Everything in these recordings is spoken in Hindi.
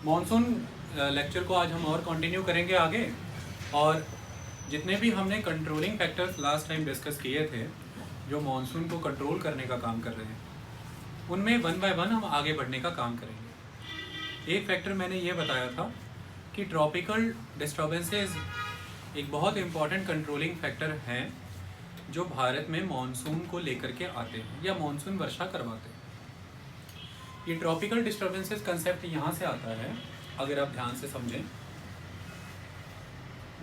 मॉनसून लेक्चर को आज हम और कंटिन्यू करेंगे आगे। और जितने भी हमने controlling factors last time discuss किए थे जो मॉनसून को कंट्रोल करने का काम कर रहे हैं, उनमें वन बाय वन हम आगे बढ़ने का काम करेंगे। एक फैक्टर मैंने ये बताया था कि ट्रॉपिकल डिस्टर्बेंसेस एक बहुत इम्पॉर्टेंट कंट्रोलिंग फैक्टर हैं जो भारत में मॉनसून को लेकर के आते हैं या मॉनसून वर्षा करवाते हैं। ये ट्रॉपिकल डिस्टर्बेंसेस कंसेप्ट यहाँ से आता है, अगर आप ध्यान से समझें।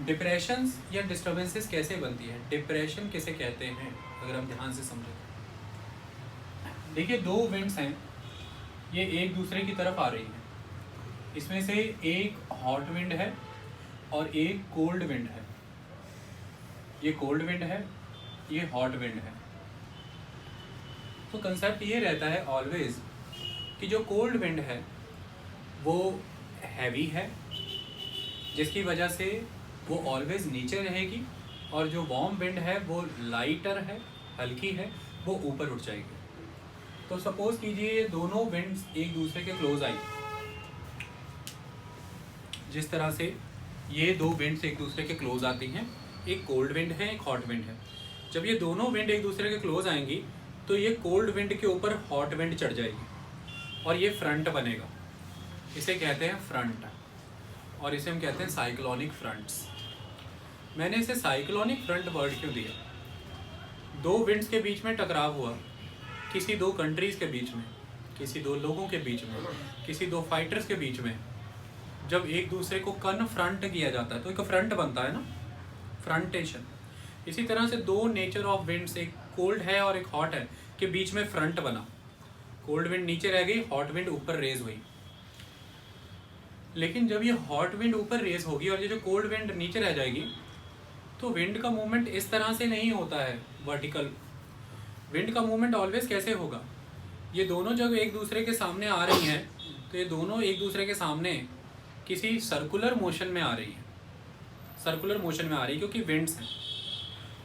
डिप्रेशंस या डिस्टर्बेंसेस कैसे बनती है, डिप्रेशन किसे कहते हैं, अगर हम ध्यान से समझें। देखिए, दो विंड्स हैं, ये एक दूसरे की तरफ आ रही हैं। इसमें से एक हॉट विंड है और एक कोल्ड विंड है। ये कोल्ड विंड है, ये हॉट विंड है। तो कंसेप्ट ये रहता है ऑलवेज कि जो कोल्ड विंड है वो हैवी है, जिसकी वजह से वो ऑलवेज नीचे रहेगी, और जो वार्म विंड है वो लाइटर है, हल्की है, वो ऊपर उठ जाएगी। तो सपोज कीजिए ये दोनों विंड्स एक दूसरे के क्लोज आई, जिस तरह से ये दो विंड्स एक दूसरे के क्लोज आती हैं, एक कोल्ड विंड है, एक हॉट विंड है। जब ये दोनों विंड एक दूसरे के क्लोज आएंगी तो ये कोल्ड विंड के ऊपर हॉट विंड चढ़ जाएगी और ये फ्रंट बनेगा। इसे कहते हैं फ्रंट, और इसे हम कहते हैं साइक्लोनिक फ्रंट्स। मैंने इसे साइक्लोनिक फ्रंट वर्ड क्यों दिया? दो विंड्स के बीच में टकराव हुआ, किसी दो कंट्रीज़ के बीच में, किसी दो लोगों के बीच में, किसी दो फाइटर्स के बीच में। जब एक दूसरे को कन्फ्रंट किया जाता है तो एक फ्रंट बनता है ना, फ्रंटेशन। इसी तरह से दो नेचर ऑफ विंड्स, एक कोल्ड है और एक हॉट है, के बीच में फ्रंट बना। कोल्ड विंड नीचे रह गई, हॉट विंड ऊपर रेज हुई। लेकिन जब ये हॉट विंड ऊपर रेज होगी और ये जो कोल्ड विंड नीचे रह जाएगी, तो विंड का मूवमेंट इस तरह से नहीं होता है वर्टिकल। विंड का मूवमेंट ऑलवेज कैसे होगा? ये दोनों जब एक दूसरे के सामने आ रही हैं तो ये दोनों एक दूसरे के सामने किसी सर्कुलर मोशन में आ रही है। सर्कुलर मोशन में आ रही है क्योंकि विंड्स हैं,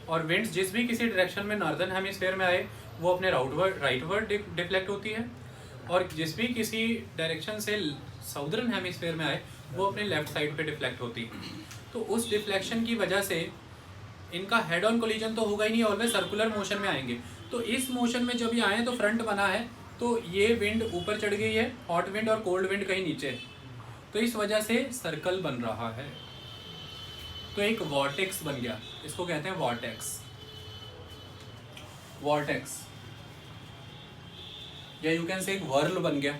और विंड्स जिस भी किसी डायरेक्शन में नॉर्दर्न हेमिस्फीयर में आए वो अपने राइटवर्ड डिफ्लेक्ट होती है, और जिस भी किसी डायरेक्शन से साउदर्न हेमिस्फीयर में आए वो अपने लेफ्ट साइड पे डिफ्लेक्ट होती है। तो उस डिफ्लेक्शन की वजह से इनका हेड ऑन कोलिजन तो होगा ही नहीं, ऑलवेज सर्कुलर मोशन में आएंगे। तो इस मोशन में जब ये आए तो फ्रंट बना है, तो ये विंड ऊपर चढ़ गई है, हॉट विंड, और कोल्ड विंड कहीं नीचे है, तो इस वजह से सर्कल बन रहा है। तो एक वॉर्टेक्स बन गया, इसको कहते हैं वॉर्टेक्स। वॉर्टेक्स या यू कैन से एक वर्ल बन गया।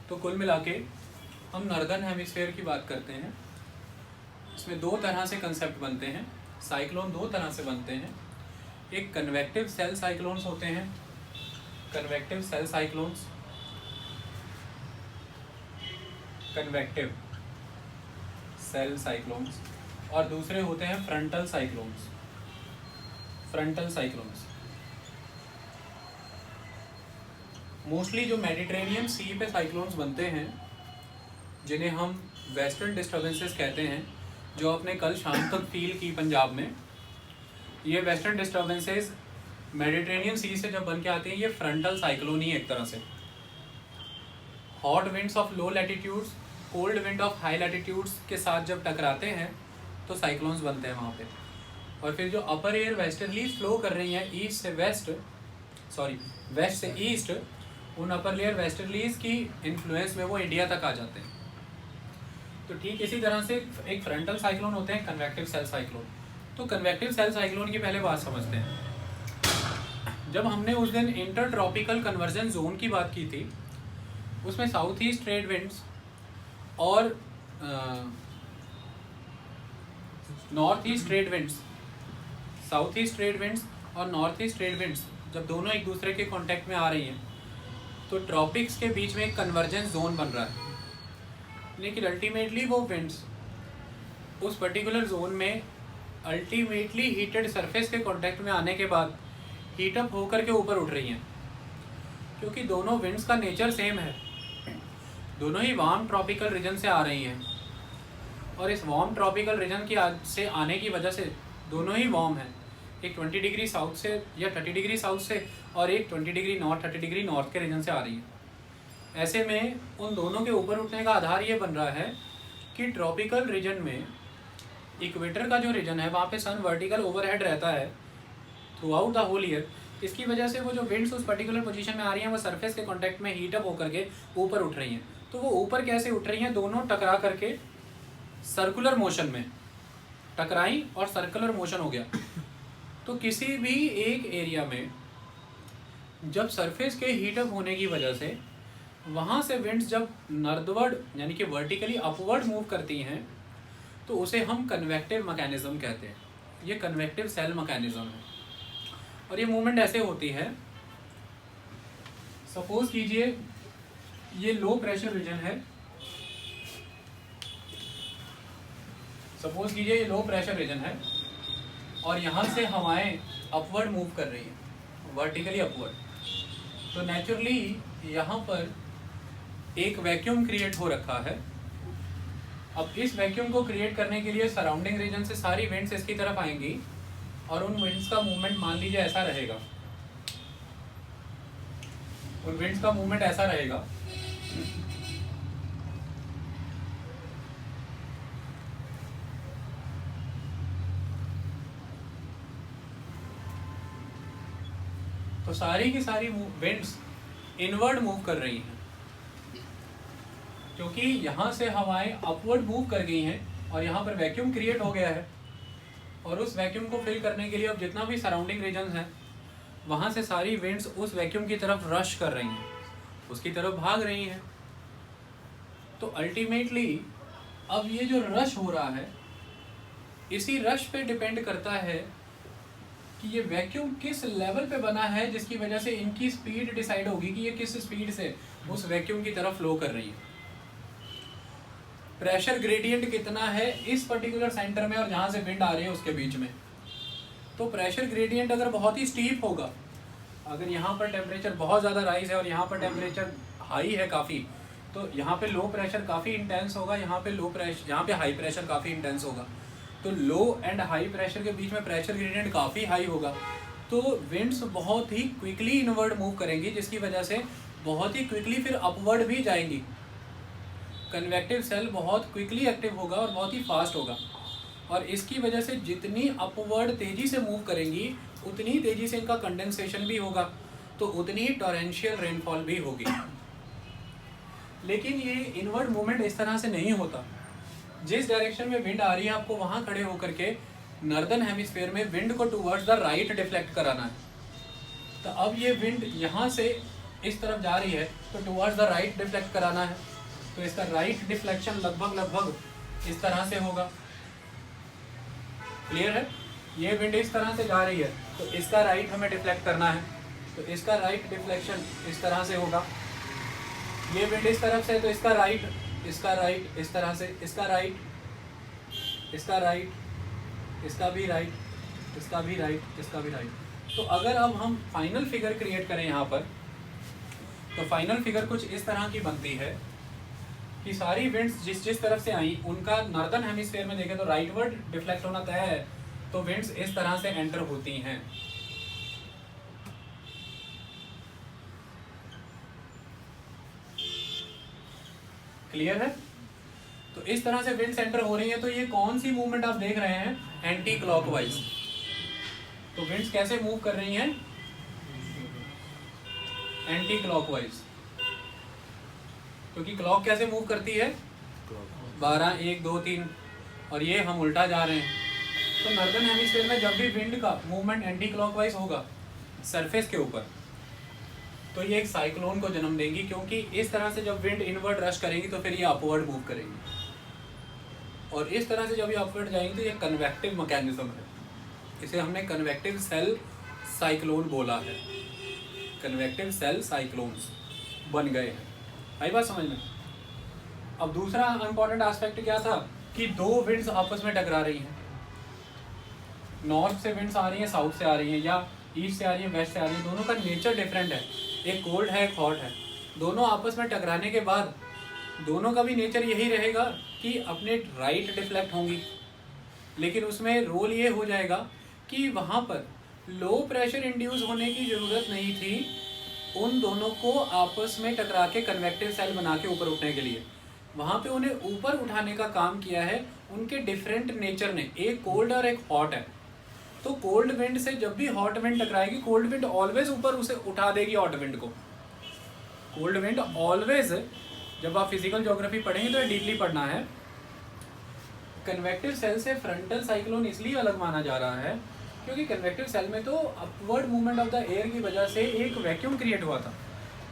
तो कुल मिला के हम नॉर्दर्न हेमिस्फीयर की बात करते हैं, इसमें दो तरह से कंसेप्ट बनते हैं। साइक्लोन दो तरह से बनते हैं, एक कन्वेक्टिव सेल साइक्लोन्स होते हैं, convective cell cyclones, convective cell cyclones, और दूसरे होते हैं frontal cyclones, frontal cyclones. Mostly जो मेडिटेरेनियन सी पे साइक्लोन्स बनते हैं, जिन्हें हम वेस्टर्न डिस्टर्बेंसेस कहते हैं, जो आपने कल शाम तक फील की पंजाब में, ये वेस्टर्न डिस्टर्बेंसेस मेडिटेरेनियन सी से जब बन के आते हैं ये फ्रंटल साइक्लोन ही एक तरह से। Hot winds of low latitudes, cold wind of high latitudes के साथ जब टकराते हैं तो साइक्लोन्स बनते हैं वहाँ पे। और फिर जो अपर एयर वेस्टर्लीज फ्लो कर रही हैं ईस्ट से वेस्ट, सॉरी वेस्ट से ईस्ट, उन अपर लेयर वेस्टर्लीज की इन्फ्लुएंस में वो इंडिया तक आ जाते हैं। तो ठीक इसी तरह से एक फ्रंटल साइक्लोन होते हैं, कन्वेक्टिव सेल साइक्लोन। तो कन्वेक्टिव सेल साइक्लोन की पहले बात समझते हैं। जब हमने उस दिन इंटर ट्रॉपिकल कन्वर्जन जोन की बात की थी, उसमें साउथ ईस्ट ट्रेड विंड्स और north east trade winds, south east trade winds और नॉर्थ ईस्ट ट्रेड विंड्स जब दोनों एक दूसरे के कांटेक्ट में आ रही हैं तो ट्रॉपिक्स के बीच में एक कन्वर्जेंस जोन बन रहा है। लेकिन अल्टीमेटली वो विंड्स उस पर्टिकुलर जोन में अल्टीमेटली हीटेड सरफेस के कांटेक्ट में आने के बाद हीटअप होकर के ऊपर उठ रही हैं, क्योंकि दोनों विंड्स का नेचर सेम है। दोनों ही वार्म ट्रॉपिकल रीजन से आ रही हैं, और इस वार्म ट्रॉपिकल रीजन की से आने की वजह से दोनों ही वार्म हैं। एक 20 डिग्री साउथ से या 30 डिग्री साउथ से, और एक 20 डिग्री नॉर्थ, 30 डिग्री नॉर्थ के रीजन से आ रही है। ऐसे में उन दोनों के ऊपर उठने का आधार ये बन रहा है कि ट्रॉपिकल रीजन में, इक्वेटर का जो रीजन है वहाँ पे सन वर्टिकल ओवरहेड रहता है throughout the whole year. इसकी वजह से वो जो विंड्स उस पर्टिकुलर पोजीशन में आ रही हैं वो सरफेस के कांटेक्ट में हीट अप होकर के ऊपर उठ रही हैं। तो वो ऊपर कैसे उठ रही हैं, दोनों टकरा करके सर्कुलर मोशन में टकराई और सर्कुलर मोशन हो गया। तो किसी भी एक एरिया में जब सरफेस के हीट अप होने की वजह से वहाँ से विंड्स जब नॉर्थवर्ड यानी कि वर्टिकली अपवर्ड मूव करती हैं तो उसे हम कन्वेक्टिव मैकेनिज्म कहते हैं। ये कन्वेक्टिव सेल मैकेनिज्म है और ये मूवमेंट ऐसे होती है, सपोज कीजिए ये लो प्रेशर रीजन है, सपोज कीजिए ये लो प्रेशर रीजन है और यहाँ से हवाएं अपवर्ड मूव कर रही हैं, वर्टिकली अपवर्ड। तो नेचुरली यहाँ पर एक वैक्यूम क्रिएट हो रखा है। अब इस वैक्यूम को क्रिएट करने के लिए सराउंडिंग रीजन से सारी विंड्स इसकी तरफ आएंगी और उन विंड्स का मूवमेंट मान लीजिए ऐसा रहेगा, उन विंड्स का मूवमेंट ऐसा रहेगा। तो सारी की सारी विंड्स इनवर्ड मूव कर रही हैं क्योंकि यहाँ से हवाएं अपवर्ड मूव कर गई हैं और यहाँ पर वैक्यूम क्रिएट हो गया है और उस वैक्यूम को फिल करने के लिए अब जितना भी सराउंडिंग रीजन्स हैं वहाँ से सारी विंड्स उस वैक्यूम की तरफ रश कर रही हैं, उसकी तरफ भाग रही हैं। तो अल्टीमेटली अब ये जो रश हो रहा है इसी रश पे डिपेंड करता है कि ये वैक्यूम किस लेवल पे बना है, जिसकी वजह से इनकी स्पीड डिसाइड होगी कि ये किस स्पीड से उस वैक्यूम की तरफ फ्लो कर रही है। प्रेशर ग्रेडियंट कितना है इस पर्टिकुलर सेंटर में और जहाँ से विंड आ रही है उसके बीच में। तो प्रेशर ग्रेडियंट अगर बहुत ही स्टीप होगा, अगर यहाँ पर टेम्परेचर बहुत ज़्यादा राइज है और यहाँ पर टेम्परेचर हाई है काफ़ी, तो यहाँ पे लो प्रेशर काफ़ी इंटेंस होगा, यहाँ पे हाई प्रेशर काफ़ी इंटेंस होगा। तो लो एंड हाई प्रेशर के बीच में प्रेशर ग्रेडियंट काफ़ी हाई होगा तो विंड्स बहुत ही क्विकली इनवर्ड मूव करेंगी, जिसकी वजह से बहुत ही क्विकली फिर अपवर्ड भी जाएंगी। कन्वेक्टिव सेल बहुत क्विकली एक्टिव होगा और बहुत ही फास्ट होगा और इसकी वजह से जितनी अपवर्ड तेज़ी से मूव करेंगी उतनी तेज़ी से इनका कंडेंसेशन भी होगा, तो उतनी टॉरेंशियल रेनफॉल भी होगी। लेकिन ये इनवर्ड मूवमेंट इस तरह से नहीं होता। जिस डायरेक्शन में विंड आ रही है आपको वहाँ खड़े होकर के नॉर्दर्न हेमिस्फीयर में विंड को टूवर्ड्स द राइट डिफ्लेक्ट कराना है। तो अब ये विंड यहाँ से इस तरफ जा रही है तो टूवर्ड्स द राइट डिफ्लेक्ट कराना है, तो इसका राइट डिफ्लेक्शन लगभग इस तरह से होगा। क्लियर है? ये विंड इस तरह से जा रही है तो इसका राइट हमें डिफ्लेक्ट करना है, तो इसका राइट डिफ्लेक्शन इस तरह से होगा। ये विंड इस तरफ से तो इसका राइट इस तरह से, इसका राइट, इसका राइट, इसका भी राइट, इसका भी राइट, इसका भी राइट। तो अगर अब हम फाइनल फिगर क्रिएट करें यहाँ पर, तो फाइनल फिगर कुछ इस तरह की बनती है कि सारी विंड्स जिस तरफ से आई उनका नॉर्दर्न हेमिस्फीयर में देखें तो राइटवर्ड डिफ्लेक्ट होना तय है, तो विंड्स इस तरह से एंटर होती हैं। क्लियर है? तो इस तरह से विंड्स एंटर हो रही है। तो ये कौन सी मूवमेंट आप देख रहे हैं? Anti clockwise. तो विंड्स कैसे मूव कर रही हैं? Anti clockwise. क्योंकि क्लॉक कैसे मूव करती है? 12, 1, 2, 3 और ये हम उल्टा जा रहे हैं। तो नॉर्दर्न हेमिस्फीयर में जब भी विंड का मूवमेंट एंटी क्लॉकवाइज होगा सरफेस के ऊपर, तो ये एक साइक्लोन को जन्म देंगी, क्योंकि इस तरह से जब विंड इनवर्ड रश करेंगी तो फिर ये अपवर्ड मूव करेंगी और इस तरह से जब ये अपवर्ड जाएंगी तो ये कन्वेक्टिव मैकेनिज्म है। इसे हमने कन्वेक्टिव सेल साइक्लोन बोला है। कन्वेक्टिव सेल साइक्लोन्स बन गए हैं। आई बात समझ में? अब दूसरा इंपॉर्टेंट एस्पेक्ट क्या था कि दो विंड्स आपस में टकरा रही हैं। नॉर्थ से विंड्स आ रही हैं, साउथ से आ रही हैं, या ईस्ट से आ रही है, वेस्ट से आ रही है। दोनों का नेचर डिफरेंट है, एक कोल्ड है, एक हॉट है। दोनों आपस में टकराने के बाद दोनों का भी नेचर यही रहेगा कि अपने राइट डिफ्लेक्ट होंगी, लेकिन उसमें रोल ये हो जाएगा कि वहाँ पर लो प्रेशर इंड्यूस होने की ज़रूरत नहीं थी, उन दोनों को आपस में टकरा के कन्वेक्टिव सेल बना के ऊपर उठने के लिए, वहाँ पे उन्हें ऊपर उठाने का काम किया है उनके डिफरेंट नेचर ने, एक कोल्ड और एक हॉट है। तो कोल्ड विंड से जब भी हॉट विंड टकराएगी, कोल्ड विंड ऑलवेज ऊपर उसे उठा देगी हॉट विंड को। कोल्ड विंड ऑलवेज, जब आप फिजिकल ज्योग्राफी पढ़ेंगे तो ये डीपली पढ़ना है, कन्वेक्टिव सेल से फ्रंटल साइक्लोन इसलिए अलग माना जा रहा है क्योंकि कन्वेक्टिव सेल में तो upward movement of the air की वजह से एक वैक्यूम क्रिएट हुआ था,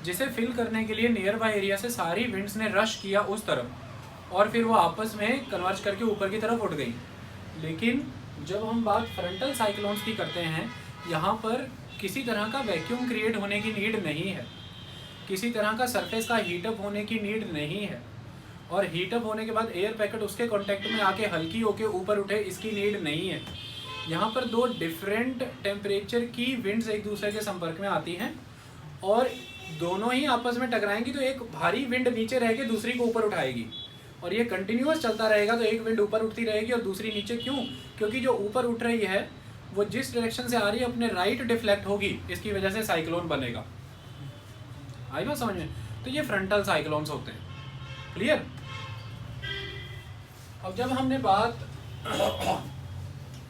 जिसे फिल करने के लिए नियर बाय एरिया से सारी विंड्स ने रश किया उस तरफ और फिर वो आपस में कन्वर्ज करके ऊपर की तरफ उठ गई। लेकिन जब हम बात फ्रंटल साइक्लोन्स की करते हैं, यहाँ पर किसी तरह का वैक्यूम क्रिएट होने की नीड नहीं है, किसी तरह का सरफेस का हीटअप होने की नीड नहीं है, और हीटअप होने के बाद एयर पैकेट उसके कांटेक्ट में आके हल्की होके ऊपर उठे, इसकी नीड नहीं है। यहाँ पर दो डिफरेंट टेम्परेचर की विंड्स एक दूसरे के संपर्क में आती हैं और दोनों ही आपस में टकराएंगी तो एक भारी विंड नीचे रह के दूसरी को ऊपर उठाएगी, और ये कंटिन्यूअस चलता रहेगा तो एक विंड ऊपर उठती रहेगी और दूसरी नीचे। क्यों? क्योंकि जो ऊपर उठ रही है वो जिस डायरेक्शन से आ रही है अपने राइट डिफ्लेक्ट होगी, इसकी वजह से साइक्लोन बनेगा। आई बात समझ में? तो ये फ्रंटल साइक्लोन्स होते हैं। क्लियर? अब जब हमने बात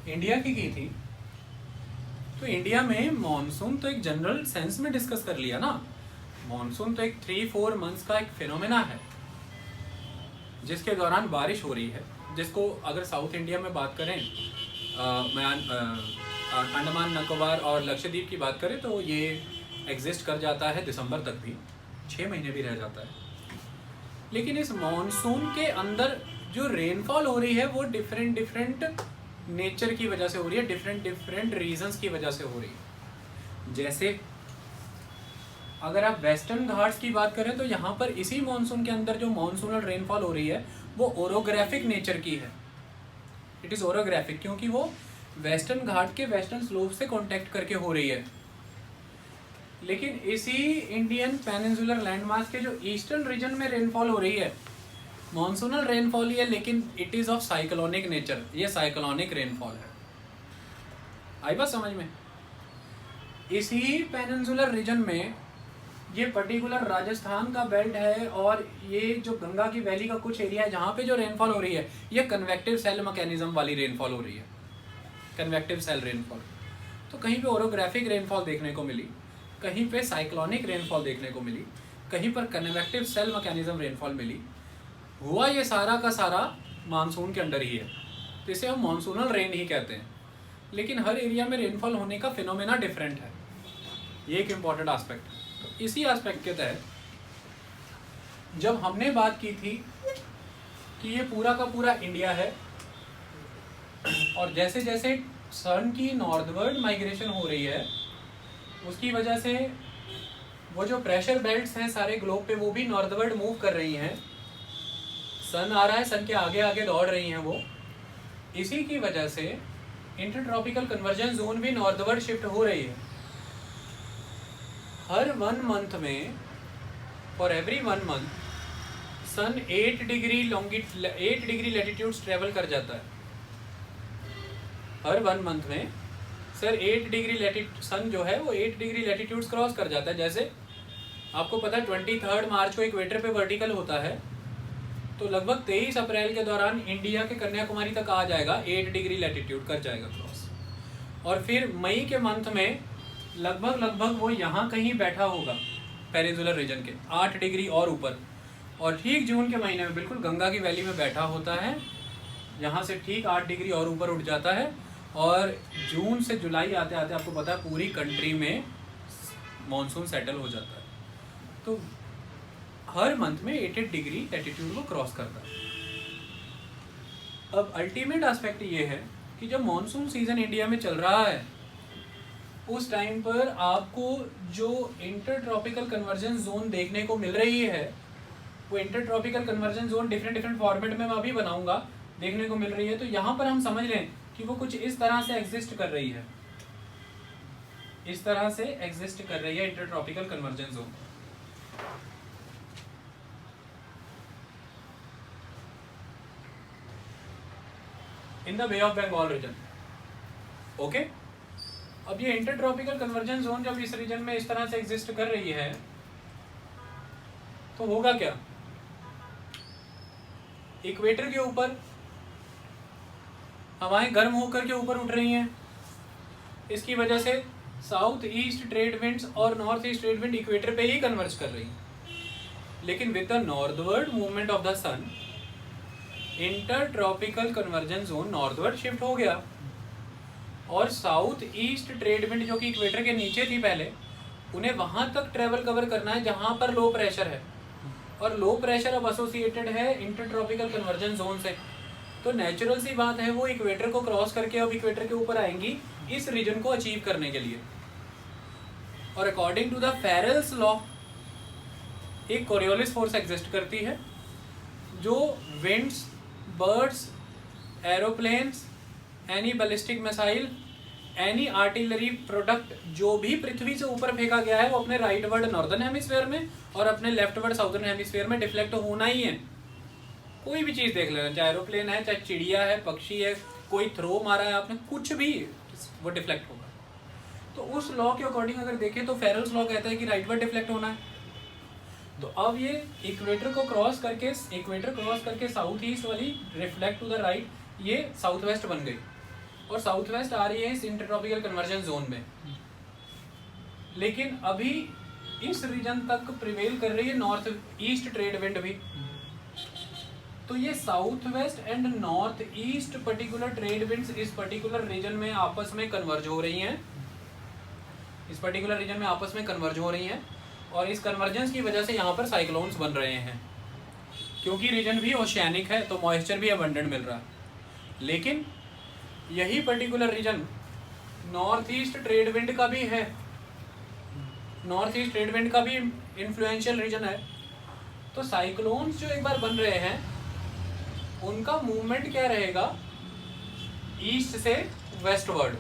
इंडिया की थी तो इंडिया में मॉनसून तो एक जनरल सेंस में डिस्कस कर लिया ना। मॉनसून तो एक 3-4 मंथ्स का एक फिनोमेना है जिसके दौरान बारिश हो रही है, जिसको अगर साउथ इंडिया में बात करें, मैं अंडमान निकोबार और लक्षद्वीप की बात करें तो ये एग्जिस्ट कर जाता है दिसंबर तक भी, 6 महीने भी रह जाता है। लेकिन इस मॉनसून के अंदर जो रेनफॉल हो रही है वो डिफरेंट नेचर की वजह से हो रही है, डिफरेंट रीजंस की वजह से हो रही है। जैसे अगर आप वेस्टर्न घाट्स की बात करें तो यहाँ पर इसी मॉनसून के अंदर जो मॉनसूनल रेनफॉल हो रही है वो ओरोग्राफिक नेचर की है। इट इज़ ओरोग्राफिक क्योंकि वो वेस्टर्न घाट के वेस्टर्न स्लोप से कांटेक्ट करके हो रही है। लेकिन इसी इंडियन पेनिनसुलर लैंडमास के जो ईस्टर्न रीजन में रेनफॉल हो रही है, मॉनसूनल रेनफॉल ही है लेकिन it is of cyclonic nature, ये साइक्लोनिक रेनफॉल है। आई बात समझ में? इसी पेनिनसुलर रीजन में ये पर्टिकुलर राजस्थान का बेल्ट है और ये जो गंगा की वैली का कुछ एरिया है जहाँ पे जो रेनफॉल हो रही है ये कन्वेक्टिव सेल मैकेनिज्म वाली रेनफॉल हो रही है, कन्वेक्टिव सेल रेनफॉल। तो कहीं पे ओरोग्राफिक रेनफॉल देखने को मिली, कहीं पे साइक्लोनिक रेनफॉल देखने को मिली, कहीं पर कन्वेक्टिव सेल मैकेनिज्म रेनफॉल मिली। हुआ ये सारा का सारा मानसून के अंदर ही है, तो इसे हम मानसूनल रेन ही कहते हैं। लेकिन हर एरिया में रेनफॉल होने का फिनोमेना डिफरेंट है, ये एक इम्पॉर्टेंट आस्पेक्ट है। तो इसी आस्पेक्ट के तहत जब हमने बात की थी कि ये पूरा का पूरा इंडिया है और जैसे जैसे सन की नॉर्थवर्ड माइग्रेशन हो रही है उसकी वजह से वो जो प्रेशर बेल्ट्स हैं सारे ग्लोब पे वो भी नॉर्थवर्ड मूव कर रही हैं। सन आ रहा है, सन के आगे आगे दौड़ रही हैं वो। इसी की वजह से इंटरट्रॉपिकल कन्वर्जेंस जोन भी नॉर्थवर्ड शिफ्ट हो रही है। हर 1 मंथ में, for every 1 month, sun 8 degree latitudes travel कर जाता है। हर 1 मंथ में सर 8 डिग्री लैटिट्यूड, सन जो है वो 8 डिग्री लैटिट्यूड्स क्रॉस कर जाता है। जैसे आपको पता है 23 मार्च को इक्वेटर पे वर्टिकल होता है, तो लगभग 23 अप्रैल के दौरान इंडिया के कन्याकुमारी तक आ जाएगा, 8 डिग्री लैटिट्यूड कर जाएगा क्रॉस। और फिर मई के मंथ में लगभग वो यहाँ कहीं बैठा होगा पेनिनसुलर रीजन के 8 डिग्री और ऊपर, और ठीक जून के महीने में बिल्कुल गंगा की वैली में बैठा होता है, यहाँ से ठीक 8 डिग्री और ऊपर उठ जाता है। और जून से जुलाई आते आते आपको पता है पूरी कंट्री में मॉनसून सेटल हो जाता है। तो हर मंथ में 8 डिग्री लैटिट्यूड को क्रॉस करता है। अब अल्टीमेट एस्पेक्ट ये है कि जब मॉनसून सीजन इंडिया में चल रहा है उस टाइम पर आपको जो इंटरट्रॉपिकल कन्वर्जेंस जोन देखने को मिल रही है, वो intertropical convergence zone different format में मैं अभी बनाऊंगा, देखने को मिल रही है। तो यहाँ पर हम समझ लें कि वो कुछ इस तरह से एग्जिस्ट कर रही है, इस तरह से एग्जिस्ट कर रही है intertropical convergence zone. In the bay of Bengal region, okay. अब ये इंटर ट्रॉपिकल कन्वर्जेंस जोन जब इस रीजन में इस तरह से एग्जिस्ट कर रही है तो होगा क्या, इक्वेटर के ऊपर हवाएं गर्म होकर के ऊपर उठ रही हैं, इसकी वजह से साउथ ईस्ट ट्रेड विंड्स और north east trade wind equator पे ही कन्वर्ज कर रही हैं। लेकिन with the northward movement of the sun intertropical convergence zone northward shift हो गया और साउथ ईस्ट ट्रेड विंड जो कि इक्वेटर के नीचे थी पहले, उन्हें वहां तक ट्रेवल कवर करना है जहां पर लो प्रेशर है, और लो प्रेशर अब एसोसिएटेड है इंटर ट्रॉपिकल कन्वर्जेंस जोन से। तो नेचुरल सी बात है वो इक्वेटर को क्रॉस करके अब इक्वेटर के ऊपर आएंगी इस रीजन को अचीव करने के लिए। और अकॉर्डिंग टू द फेरेल्स लॉ एक कोरियोलिस फोर्स एग्जिस्ट करती है जो winds, birds, aeroplanes, any ballistic missile, any artillery product जो भी पृथ्वी से ऊपर फेंका गया है वो अपने राइट वर्ड नॉर्दर्न हेमिस्फीयर में और अपने लेफ्ट वर्ड साउदर्न हेमिस्फीयर में डिफ्लेक्ट होना ही है। कोई भी चीज़ देख लेना, चाहे एरोप्लेन है, चाहे चिड़िया है, पक्षी है, कोई थ्रो मारा है आपने, कुछ भी वो डिफ्लेक्ट होगा। तो उस लॉ के अकॉर्डिंग अगर देखें तो फेरेल्स लॉ कहता है कि राइट वर्ड डिफ्लेक्ट होना है। तो अब ये इक्वेटर क्रॉस करके साउथ ईस्ट वाली रिफ्लेक्ट टू द राइट, ये साउथ वेस्ट बन गई और साउथ वेस्ट आ रही है इस इंटरट्रॉपिकल कन्वर्जेंस जोन में। लेकिन अभी इस रीजन तक प्रिवेल कर रही है नॉर्थ ईस्ट ट्रेड विंड भी। तो ये south west and north east particular trade winds इस पर्टिकुलर रीजन में आपस में कन्वर्ज हो रही हैं, और इस कन्वर्जेंस की वजह से यहाँ पर साइक्लोन्स बन रहे हैं। क्योंकि रीजन भी ओशियानिक है तो मॉइस्चर भी अबंडेंट मिल रहा है। लेकिन यही particular region north east trade wind का भी है, नॉर्थ ईस्ट ट्रेड विंड का भी इन्फ्लुएंशियल रीजन है। तो साइक्लोन्स जो एक बार बन रहे हैं उनका मूवमेंट क्या रहेगा, ईस्ट से वेस्टवर्ड,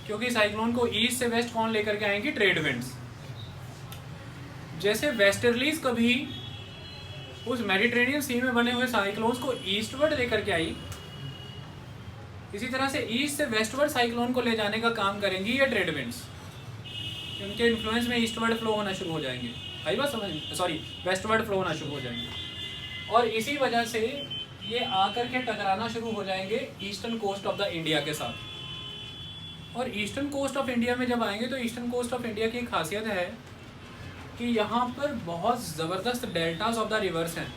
क्योंकि साइक्लोन को ईस्ट से वेस्ट कौन लेकर के आएंगे, ट्रेड विंड्स। जैसे वेस्टर्लीज कभी उस मेडिटेरेनियन सी में बने हुए साइक्लोन्स को ईस्टवर्ड लेकर के आई, इसी तरह से ईस्ट से वेस्टवर्ड साइक्लोन को ले जाने का काम करेंगी ये ट्रेड विंड्स। उनके इन्फ्लुएंस में ईस्टवर्ड फ्लो होना शुरू हो जाएंगे, आई बात समझ, सॉरी वेस्टवर्ड फ्लो होना शुरू हो जाएंगे। और इसी वजह से ये आकर के टकराना शुरू हो जाएंगे eastern coast of the India के साथ। और ईस्टर्न कोस्ट ऑफ इंडिया में जब आएंगे तो ईस्टर्न कोस्ट ऑफ इंडिया की एक खासियत है कि यहाँ पर बहुत ज़बरदस्त डेल्टास ऑफ द रिवर्स हैं।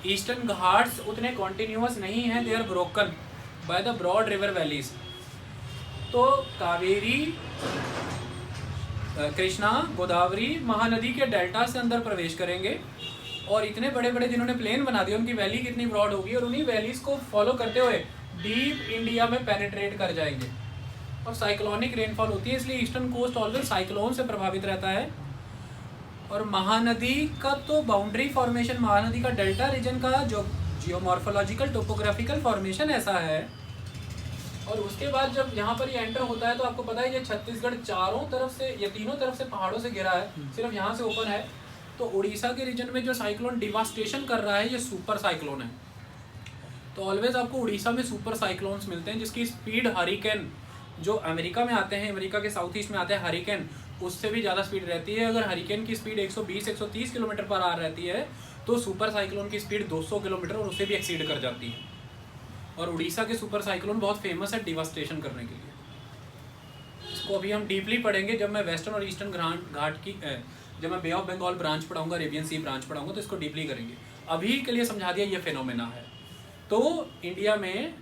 ईस्टर्न घाट्स उतने कॉन्टिन्यूस नहीं हैं, they are broken by the broad river valleys. तो कावेरी, कृष्णा, गोदावरी, महानदी के डेल्टा से अंदर प्रवेश करेंगे और इतने बड़े बड़े जिन्होंने प्लेन बना दिए उनकी वैली कितनी ब्रॉड होगी, और उन्हीं वैलीज को फॉलो करते हुए डीप इंडिया में पेनिट्रेट कर जाएंगे और साइक्लोनिक रेनफॉल होती है। इसलिए ईस्टर्न कोस्ट ऑलवेज साइक्लोन से प्रभावित रहता है। और महानदी का तो बाउंड्री फॉर्मेशन, महानदी का डेल्टा रीजन का जो जियोमॉर्फोलॉजिकल टोपोग्राफिकल फॉर्मेशन ऐसा है। और उसके बाद जब यहाँ पर ये एंटर होता है तो आपको पता है ये छत्तीसगढ़ चारों तरफ से या तीनों तरफ से पहाड़ों से घिरा है, सिर्फ यहाँ से ओपन है। तो उड़ीसा के रीजन में जो साइक्लोन डिवास्टेशन कर रहा है ये सुपर साइक्लोन है। तो ऑलवेज आपको उड़ीसा में सुपर साइक्लोन्स मिलते हैं जिसकी स्पीड हरिकेन, जो अमेरिका में आते हैं, अमेरिका के साउथ ईस्ट में आते हैं हरिकेन, उससे भी ज़्यादा स्पीड रहती है। अगर हरिकेन की स्पीड 120-130 किलोमीटर पर आवर रहती है तो सुपर साइक्लोन की स्पीड 200 किलोमीटर और उससे भी एक्सीड कर जाती है। और उड़ीसा के सुपर साइक्लोन बहुत फेमस है डिवास्टेशन करने के लिए। इसको अभी हम डीपली पढ़ेंगे जब मैं वेस्टर्न और ईस्टर्न घाट की जब मैं बे ऑफ बंगाल ब्रांच पढ़ाऊंगा, अरेबियन सी ब्रांच पढ़ाऊंगा तो इसको डीपली करेंगे। अभी के लिए समझा दिया ये फिनोमेना है। तो इंडिया में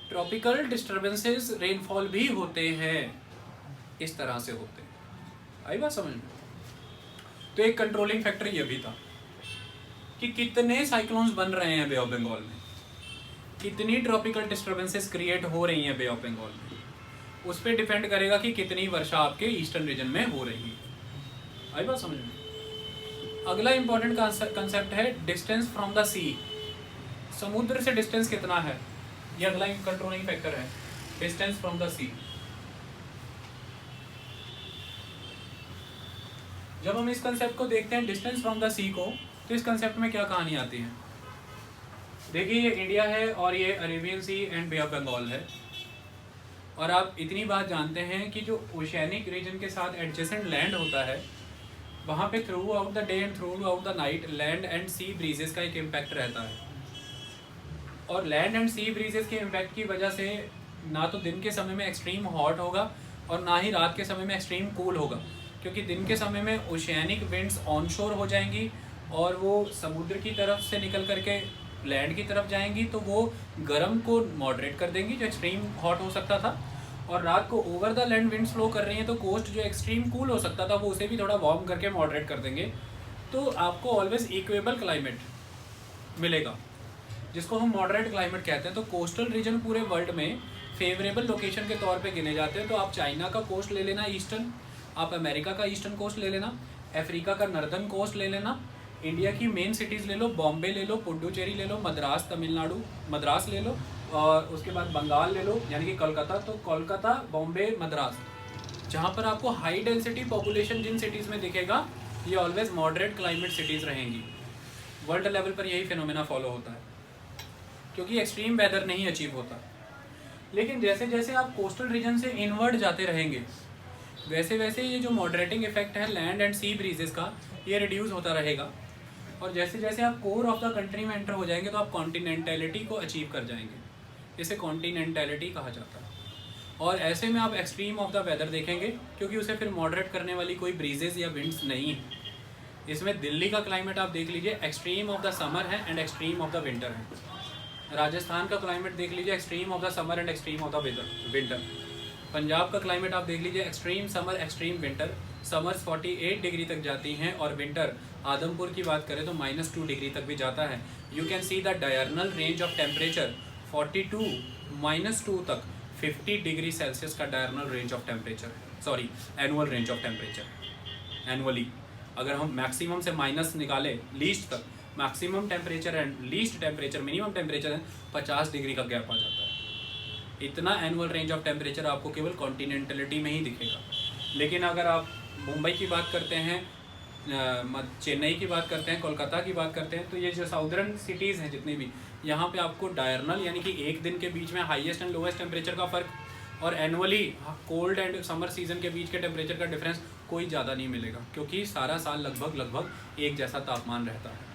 ट्रॉपिकल डिस्टर्बेंसेस रेनफॉल भी होते हैं, इस तरह से होते हैं। आई बात समझ में? तो एक कंट्रोलिंग फैक्टर ये भी था कि कितने साइक्लोन्स बन रहे हैं बे ऑफ बंगाल में, कितनी ट्रॉपिकल डिस्टर्बेंसेस क्रिएट हो रही हैं बे ऑफ बंगाल में, उस पर डिपेंड करेगा कि कितनी वर्षा आपके ईस्टर्न रीजन में हो रही है। आई बात समझ में? अगला इंपॉर्टेंट कंसेप्ट है डिस्टेंस फ्रॉम द सी। समुद्र से डिस्टेंस कितना है, ये अगला कंट्रोलिंग फैक्टर है, डिस्टेंस फ्रॉम द सी। जब हम इस कंसेप्ट को देखते हैं डिस्टेंस फ्रॉम द सी को, तो इस कंसेप्ट में क्या कहानी आती है? देखिए ये इंडिया है और ये Arabian Sea and Bay of Bengal है। और आप इतनी बात जानते हैं कि जो ओशियानिक रीजन के साथ एडजेसेंट लैंड होता है वहाँ पे throughout the day and throughout the night land and sea breezes का एक इम्पैक्ट रहता है। और लैंड एंड सी ब्रीजेस के इम्पैक्ट की वजह से ना तो दिन के समय में एक्सट्रीम हॉट होगा और ना ही रात के समय में एक्सट्रीम कूल होगा, क्योंकि दिन के समय में ओशियानिक विंड्स ऑनशोर हो जाएंगी और वो समुद्र की तरफ से निकल करके लैंड की तरफ जाएंगी, तो वो गर्म को मॉडरेट कर देंगी जो एक्सट्रीम हॉट हो सकता था, और रात को over the land winds flow कर रही हैं तो कोस्ट जो एक्सट्रीम कूल हो सकता था वो उसे भी थोड़ा वार्म करके मॉडरेट कर देंगे। तो आपको ऑलवेज इक्वेबल क्लाइमेट मिलेगा जिसको हम मॉडरेट क्लाइमेट कहते हैं। तो कोस्टल रीजन पूरे वर्ल्ड में फेवरेबल लोकेशन के तौर पे गिने जाते हैं। तो आप चाइना का कोस्ट ले लेना ईस्टर्न, आप अमेरिका का ईस्टर्न कोस्ट ले लेना, अफ्रीका का नॉर्दर्न कोस्ट ले लेना, इंडिया की मेन सिटीज़ ले लो, बॉम्बे ले लो, पुडुचेरी ले लो, मद्रास तमिलनाडु मद्रास ले लो, और उसके बाद बंगाल ले लो यानी कि कोलकाता। तो कोलकाता, बॉम्बे, मद्रास, जहाँ पर आपको हाई डेंसिटी पॉपुलेशन जिन सिटीज़ में दिखेगा ये ऑलवेज मॉडरेट क्लाइमेट सिटीज़ रहेंगी। वर्ल्ड लेवल पर यही फिनोमेना फॉलो होता है क्योंकि एक्सट्रीम वेदर नहीं अचीव होता। लेकिन जैसे जैसे आप कोस्टल रीजन से इनवर्ड जाते रहेंगे वैसे वैसे ये जो मॉडरेटिंग इफेक्ट है लैंड एंड सी ब्रीजेस का ये रिड्यूस होता रहेगा, और जैसे जैसे आप कोर ऑफ द कंट्री में एंटर हो जाएंगे तो आप कॉन्टिनेंटलिटी को अचीव कर जाएंगे। इसे कॉन्टिनेंटलिटी कहा जाता है। और ऐसे में आप एक्सट्रीम ऑफ द वेदर देखेंगे क्योंकि उसे फिर मॉडरेट करने वाली कोई ब्रीजेस या विंड्स नहीं है। इसमें दिल्ली का क्लाइमेट आप देख लीजिए, एक्सट्रीम ऑफ द समर है and extreme of the winter है। राजस्थान का क्लाइमेट देख लीजिए, extreme of the summer and extreme of the winter. Punjab का क्लाइमेट आप देख लीजिए, extreme summer extreme winter. Summers 48 degree तक जाती हैं और विंटर आदमपुर की बात करें तो -2 डिग्री तक भी जाता है। You can see the diurnal range of temperature 42 -2 तक 50 डिग्री सेल्सियस का diurnal range of temperature, sorry annual range of temperature. Annually अगर हम मैक्सिमम से माइनस निकालें लीस्ट तक, maximum temperature and least temperature, minimum temperature 50 degree का गैप आ जाता है। इतना एनुअल रेंज ऑफ टेम्परेचर आपको केवल कॉन्टिनेंटलिटी में ही दिखेगा। लेकिन अगर आप मुंबई की बात करते हैं, चेन्नई की बात करते हैं, कोलकाता की बात करते हैं, तो ये जो साउदर्न सिटीज़ हैं जितनी भी, यहाँ पे आपको डायरनल यानी कि एक दिन के बीच में हाईएस्ट एंड लोएस्ट टेम्परेचर का फ़र्क और annually cold and summer season के बीच के टेम्परेचर का डिफरेंस कोई ज़्यादा नहीं मिलेगा, क्योंकि सारा साल लगभग एक जैसा तापमान रहता है।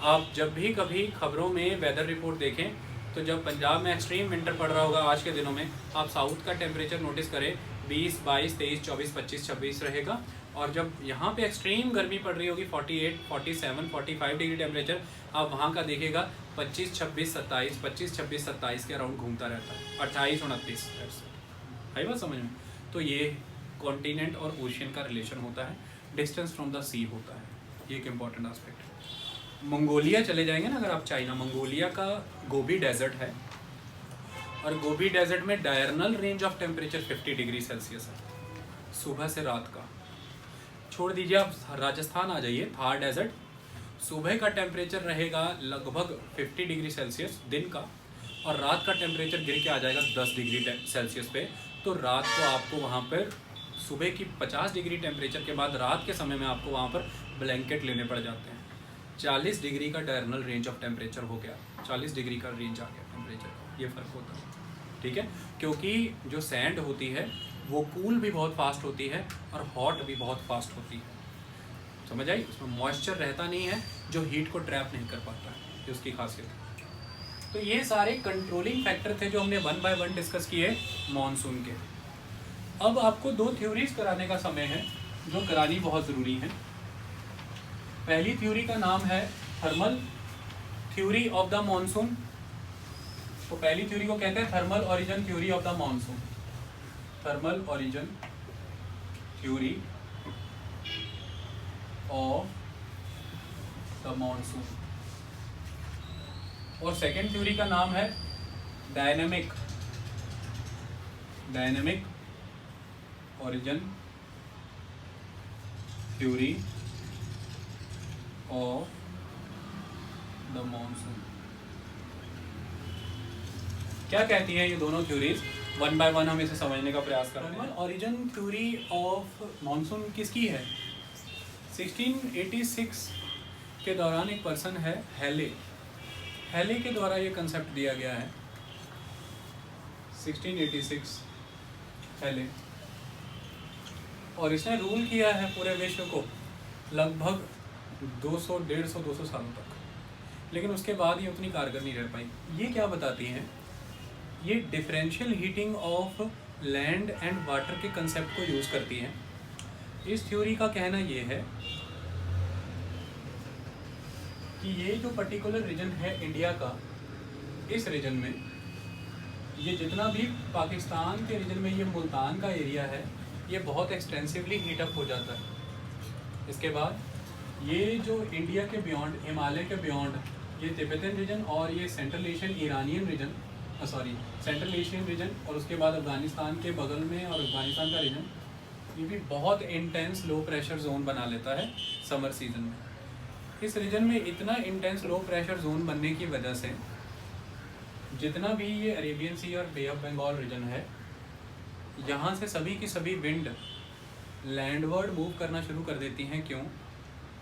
आप जब भी कभी खबरों में वेदर रिपोर्ट देखें तो जब पंजाब में एक्सट्रीम विंटर पड़ रहा होगा आज के दिनों में, आप साउथ का टेम्परेचर नोटिस करें 20, 22, 23, 24, 25, 26 रहेगा, और जब यहाँ पे एक्सट्रीम गर्मी पड़ रही होगी 48, 47, 45 डिग्री टेम्परेचर, आप वहाँ का देखिएगा 25, 26, 27, 25, 26, 27 के अराउंड घूमता रहता है, 28, 29। है बात समझ में? तो ये कॉन्टिनेंट और ओशियन का रिलेशन होता है, डिस्टेंस फ्रॉम द सी होता है, ये एक इम्पॉर्टेंट एस्पेक्ट है। मंगोलिया चले जाएंगे ना अगर आप, चाइना, मंगोलिया का गोबी डेजर्ट है और गोबी डेजर्ट में diurnal range of temperature 50 degree Celsius है सुबह से रात का। छोड़ दीजिए, आप राजस्थान आ जाइए, थार डेजर्ट, सुबह का टेम्परेचर रहेगा लगभग 50 डिग्री सेल्सियस दिन का, और रात का टेम्परेचर गिर के आ जाएगा 10 डिग्री सेल्सियस पे। तो रात को आपको वहाँ पर सुबह की 50 डिग्री टेम्परेचर के बाद रात के समय में आपको वहाँ पर ब्लैंकेट लेने पड़ जाते हैं। 40 डिग्री का डायरनल रेंज ऑफ टेम्परेचर हो गया, 40 डिग्री का रेंज आ गया टेम्परेचर, ये फ़र्क होता है। ठीक है, क्योंकि जो सैंड होती है वो कूल भी बहुत फास्ट होती है और हॉट भी बहुत फास्ट होती है, समझ आई? उसमें मॉइस्चर रहता नहीं है जो हीट को ट्रैप नहीं कर पाता है, ये उसकी खासियत है। तो ये सारे कंट्रोलिंग फैक्टर थे जो हमने 1 बाय 1 डिस्कस किए मॉनसून के। अब आपको 2 थ्योरीज कराने का समय है जो करानी बहुत ज़रूरी है। पहली थ्योरी का नाम है thermal theory of the monsoon. तो पहली थ्योरी को कहते हैं thermal origin theory of the monsoon, thermal origin theory of the monsoon. और सेकेंड थ्योरी का नाम है dynamic origin theory of the monsoon. क्या कहती है ये दोनों थ्योरीज? 1 बाय 1 हम इसे समझने का प्रयास कर रहे हैं। ओरिजिन थ्योरी ऑफ मॉनसून किसकी है? 1686 के दौरान एक पर्सन है हेले के द्वारा ये कंसेप्ट दिया गया है। 1686 पहले, और इसने रूल किया है पूरे विश्व को लगभग 200 सालों तक, लेकिन उसके बाद ये उतनी कारगर नहीं रह पाई। ये क्या बताती हैं? ये differential heating of land and water के कंसेप्ट को यूज़ करती हैं। इस थ्योरी का कहना ये है कि ये जो पर्टिकुलर रीजन है इंडिया का, इस रीजन में ये जितना भी पाकिस्तान के रीजन में ये मुल्तान का एरिया है, ये बहुत एक्सटेंसिवली हीटअप हो जाता है। इसके बाद ये जो इंडिया के बियॉन्ड, हिमालय के बियॉन्ड, ये तिब्बतन रीजन और ये Central Asian Iranian region, Central Asian region, और उसके बाद अफ़गानिस्तान के बगल में और अफ़गानिस्तान का रीजन, ये भी बहुत इंटेंस लो प्रेशर जोन बना लेता है समर सीजन में। इस रीजन में इतना इंटेंस लो प्रेशर जोन बनने की वजह से जितना भी ये अरेबियन सी और बे ऑफ बंगाल रीजन है, यहाँ से सभी की सभी विंड लैंडवर्ड मूव करना शुरू कर देती हैं। क्यों?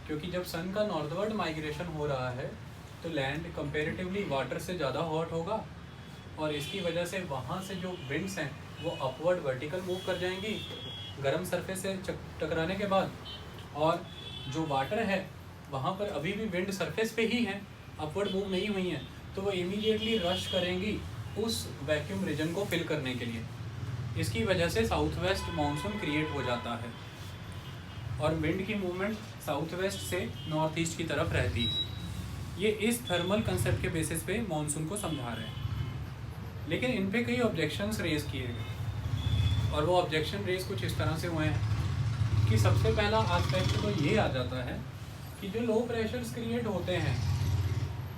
क्योंकि जब सन का नॉर्थवर्ड माइग्रेशन हो रहा है तो लैंड कंपैरेटिवली वाटर से ज़्यादा हॉट होगा, और इसकी वजह से वहाँ से जो विंड्स हैं वो अपवर्ड वर्टिकल मूव कर जाएंगी गर्म सरफेस से टकराने के बाद, और जो वाटर है वहाँ पर अभी भी विंड सरफेस पे ही है, अपवर्ड मूव नहीं हुई हैं, तो वो इमीडिएटली रश करेंगी उस वैक्यूम रीजन को फिल करने के लिए। इसकी वजह से साउथ वेस्ट मानसून क्रिएट हो जाता है और विंड की मूवमेंट साउथ वेस्ट से नॉर्थ ईस्ट की तरफ रहती है। ये इस थर्मल कंसेप्ट के बेसिस पे मानसून को समझा रहे हैं। लेकिन इन पे कई ऑब्जेक्शंस रेज किए गए, और वो ऑब्जेक्शन रेज कुछ इस तरह से हुए हैं कि सबसे पहला एस्पेक्ट तो ये आ जाता है कि जो लो प्रेशर्स क्रिएट होते हैं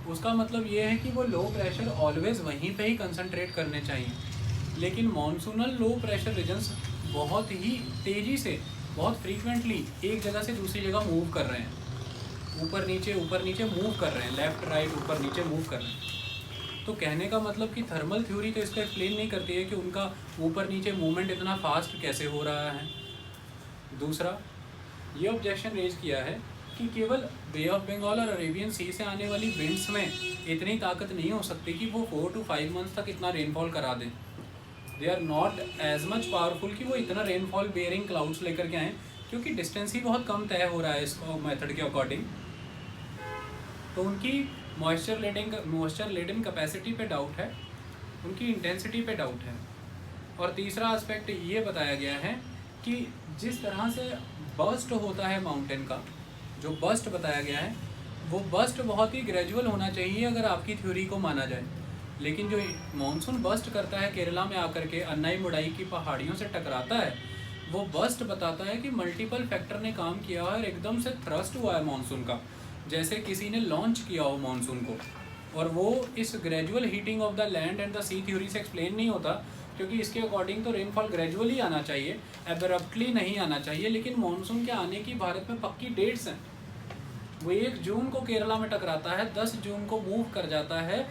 उसका मतलब ये है कि वो लो प्रेशर ऑलवेज वहीं पे ही कंसंट्रेट करने चाहिए, लेकिन मॉनसूनल लो प्रेशर रीजन्स बहुत ही तेज़ी से, बहुत फ्रीक्वेंटली एक जगह से दूसरी जगह मूव कर रहे हैं, ऊपर नीचे मूव कर रहे हैं, लेफ़्ट राइट ऊपर नीचे मूव कर रहे हैं। तो कहने का मतलब कि थर्मल थ्योरी तो इसको एक्सप्लेन नहीं करती है कि उनका ऊपर नीचे मूवमेंट इतना फास्ट कैसे हो रहा है। दूसरा, ये ऑब्जेक्शन रेज किया है कि केवल बे ऑफ बंगाल और अरेबियन सी से आने वाली विंड्स में इतनी ताकत नहीं हो सकती कि वो 4 to 5 मंथ्स तक इतना रेनफॉल करा दें। They are not as much powerful कि वो इतना रेनफॉल बेयरिंग क्लाउड्स लेकर के आएँ, क्योंकि डिस्टेंस ही बहुत कम तय हो रहा है इस मेथड के अकॉर्डिंग। तो उनकी मॉइस्चर लेडिंग कैपेसिटी पे डाउट है, उनकी इंटेंसिटी पे डाउट है। और तीसरा एस्पेक्ट ये बताया गया है कि जिस तरह से बर्स्ट होता है माउंटेन का, जो बर्स्ट बताया गया है वो बर्स्ट बहुत ही ग्रेजुअल होना चाहिए अगर आपकी थ्योरी को माना जाए। लेकिन जो मानसून बर्स्ट करता है केरला में आकर के अन्नाई मुडाई की पहाड़ियों से टकराता है, वो बर्स्ट बताता है कि मल्टीपल फैक्टर ने काम किया है और एकदम से थ्रस्ट हुआ है मानसून का, जैसे किसी ने लॉन्च किया हो मानसून को। और वो इस gradual heating of the land and the sea theory से एक्सप्लेन नहीं होता, क्योंकि इसके अकॉर्डिंग तो रेनफॉल ग्रेजुअली आना चाहिए, एब्रप्टली नहीं आना चाहिए। लेकिन मानसून के आने की भारत में पक्की डेट्स हैं। वो 1 जून को केरला में टकराता है, 10 जून को मूव कर जाता है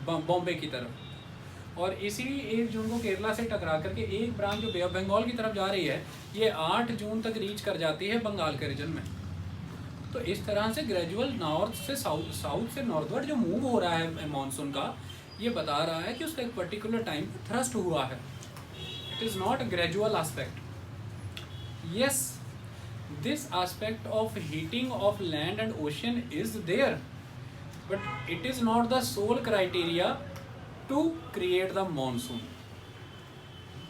बॉम्बे की तरफ, और इसी 1 जून को केरला से टकरा करके एक ब्रांच जो बे ऑफ बंगाल की तरफ जा रही है, ये 8 जून तक रीच कर जाती है बंगाल के रीजन में। तो इस तरह से ग्रेजुअल नॉर्थ से साउथ से नॉर्थवर्ड जो मूव हो रहा है मानसून का, ये बता रहा है कि उसका एक पर्टिकुलर टाइम थ्रस्ट हुआ है। It is not a gradual aspect. Yes, this aspect of heating of land and ocean is there, but it is not the sole criteria to create the monsoon.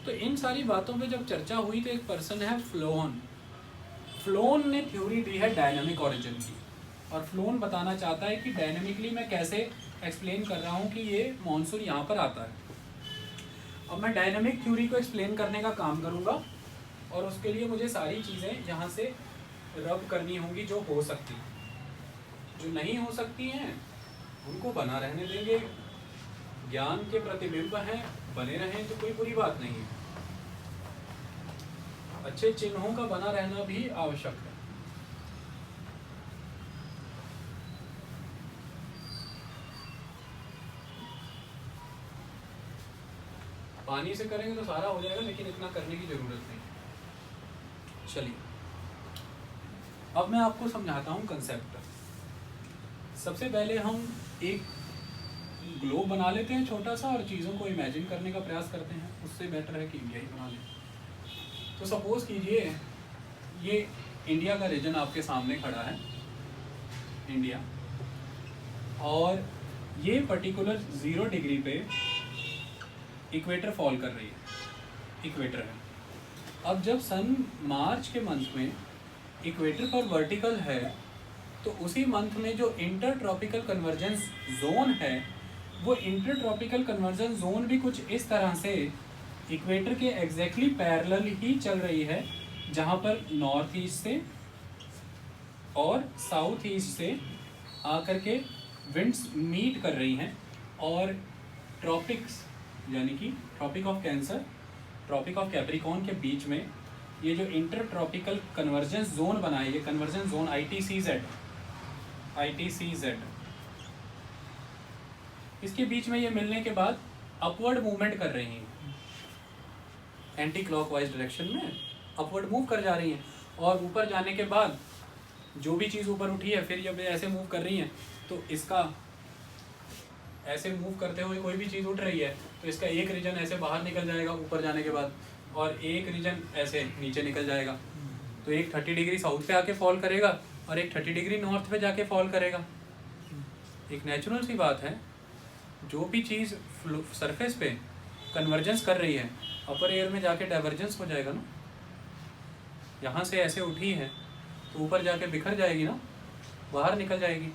तो इन सारी बातों पे जब चर्चा हुई तो एक पर्सन है फ्लोन ने थ्योरी दी है डायनामिक ओरिजिन की, और फ्लोन बताना चाहता है कि डायनामिकली मैं कैसे एक्सप्लेन कर रहा हूँ कि ये मानसून यहाँ पर आता है। अब मैं डायनामिक थ्योरी को एक्सप्लेन करने का काम करूँगा, और उसके लिए मुझे सारी चीज़ें यहाँ से रब करनी होंगी जो हो सकती, जो नहीं हो सकती हैं उनको बना रहने देंगे। ज्ञान के प्रतिबिंब हैं, बने रहें तो कोई बुरी बात नहीं है। अच्छे चिन्हों का बना रहना भी आवश्यक है। पानी से करेंगे तो सारा हो जाएगा, लेकिन इतना करने की जरूरत नहीं। चलिए, अब मैं आपको समझाता हूँ कंसेप्ट। सबसे पहले हम एक ग्लोब बना लेते हैं छोटा सा और चीज़ों को इमेजिन करने का प्रयास करते हैं, उससे बेटर है कि इंडिया ही बना लें। तो सपोज़ कीजिए ये इंडिया का रीजन आपके सामने खड़ा है, इंडिया, और ये पर्टिकुलर 0 डिग्री पे इक्वेटर फॉल कर रही है, इक्वेटर है। अब जब सन मार्च के मंथ में इक्वेटर पर वर्टिकल है तो उसी मंथ में जो इंटर ट्रॉपिकल कन्वर्जेंस जोन है वो इंटर ट्रॉपिकल कन्वर्जेंस जोन भी कुछ इस तरह से इक्वेटर के एग्जैक्टली पैरेलल ही चल रही है, जहाँ पर नॉर्थ ईस्ट से और साउथ ईस्ट से आकर के विंड्स मीट कर रही हैं और ट्रॉपिक्स यानी कि Tropic of Cancer, Tropic of Capricorn के बीच में ये जो इंटर ट्रॉपिकल कन्वर्जेंस जोन बना है, ये कन्वर्जेंस जोन ITCZ, इसके बीच में ये मिलने के बाद अपवर्ड मूवमेंट कर रही हैं, एंटी क्लॉकवाइज डायरेक्शन में अपवर्ड मूव कर जा रही हैं, और ऊपर जाने के बाद जो भी चीज़ ऊपर उठी है फिर जब ऐसे मूव कर रही हैं तो इसका ऐसे मूव करते हुए कोई भी चीज़ उठ रही है तो इसका एक रीजन ऐसे बाहर निकल जाएगा ऊपर जाने के बाद, और एक रीजन ऐसे नीचे निकल जाएगा। तो एक 30 डिग्री साउथ पे आके फॉल करेगा और एक 30 डिग्री नॉर्थ पे जाके फॉल करेगा। एक नेचुरल सी बात है, जो भी चीज़ सरफेस पे कन्वर्जेंस कर रही है अपर एयर में जाके डाइवर्जेंस हो जाएगा ना। यहाँ से ऐसे उठी है तो ऊपर जाके बिखर जाएगी ना, बाहर निकल जाएगी।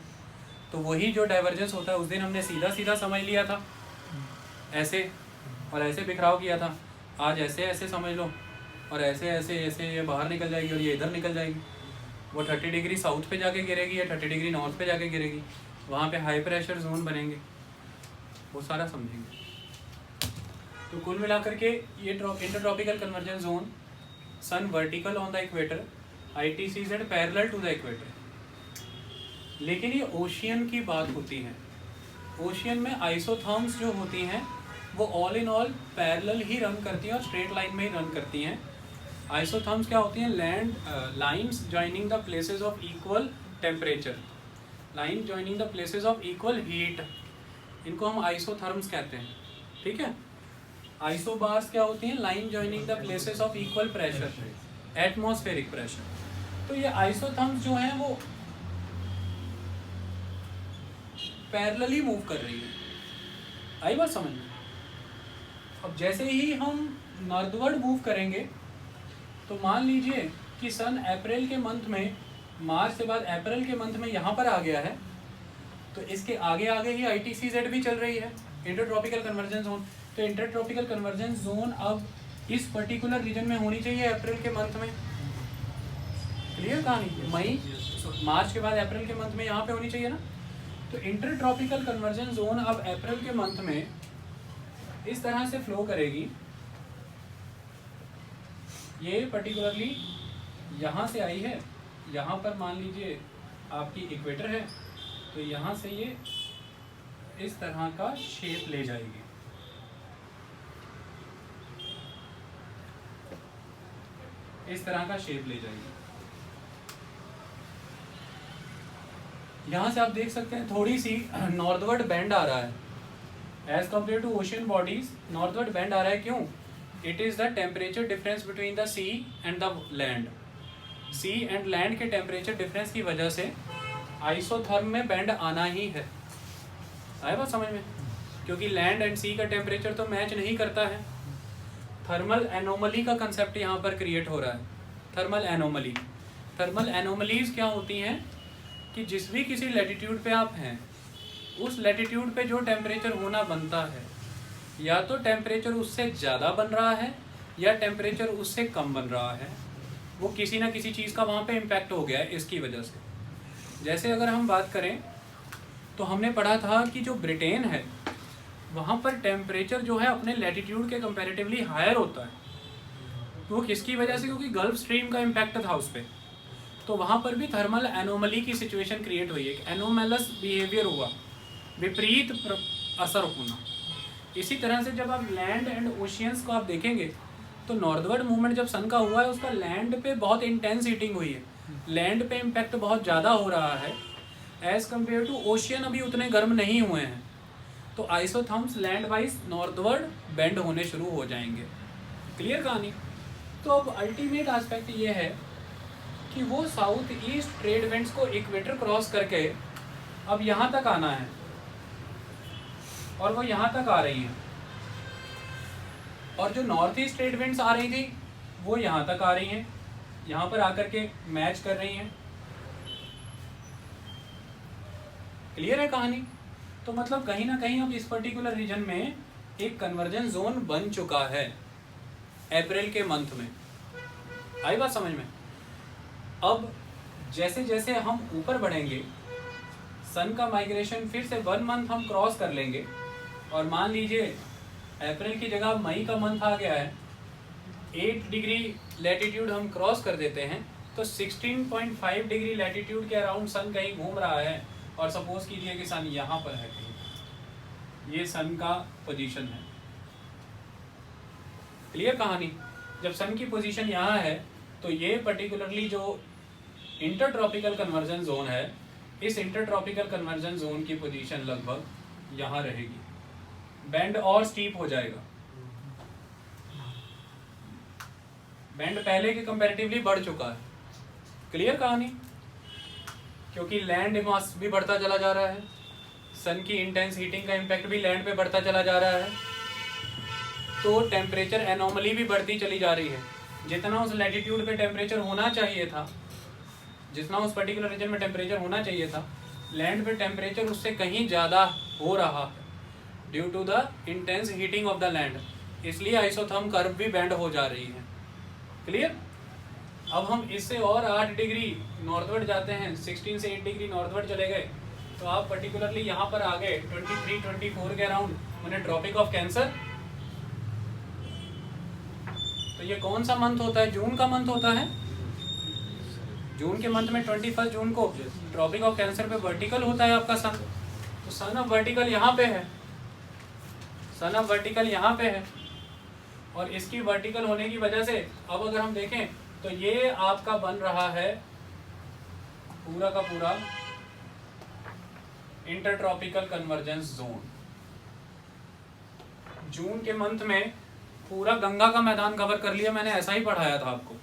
तो वही जो डाइवर्जेंस होता है, उस दिन हमने सीधा सीधा समझ लिया था ऐसे और ऐसे बिखराव किया था, आज ऐसे ऐसे समझ लो और ऐसे ऐसे ऐसे ये बाहर निकल जाएगी और ये इधर निकल जाएगी। वो 30 डिग्री साउथ पे जाके गिरेगी या 30 डिग्री नॉर्थ पे जाके गिरेगी, वहाँ पे हाई प्रेशर जोन बनेंगे, वो सारा समझेंगे। तो कुल मिलाकर के ये intertropical convergence zone, sun vertical on the equator, ITCZ parallel to the equator. लेकिन ये ओशियन की बात होती है, ओशियन में आइसोथर्म्स जो होती हैं वो all in all parallel he run करती हैं और स्ट्रेट लाइन में ही रन करती हैं। आइसोथर्म्स क्या होती हैं? Land lines joining the places of equal temperature, line joining the places of equal heat, इनको हम आइसोथर्म्स कहते हैं। ठीक है। आइसोबार्स क्या होती हैं? Line joining the places of equal pressure, atmospheric pressure. तो ये आइसोथर्म्स जो हैं वो पैरेलली मूव कर रही है। आई बात समझ में? अब जैसे ही हम नॉर्थवर्ड मूव करेंगे तो मान लीजिए कि सन अप्रैल के मंथ में, मार्च के बाद अप्रैल के मंथ में यहाँ पर आ गया है, तो इसके आगे आगे ही ITCZ भी चल रही है, इंटरट्रॉपिकल कन्वर्जेंस जोन। तो इंटरट्रॉपिकल कन्वर्जेंस जोन अब इस पर्टिकुलर रीजन में होनी चाहिए अप्रैल के मंथ में। क्लियर कहानी? मई मार्च के बाद अप्रैल के मंथ में यहाँ पे होनी चाहिए ना। तो इंटरट्रॉपिकल कन्वर्जेंस जोन अब अप्रैल के मंथ में इस तरह से फ्लो करेगी, ये पर्टिकुलरली यहाँ से आई है, यहाँ पर मान लीजिए आपकी इक्वेटर है, तो यहाँ से ये इस तरह का शेप ले जाएगी। इस तरह का शेप ले जाएगी। यहाँ से आप देख सकते हैं थोड़ी सी नॉर्थवर्ड बेंड आ रहा है as compared to ocean bodies. Northward bend आ रहा है, क्यों? It is the temperature difference between the sea and the land. Sea and land के टेम्परेचर डिफरेंस की वजह से आइसोथर्म में बेंड आना ही है। आया बात समझ में? क्योंकि लैंड एंड सी का टेम्परेचर तो मैच नहीं करता है। थर्मल एनोमली का कंसेप्ट यहाँ पर क्रिएट हो रहा है। थर्मल एनोमली, थर्मल एनोमलीज क्या होती हैं कि जिस भी किसी लैटिट्यूड पे आप हैं, उस लैटिट्यूड पे जो टेम्परेचर होना बनता है, या तो टेम्परेचर उससे ज़्यादा बन रहा है या टेम्परेचर उससे कम बन रहा है। वो किसी ना किसी चीज़ का वहाँ पे इम्पैक्ट हो गया है इसकी वजह से। जैसे अगर हम बात करें तो हमने पढ़ा था कि जो ब्रिटेन है वहाँ पर टेम्परेचर जो है अपने लैटिट्यूड के कंपैरेटिवली हायर होता है। तो वो किसकी वजह से? क्योंकि गल्फ स्ट्रीम का इम्पैक्ट था उस पर। तो वहाँ पर भी थर्मल एनोमली की सिचुएशन क्रिएट हुई है, एक एनोमेलस बिहेवियर हुआ, विपरीत असर होना। इसी तरह से जब आप लैंड एंड ओशियंस को आप देखेंगे तो नॉर्थवर्ड मूवमेंट जब सन का हुआ है उसका लैंड पे बहुत इंटेंस हीटिंग हुई है, लैंड पे इम्पैक्ट बहुत ज़्यादा हो रहा है एज़ कम्पेयर टू ओशियन। अभी उतने गर्म नहीं हुए हैं। तो isotherms land wise northward bend होने शुरू हो जाएंगे। क्लियर कहानी? तो अब अल्टीमेट एस्पेक्ट ये है कि वो साउथ ईस्ट ट्रेड विंड्स को इक्वेटर क्रॉस करके अब यहाँ तक आना है, और वो यहाँ तक आ रही हैं, और जो नॉर्थ ईस्ट ट्रेड विंड्स आ रही थी वो यहाँ तक आ रही हैं, यहाँ पर आकर के मैच कर रही हैं। क्लियर है कहानी? तो मतलब कहीं ना कहीं अब इस पर्टिकुलर रीजन में एक कन्वर्जेंस जोन बन चुका है अप्रैल के मंथ में। आई बात समझ में? अब जैसे जैसे हम ऊपर बढ़ेंगे, सन का माइग्रेशन फिर से 1 मंथ हम क्रॉस कर लेंगे, और मान लीजिए अप्रैल की जगह मई का मंथ आ गया है, 8 डिग्री लैटिट्यूड हम क्रॉस कर देते हैं, तो 16.5 डिग्री लैटिट्यूड के अराउंड सन कहीं घूम रहा है, और सपोज कीजिए कि सन यहाँ पर है कहीं, ये सन का पोजीशन है। क्लियर कहानी? जब सन की पोजीशन यहाँ है तो ये पर्टिकुलरली जो इंटरट्रॉपिकल कन्वर्जन जोन है, इस इंटरट्रॉपिकल कन्वर्जन जोन की पोजीशन लगभग यहाँ रहेगी, बेंड और स्टीप हो जाएगा। बेंड पहले के कंपैरेटिवली बढ़ चुका है। क्लियर कहानी? क्योंकि लैंड मास भी बढ़ता चला जा रहा है, सन की इंटेंस हीटिंग का इम्पैक्ट भी लैंड पे बढ़ता चला जा रहा है, तो टेम्परेचर एनोमली भी बढ़ती चली जा रही है। जितना उस लैटिट्यूड पे टेम्परेचर होना चाहिए था, जितना उस पर्टिकुलर रीजन में टेम्परेचर होना चाहिए था, लैंड पे टेम्परेचर उससे कहीं ज़्यादा हो रहा है due to the intense heating of the land. इसलिए आइसोथर्म कर्व भी बेंड हो जा रही है। क्लियर? अब हम इससे और 8 डिग्री नॉर्थवर्ड जाते हैं, 16 से 8 डिग्री नॉर्थवर्ड चले गए, तो आप पर्टिकुलरली यहाँ पर आ गए 23-24 के अराउंड, उन्हें ट्रॉपिक ऑफ कैंसर। तो ये कौन सा मंथ होता है? जून का मंथ होता है। जून के मंथ में 21 जून को ट्रॉपिक ऑफ कैंसर पे वर्टिकल होता है आपका सन। तो सन ऑफ वर्टिकल यहाँ पे है, सन ऑफ वर्टिकल यहाँ पे है, और इसकी वर्टिकल होने की वजह से अब अगर हम देखें तो ये आपका बन रहा है पूरा का पूरा इंटरट्रॉपिकल कन्वर्जेंस जोन। जून के मंथ में पूरा गंगा का मैदान कवर कर लिया मैंने, ऐसा ही पढ़ाया था आपको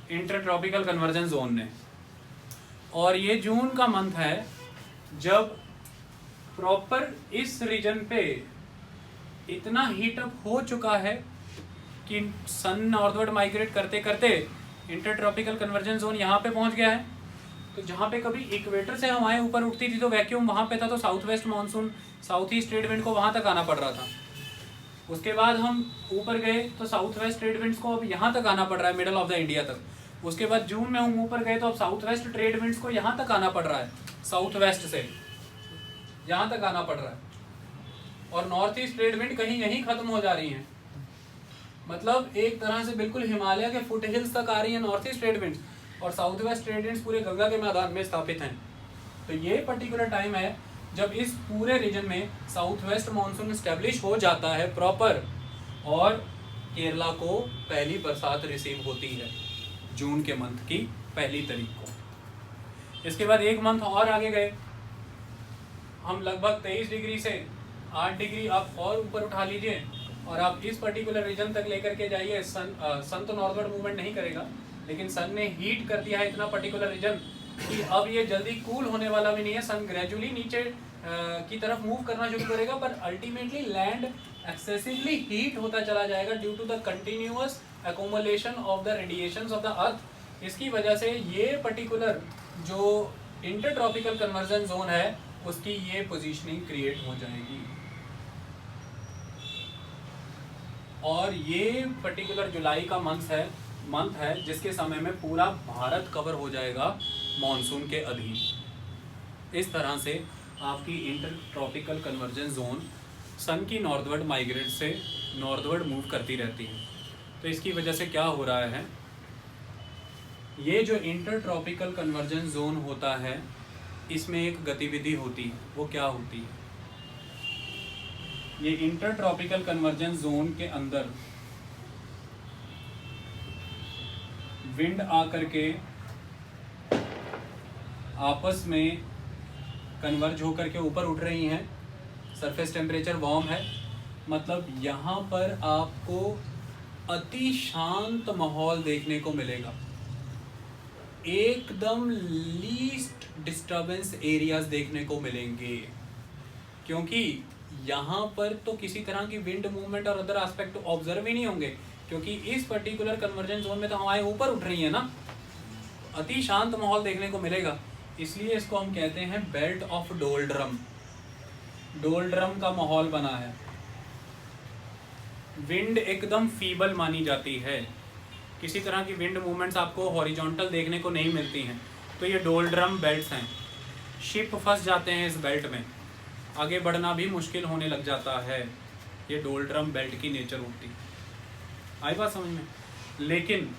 इंटरट्रॉपिकल कन्वर्जेंस जोन ने। और ये जून का मंथ है जब प्रॉपर इस रीजन पे इतना हीट अप हो चुका है कि सन नॉर्थवर्ड माइग्रेट करते करते इंटरट्रॉपिकल कन्वर्जेंस जोन यहाँ पे पहुँच गया है। तो जहाँ पे कभी इक्वेटर से हवाएं ऊपर उठती थी तो वैक्यूम वहाँ पे था, तो south west monsoon, south east trade wind को वहाँ तक आना पड़ रहा था। उसके बाद हम ऊपर गए तो साउथ वेस्ट ट्रेड विंड्स को अब यहाँ तक आना पड़ रहा है, मिडल ऑफ द इंडिया तक। उसके बाद जून में हम ऊपर गए तो अब साउथ वेस्ट ट्रेड विंड्स को यहाँ तक आना पड़ रहा है, साउथ वेस्ट से यहाँ तक आना पड़ रहा है, और नॉर्थ ईस्ट ट्रेड विंड कहीं यहीं खत्म हो जा रही हैं। मतलब एक तरह से बिल्कुल हिमालय के फुट हिल्स तक आ रही है नॉर्थ ईस्ट ट्रेड विंड्स, और साउथ वेस्ट ट्रेड विंड्स पूरे गंगा के मैदान में स्थापित हैं। तो ये पर्टिकुलर टाइम है जब इस पूरे रीजन में साउथ वेस्ट मानसून स्टैब्लिश हो जाता है प्रॉपर, और केरला को पहली बरसात रिसीव होती है जून के मंथ की 1 तारीख को। इसके बाद एक मंथ और आगे गए, हम लगभग 23 डिग्री से 8 डिग्री आप और ऊपर उठा लीजिए, और आप इस पर्टिकुलर रीजन तक लेकर के जाइए। सन तो नॉर्थवर्ड मूवमेंट नहीं करेगा, लेकिन सन ने हीट कर दिया है इतना पर्टिकुलर रीजन कि अब ये जल्दी कूल होने वाला भी नहीं है। सन ग्रेजुअली नीचे की तरफ मूव करना शुरू करेगा, पर अल्टीमेटली लैंड एक्सेसिवली हीट होता चला जाएगा due to the continuous accumulation of the radiations of the earth. इसकी वजह से ये पर्टिकुलर जो इंटरट्रॉपिकल कन्वर्जन जोन है उसकी ये पोजीशनिंग क्रिएट हो जाएगी, और ये पर्टिकुलर जुलाई का मंथ है जिसके समय में पूरा भारत कवर हो जाएगा मॉनसून के अधीन। इस तरह से आपकी इंटरट्रॉपिकल कन्वर्जेंस जोन सन की नॉर्थवर्ड माइग्रेट से नॉर्थवर्ड मूव करती रहती है। तो इसकी वजह से क्या हो रहा है, ये जो इंटरट्रॉपिकल कन्वर्जेंस जोन होता है इसमें एक गतिविधि होती है। वो क्या होती है? ये इंटरट्रॉपिकल कन्वर्जेंस जोन के अंदर विंड आकर के आपस में कन्वर्ज होकर के ऊपर उठ रही हैं, सरफेस टेम्परेचर वार्म है, मतलब यहाँ पर आपको अति शांत माहौल देखने को मिलेगा, एकदम लीस्ट डिस्टर्बेंस एरियाज देखने को मिलेंगे, क्योंकि यहाँ पर तो किसी तरह की विंड मूवमेंट और अदर एस्पेक्ट ऑब्जर्व ही नहीं होंगे, क्योंकि इस पर्टिकुलर कन्वर्जेंस जोन में तो हवाएं ऊपर उठ रही है ना, अति शांत माहौल देखने को मिलेगा। इसलिए इसको हम कहते हैं बेल्ट ऑफ डोल्ड्रम। डोल्ड्रम का माहौल बना है। विंड एकदम फीबल मानी जाती है, किसी तरह की विंड मूवमेंट्स आपको हॉरिजॉन्टल देखने को नहीं मिलती हैं, तो ये डोल्ड्रम बेल्ट्स हैं। शिप फंस जाते हैं इस बेल्ट में, आगे बढ़ना भी मुश्किल होने लग जाता है, ये डोल्ड्रम बेल्ट की नेचर होती है। आई बात समझ में? लेकिन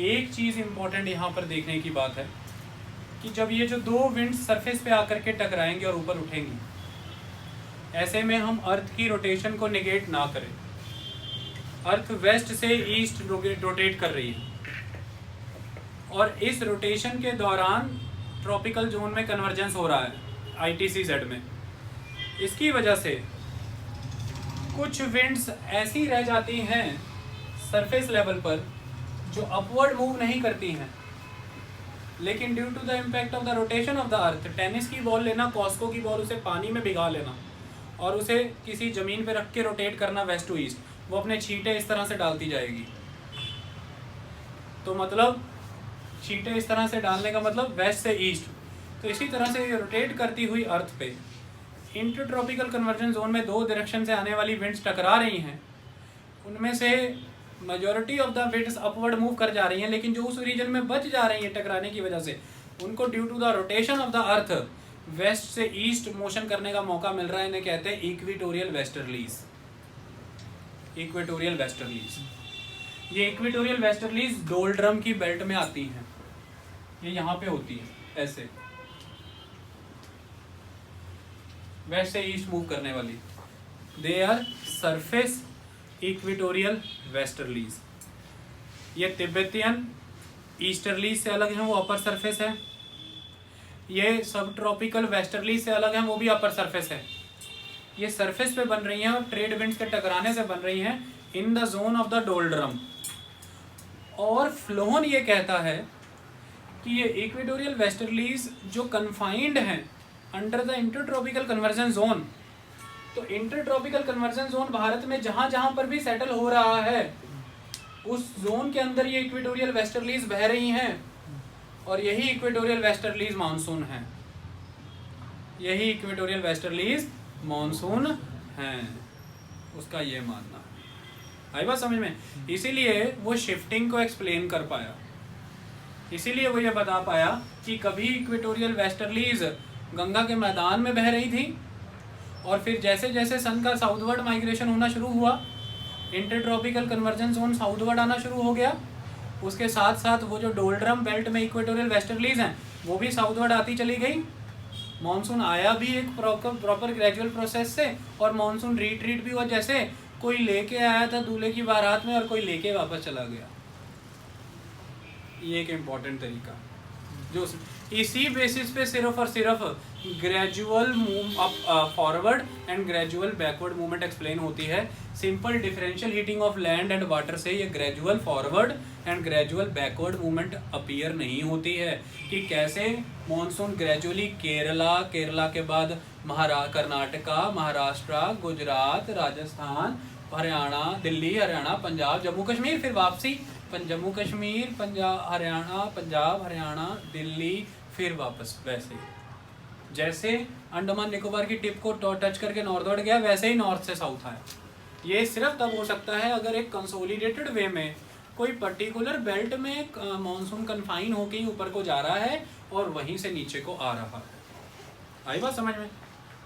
एक चीज़ इम्पॉर्टेंट यहाँ पर देखने की बात है कि जब ये जो दो विंड्स सरफेस पे आकर के टकराएंगे और ऊपर उठेंगी, ऐसे में हम अर्थ की रोटेशन को निगेट ना करें। अर्थ वेस्ट से ईस्ट रोटेट कर रही है और इस रोटेशन के दौरान ट्रॉपिकल जोन में कन्वर्जेंस हो रहा है ITCZ में। इसकी वजह से कुछ विंड्स ऐसी रह जाती हैं सरफेस लेवल पर जो अपवर्ड मूव नहीं करती हैं, लेकिन due to the impact of the rotation of the earth, tennis की बॉल लेना, कॉस्को की बॉल, उसे पानी में भिगा लेना और उसे किसी ज़मीन पे रख के रोटेट करना वेस्ट टू ईस्ट, वो अपने छींटे इस तरह से डालती जाएगी। तो मतलब छींटे इस तरह से डालने का मतलब वेस्ट से ईस्ट। तो इसी तरह से ये रोटेट करती हुई अर्थ पे इंटरट्रॉपिकल कन्वर्जन जोन में दो डायरेक्शन से आने वाली विंड्स टकरा रही हैं, उनमें से majority of the winds upward move कर जा रही हैं, लेकिन जो उस रीजन में बच जा रही हैं टकराने की वजह से, उनको due to the rotation of the earth west से ईस्ट मोशन करने का मौका मिल रहा है। इन्हें कहते हैं इक्वेटोरियल वेस्टर्लीज। इक्वेटोरियल वेस्टर्लीज, ये इक्वेटोरियल वेस्टर्लीज डोल्ड्रम की बेल्ट में आती हैं, ये यहाँ पे होती है ऐसे वेस्ट से ईस्ट मूव करने वाली। They are surface equatorial westerlies. ये तिब्बतियन ईस्टर्लीज से अलग है, वो अपर सरफेस है। ये सब ट्रॉपिकल वेस्टर्लीज से अलग है, वो भी अपर सरफेस है। ये सरफेस पे बन रही हैं और ट्रेड विंड्स के टकराने से बन रही हैं in the zone of the doldrum. और फ्लोन ये कहता है कि ये इक्वेटोरियल वेस्टर्लीज जो कन्फाइंड हैं under the intertropical conversion zone, तो इंटरट्रॉपिकल कन्वर्जन जोन भारत में जहां जहां पर भी सेटल हो रहा है उस जोन के अंदर ये इक्वेटोरियल वेस्टर्लीज बह रही हैं, और यही इक्वेटोरियल वेस्टर्लीज मानसून है। यही इक्वेटोरियल वेस्टर्लीज मानसून है, उसका ये मानना है। आई बात समझ में? इसीलिए वो शिफ्टिंग को एक्सप्लेन कर पाया, इसीलिए वो ये बता पाया कि कभी इक्वेटोरियल वेस्टर्लीज गंगा के मैदान में बह रही थी, और फिर जैसे जैसे सन का साउथवर्ड माइग्रेशन होना शुरू हुआ, इंटरट्रॉपिकल कन्वर्जन जोन साउथवर्ड आना शुरू हो गया, उसके साथ साथ वो जो डोल्ड्रम बेल्ट में इक्वेटोरियल वेस्टर्लीज हैं वो भी साउथवर्ड आती चली गई। मॉनसून आया भी एक प्रॉपर ग्रेजुअल प्रोसेस से, और मॉनसून रिट्रीट भी हुआ, जैसे कोई लेके आया था दूल्हे की बारात में और कोई लेके वापस चला गया। ये एक इम्पॉर्टेंट तरीका जो इसी बेसिस पे सिर्फ और सिर्फ gradual move up forward and gradual backward movement explain होती है। Simple differential heating of land and water से ये gradual forward and gradual backward movement appear नहीं होती है कि कैसे मॉनसून ग्रेजुअली केरला के बाद कर्नाटका, महाराष्ट्र, गुजरात, राजस्थान, हरियाणा, दिल्ली, हरियाणा, पंजाब, जम्मू कश्मीर, फिर वापसी जम्मू कश्मीर, पंजाब, हरियाणा, पंजाब, हरियाणा, दिल्ली, फिर वापस। वैसे जैसे अंडमान निकोबार की टिप को टच करके नॉर्थवर्ड गया, वैसे ही नॉर्थ से साउथ आया। ये सिर्फ तब हो सकता है अगर एक कंसोलिडेटेड वे में कोई पर्टिकुलर बेल्ट में मॉनसून कन्फाइन होके ही ऊपर को जा रहा है और वहीं से नीचे को आ रहा है। आई बात समझ में?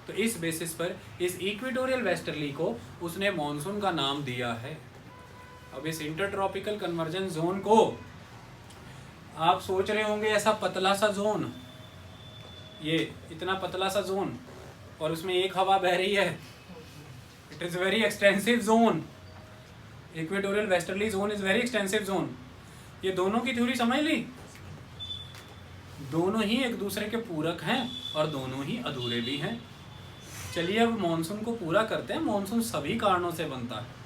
तो इस बेसिस पर इस इक्वेटोरियल वेस्टर्ली को उसने मॉनसून का नाम दिया है। अब इस इंटरट्रॉपिकल कन्वर्जन जोन को आप सोच रहे होंगे ऐसा पतला सा जोन, ये इतना पतला सा जोन और उसमें एक हवा बह रही है, it is very extensive zone. Equatorial westerly zone is very extensive zone. ये दोनों की थ्योरी समझ ली? दोनों ही एक दूसरे के पूरक हैं और दोनों ही अधूरे भी हैं। चलिए अब मॉनसून को पूरा करते हैं। मॉनसून सभी कारणों से बनता है।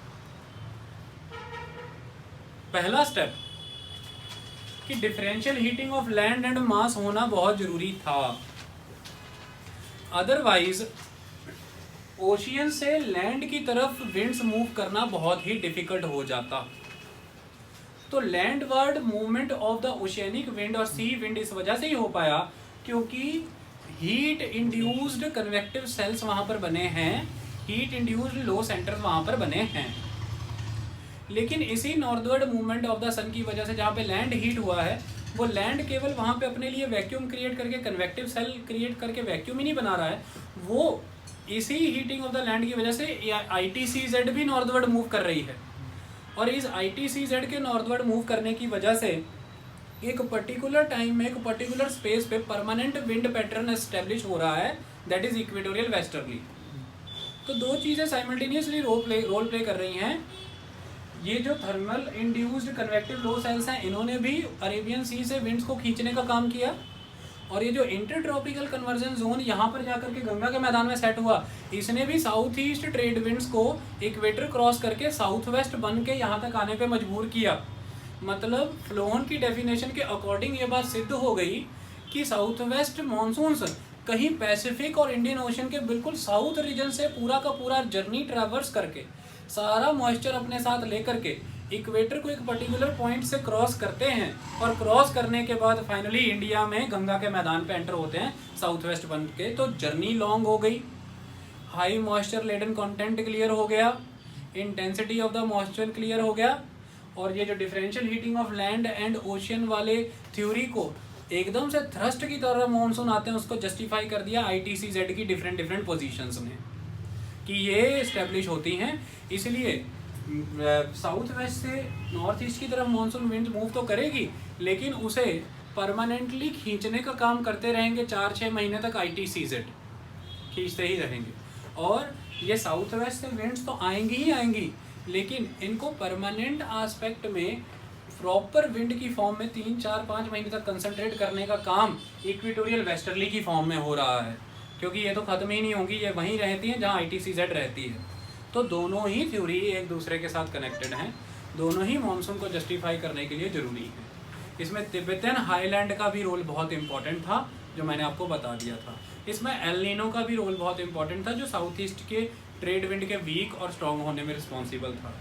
पहला स्टेप कि differential heating of land and mass होना बहुत जरूरी था, अदरवाइज ओशियन से लैंड की तरफ विंड्स मूव करना बहुत ही डिफिकल्ट हो जाता। तो landward movement of the oceanic wind और सी विंड इस वजह से ही हो पाया क्योंकि हीट इंड्यूस्ड कन्वेक्टिव सेल्स वहां पर बने हैं, हीट इंड्यूस्ड लो सेंटर्स वहां पर बने हैं। लेकिन इसी नॉर्थवर्ड मूवमेंट ऑफ द सन की वजह से जहाँ पे लैंड हीट हुआ है, वो लैंड केवल वहाँ पे अपने लिए वैक्यूम क्रिएट करके, कन्वेक्टिव सेल क्रिएट करके वैक्यूम ही नहीं बना रहा है, वो इसी हीटिंग ऑफ द लैंड की वजह से ITCZ भी नॉर्थवर्ड मूव कर रही है। और इस ITCZ के नॉर्थवर्ड मूव करने की वजह से एक पर्टिकुलर टाइम में, एक पर्टिकुलर स्पेस पे परमानेंट विंड पैटर्न एस्टेब्लिश हो रहा है, दैट इज इक्वेटोरियल वेस्टर्ली। तो दो चीज़ें साइमल्टेनियसली रोल प्ले कर रही हैं। ये जो थर्मल इंड्यूस्ड कन्वेक्टिव लो सेल्स हैं, इन्होंने भी अरेबियन सी से विंड्स को खींचने का काम किया, और ये जो इंटरट्रॉपिकल कन्वर्जन जोन यहाँ पर जाकर के गंगा के मैदान में सेट हुआ, इसने भी साउथ ईस्ट ट्रेड विंड्स को इक्वेटर क्रॉस करके साउथ वेस्ट बन के यहाँ तक आने पे मजबूर किया। मतलब फ्लोन की डेफिनेशन के अकॉर्डिंग ये बात सिद्ध हो गई कि साउथ वेस्ट मानसून्स कहीं पैसिफिक और इंडियन ओशन के बिल्कुल साउथ रीजन से पूरा का पूरा जर्नी ट्रैवर्स करके सारा मॉइस्चर अपने साथ लेकर के इक्वेटर को एक पर्टिकुलर पॉइंट से क्रॉस करते हैं, और क्रॉस करने के बाद फाइनली इंडिया में गंगा के मैदान पे एंटर होते हैं साउथ वेस्ट बन के। तो जर्नी लॉन्ग हो गई, high moisture laden content clear हो गया, intensity of the moisture clear हो गया, और ये जो differential heating of land and ocean वाले थ्योरी को एकदम से थ्रस्ट की तरह मॉनसून आते हैं उसको जस्टिफाई कर दिया ITCZ की डिफरेंट पोजीशंस में कि ये इस्टेब्लिश होती हैं। इसलिए साउथ वेस्ट से नॉर्थ ईस्ट की तरफ मॉनसून विंड मूव तो करेगी, लेकिन उसे परमानेंटली खींचने का काम करते रहेंगे 4-6 महीने तक ITCZ खींचते ही रहेंगे। और ये साउथ वेस्ट से विंड्स तो आएंगी ही आएंगी, लेकिन इनको परमानेंट आस्पेक्ट में प्रॉपर विंड की फॉर्म में 3-4-5 महीने तक कंसंट्रेट करने का काम इक्वेटोरियल वेस्टर्ली की फॉर्म में हो रहा है, क्योंकि ये तो ख़त्म ही नहीं होंगी, ये वहीं रहती हैं जहाँ ITCZ रहती है। तो दोनों ही थ्योरी एक दूसरे के साथ कनेक्टेड हैं, दोनों ही मॉनसून को जस्टिफाई करने के लिए ज़रूरी है। इसमें तिब्बतन हाईलैंड का भी रोल बहुत इंपॉर्टेंट था, जो मैंने आपको बता दिया था। इसमें एल नीनो का भी रोल बहुत इंपॉर्टेंट था, जो साउथ ईस्ट के ट्रेड विंड के वीक और स्ट्रॉन्ग होने में रिस्पॉन्सिबल था।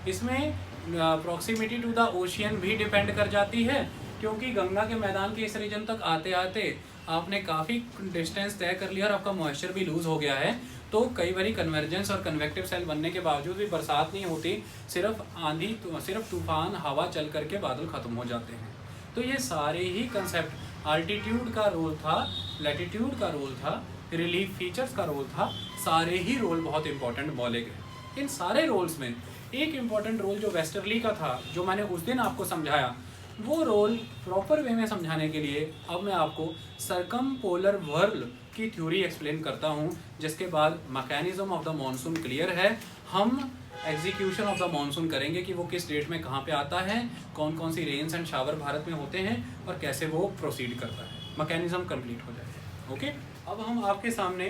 इसमें प्रॉक्सिमिटी टू द ओशियन भी डिपेंड कर जाती है, क्योंकि गंगा के मैदान के इस रीजन तक आते आते आपने काफ़ी डिस्टेंस तय कर लिया और आपका मॉइस्चर भी लूज़ हो गया है, तो कई बारी कन्वर्जेंस और कन्वेक्टिव सेल बनने के बावजूद भी बरसात नहीं होती, सिर्फ आंधी, सिर्फ तूफान, हवा चल करके बादल ख़त्म हो जाते हैं। तो ये सारे ही कंसेप्ट, आल्टीट्यूड का रोल था, लैटिट्यूड का रोल था, रिलीफ फीचर्स का रोल था, सारे ही रोल बहुत इंपॉर्टेंट बोले गए। इन सारे रोल्स में एक इम्पॉर्टेंट रोल जो वेस्टर्ली का था, जो मैंने उस दिन आपको समझाया, वो रोल प्रॉपर वे में समझाने के लिए अब मैं आपको सरकमपोलर व्हर्ल की थ्योरी एक्सप्लेन करता हूँ, जिसके बाद mechanism of the monsoon clear है। हम एग्जीक्यूशन ऑफ द मॉनसून करेंगे कि वो किस डेट में कहाँ पे आता है, कौन कौन सी रेन्स एंड शावर भारत में होते हैं और कैसे वो प्रोसीड करता है। मैकेनिज्म कंप्लीट हो जाएगा। ओके, अब हम आपके सामने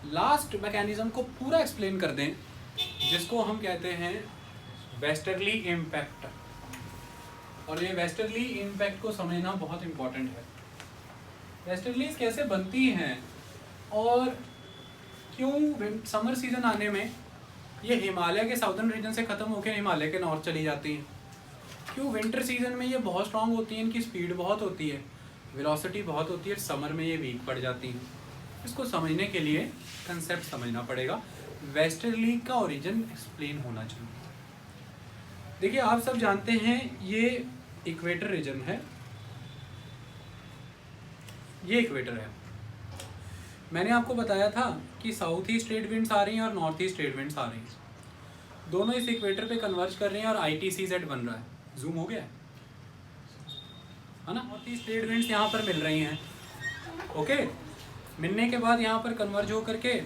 लास्ट मैकेनिज्म को पूरा एक्सप्लेन कर दें, जिसको हम कहते हैं वेस्टर्ली इम्पैक्ट। और ये वेस्टर्ली इम्पैक्ट को समझना बहुत इम्पोर्टेंट है। वेस्टर्लीज कैसे बनती हैं और क्यों समर सीजन आने में ये हिमालय के साउदर्न रीजन से ख़त्म होकर हिमालय के नॉर्थ चली जाती हैं, क्यों विंटर सीजन में ये बहुत स्ट्रांग होती हैं, इनकी स्पीड बहुत होती है, वेलोसिटी बहुत होती है, समर में ये वीक पड़ जाती हैं। इसको समझने के लिए कंसेप्ट समझना पड़ेगा, वेस्टर्ली का ओरिजिन एक्सप्लेन होना चाहिए। देखिए, आप सब जानते हैं ये इक्वेटर रीजन है, ये इक्वेटर है। मैंने आपको बताया था कि साउथ ईस्ट ट्रेड विंड्स आ रही हैं और नॉर्थ ईस्ट ट्रेड विंड्स आ रही हैं, दोनों इस इक्वेटर पे कन्वर्ज कर रही हैं और ITCZ बन रहा है। जूम हो गया है ना। नॉर्थ ईस्ट ट्रेड विंड्स यहाँ पर मिल रही हैं। ओके, मिलने के बाद यहाँ पर कन्वर्ज हो करके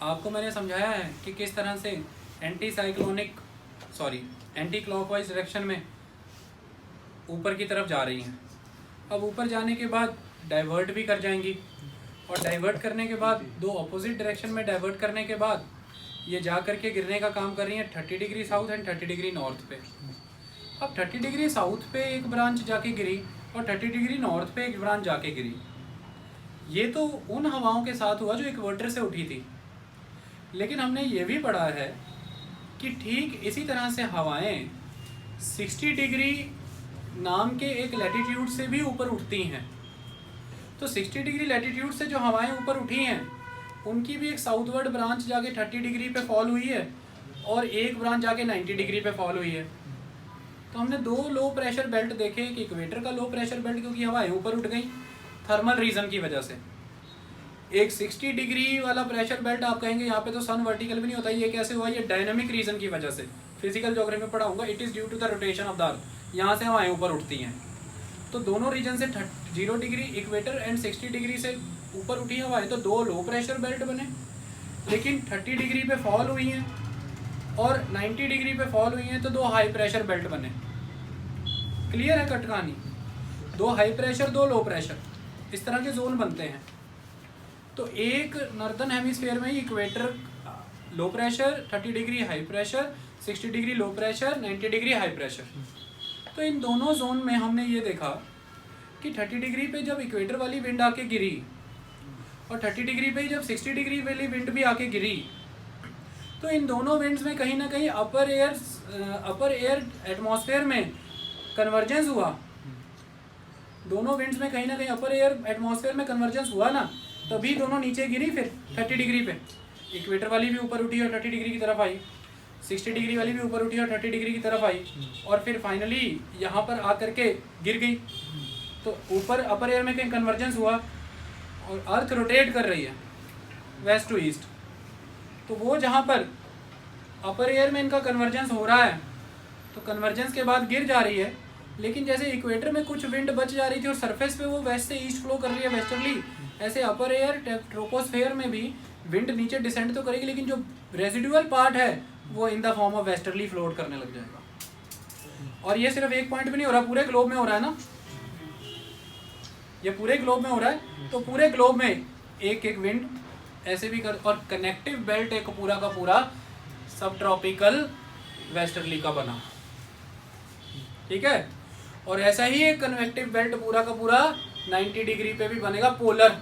आपको मैंने समझाया है कि किस तरह से एंटी क्लॉकवाइज डायरेक्शन में ऊपर की तरफ जा रही हैं। अब ऊपर जाने के बाद डाइवर्ट भी कर जाएंगी, और डाइवर्ट करने के बाद दो अपोजिट डायरेक्शन में डाइवर्ट करने के बाद ये जा करके गिरने का काम कर रही है 30 degree south and 30 degree north पे। अब 30 डिग्री साउथ पे एक ब्रांच जाके गिरी और 30 डिग्री नॉर्थ पे एक ब्रांच जाके गिरी। ये तो उन हवाओं के साथ हुआ जो इक्वेटर से उठी थी, लेकिन हमने ये भी पढ़ा है कि ठीक इसी तरह से हवाएं 60 डिग्री नाम के एक लैटिट्यूड से भी ऊपर उठती हैं। तो 60 डिग्री लैटिट्यूड से जो हवाएं ऊपर उठी हैं उनकी भी एक साउथवर्ड ब्रांच जाके 30 डिग्री पे फॉल हुई है और एक ब्रांच जाके 90 डिग्री पे फॉल हुई है। तो हमने दो लो प्रेशर बेल्ट देखे, एक इक्वेटर का लो प्रेशर बेल्ट क्योंकि हवाएं ऊपर उठ गई थर्मल रीजन की वजह से, एक 60 डिग्री वाला प्रेशर बेल्ट आप कहेंगे यहाँ पे तो सन वर्टिकल भी नहीं होता, ये कैसे हुआ? ये डायनामिक रीजन की वजह से, फिजिकल ज्योग्राफी में पढ़ाऊंगा, it is due to the rotation of the earth, यहाँ से हवाएं ऊपर उठती हैं। तो दोनों रीजन से 0 डिग्री इक्वेटर एंड 60 डिग्री से ऊपर उठी हवाएं, तो दो लो प्रेशर बेल्ट बने, लेकिन 30 डिग्री पे फॉल हुई हैं और 90 डिग्री पे फॉल हुई हैं तो दो हाई प्रेशर बेल्ट बने। क्लियर है कट कहानी? दो हाई प्रेशर दो लो प्रेशर, इस तरह के जोन बनते हैं। तो एक नॉर्दर्न हेमिस्फीयर में equator low pressure, 30 degree high pressure, 60 degree low pressure, 90 degree high pressure. तो इन दोनों जोन में हमने ये देखा कि 30 डिग्री पे जब इक्वेटर वाली विंड आके गिरी और 30 डिग्री पे जब 60 डिग्री वाली विंड भी आके गिरी, तो इन दोनों विंड्स में कहीं ना कहीं अपर एयर एटमॉस्फेयर में कन्वर्जेंस हुआ। दोनों विंड्स में कहीं ना कहीं अपर एयर एटमॉस्फेयर में कन्वर्जेंस हुआ ना, तभी दोनों नीचे गिरी। फिर 30 डिग्री पे इक्वेटर वाली भी ऊपर उठी और 30 डिग्री की तरफ आई, 60 डिग्री वाली भी ऊपर उठी और 30 डिग्री की तरफ आई, और फिर फाइनली यहाँ पर आकर के गिर गई। तो ऊपर अपर एयर में कहीं कन्वर्जेंस हुआ और अर्थ रोटेट कर रही है वेस्ट टू ईस्ट, तो वो जहाँ पर अपर एयर में इनका कन्वर्जेंस हो रहा है तो कन्वर्जेंस के बाद गिर जा रही है। लेकिन जैसे इक्वेटर में कुछ विंड बच जा रही थी और सरफेस पे वो वेस्ट से ईस्ट फ्लो कर रही है वेस्टर्ली, ऐसे अपर एयर ट्रोपोस्फेयर में भी विंड नीचे डिसेंड तो करेगी, लेकिन जो रेजिडुअल पार्ट है वो in the form of westerly float करने लग जाएगा। और ये सिर्फ एक पॉइंट भी नहीं हो रहा, पूरे ग्लोब में हो रहा है ना, ये पूरे ग्लोब में हो रहा है। तो पूरे ग्लोब में एक एक विंड ऐसे भी कर, और कनेक्टिव बेल्ट एक पूरा का पूरा सब ट्रॉपिकल वेस्टर्ली का बना, ठीक है। और ऐसा ही एक कन्वेक्टिव बेल्ट पूरा का पूरा 90 डिग्री पे भी बनेगा, पोलर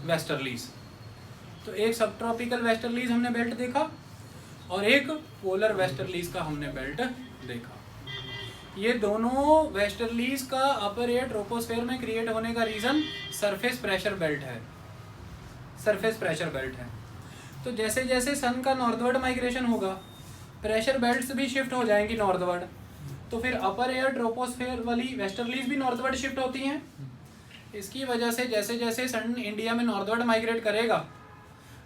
वेस्टर्लीज। तो एक सब ट्रॉपिकल वेस्टर्लीज हमने बेल्ट देखा और एक पोलर वेस्टर्लीज का हमने बेल्ट देखा। ये दोनों वेस्टर्लीज का अपर एयर ट्रोपोस्फेयर में क्रिएट होने का रीजन सरफेस प्रेशर बेल्ट है, सरफेस प्रेशर बेल्ट है। तो जैसे जैसे सन का नॉर्थवर्ड माइग्रेशन होगा, प्रेशर बेल्ट्स भी शिफ्ट हो जाएंगी नॉर्थवर्ड, तो फिर अपर एयर ट्रोपोस्फेयर वाली वेस्टर्लीज भी नॉर्थवर्ड शिफ्ट होती हैं। इसकी वजह से जैसे जैसे सन इंडिया में नॉर्थवर्ड माइग्रेट करेगा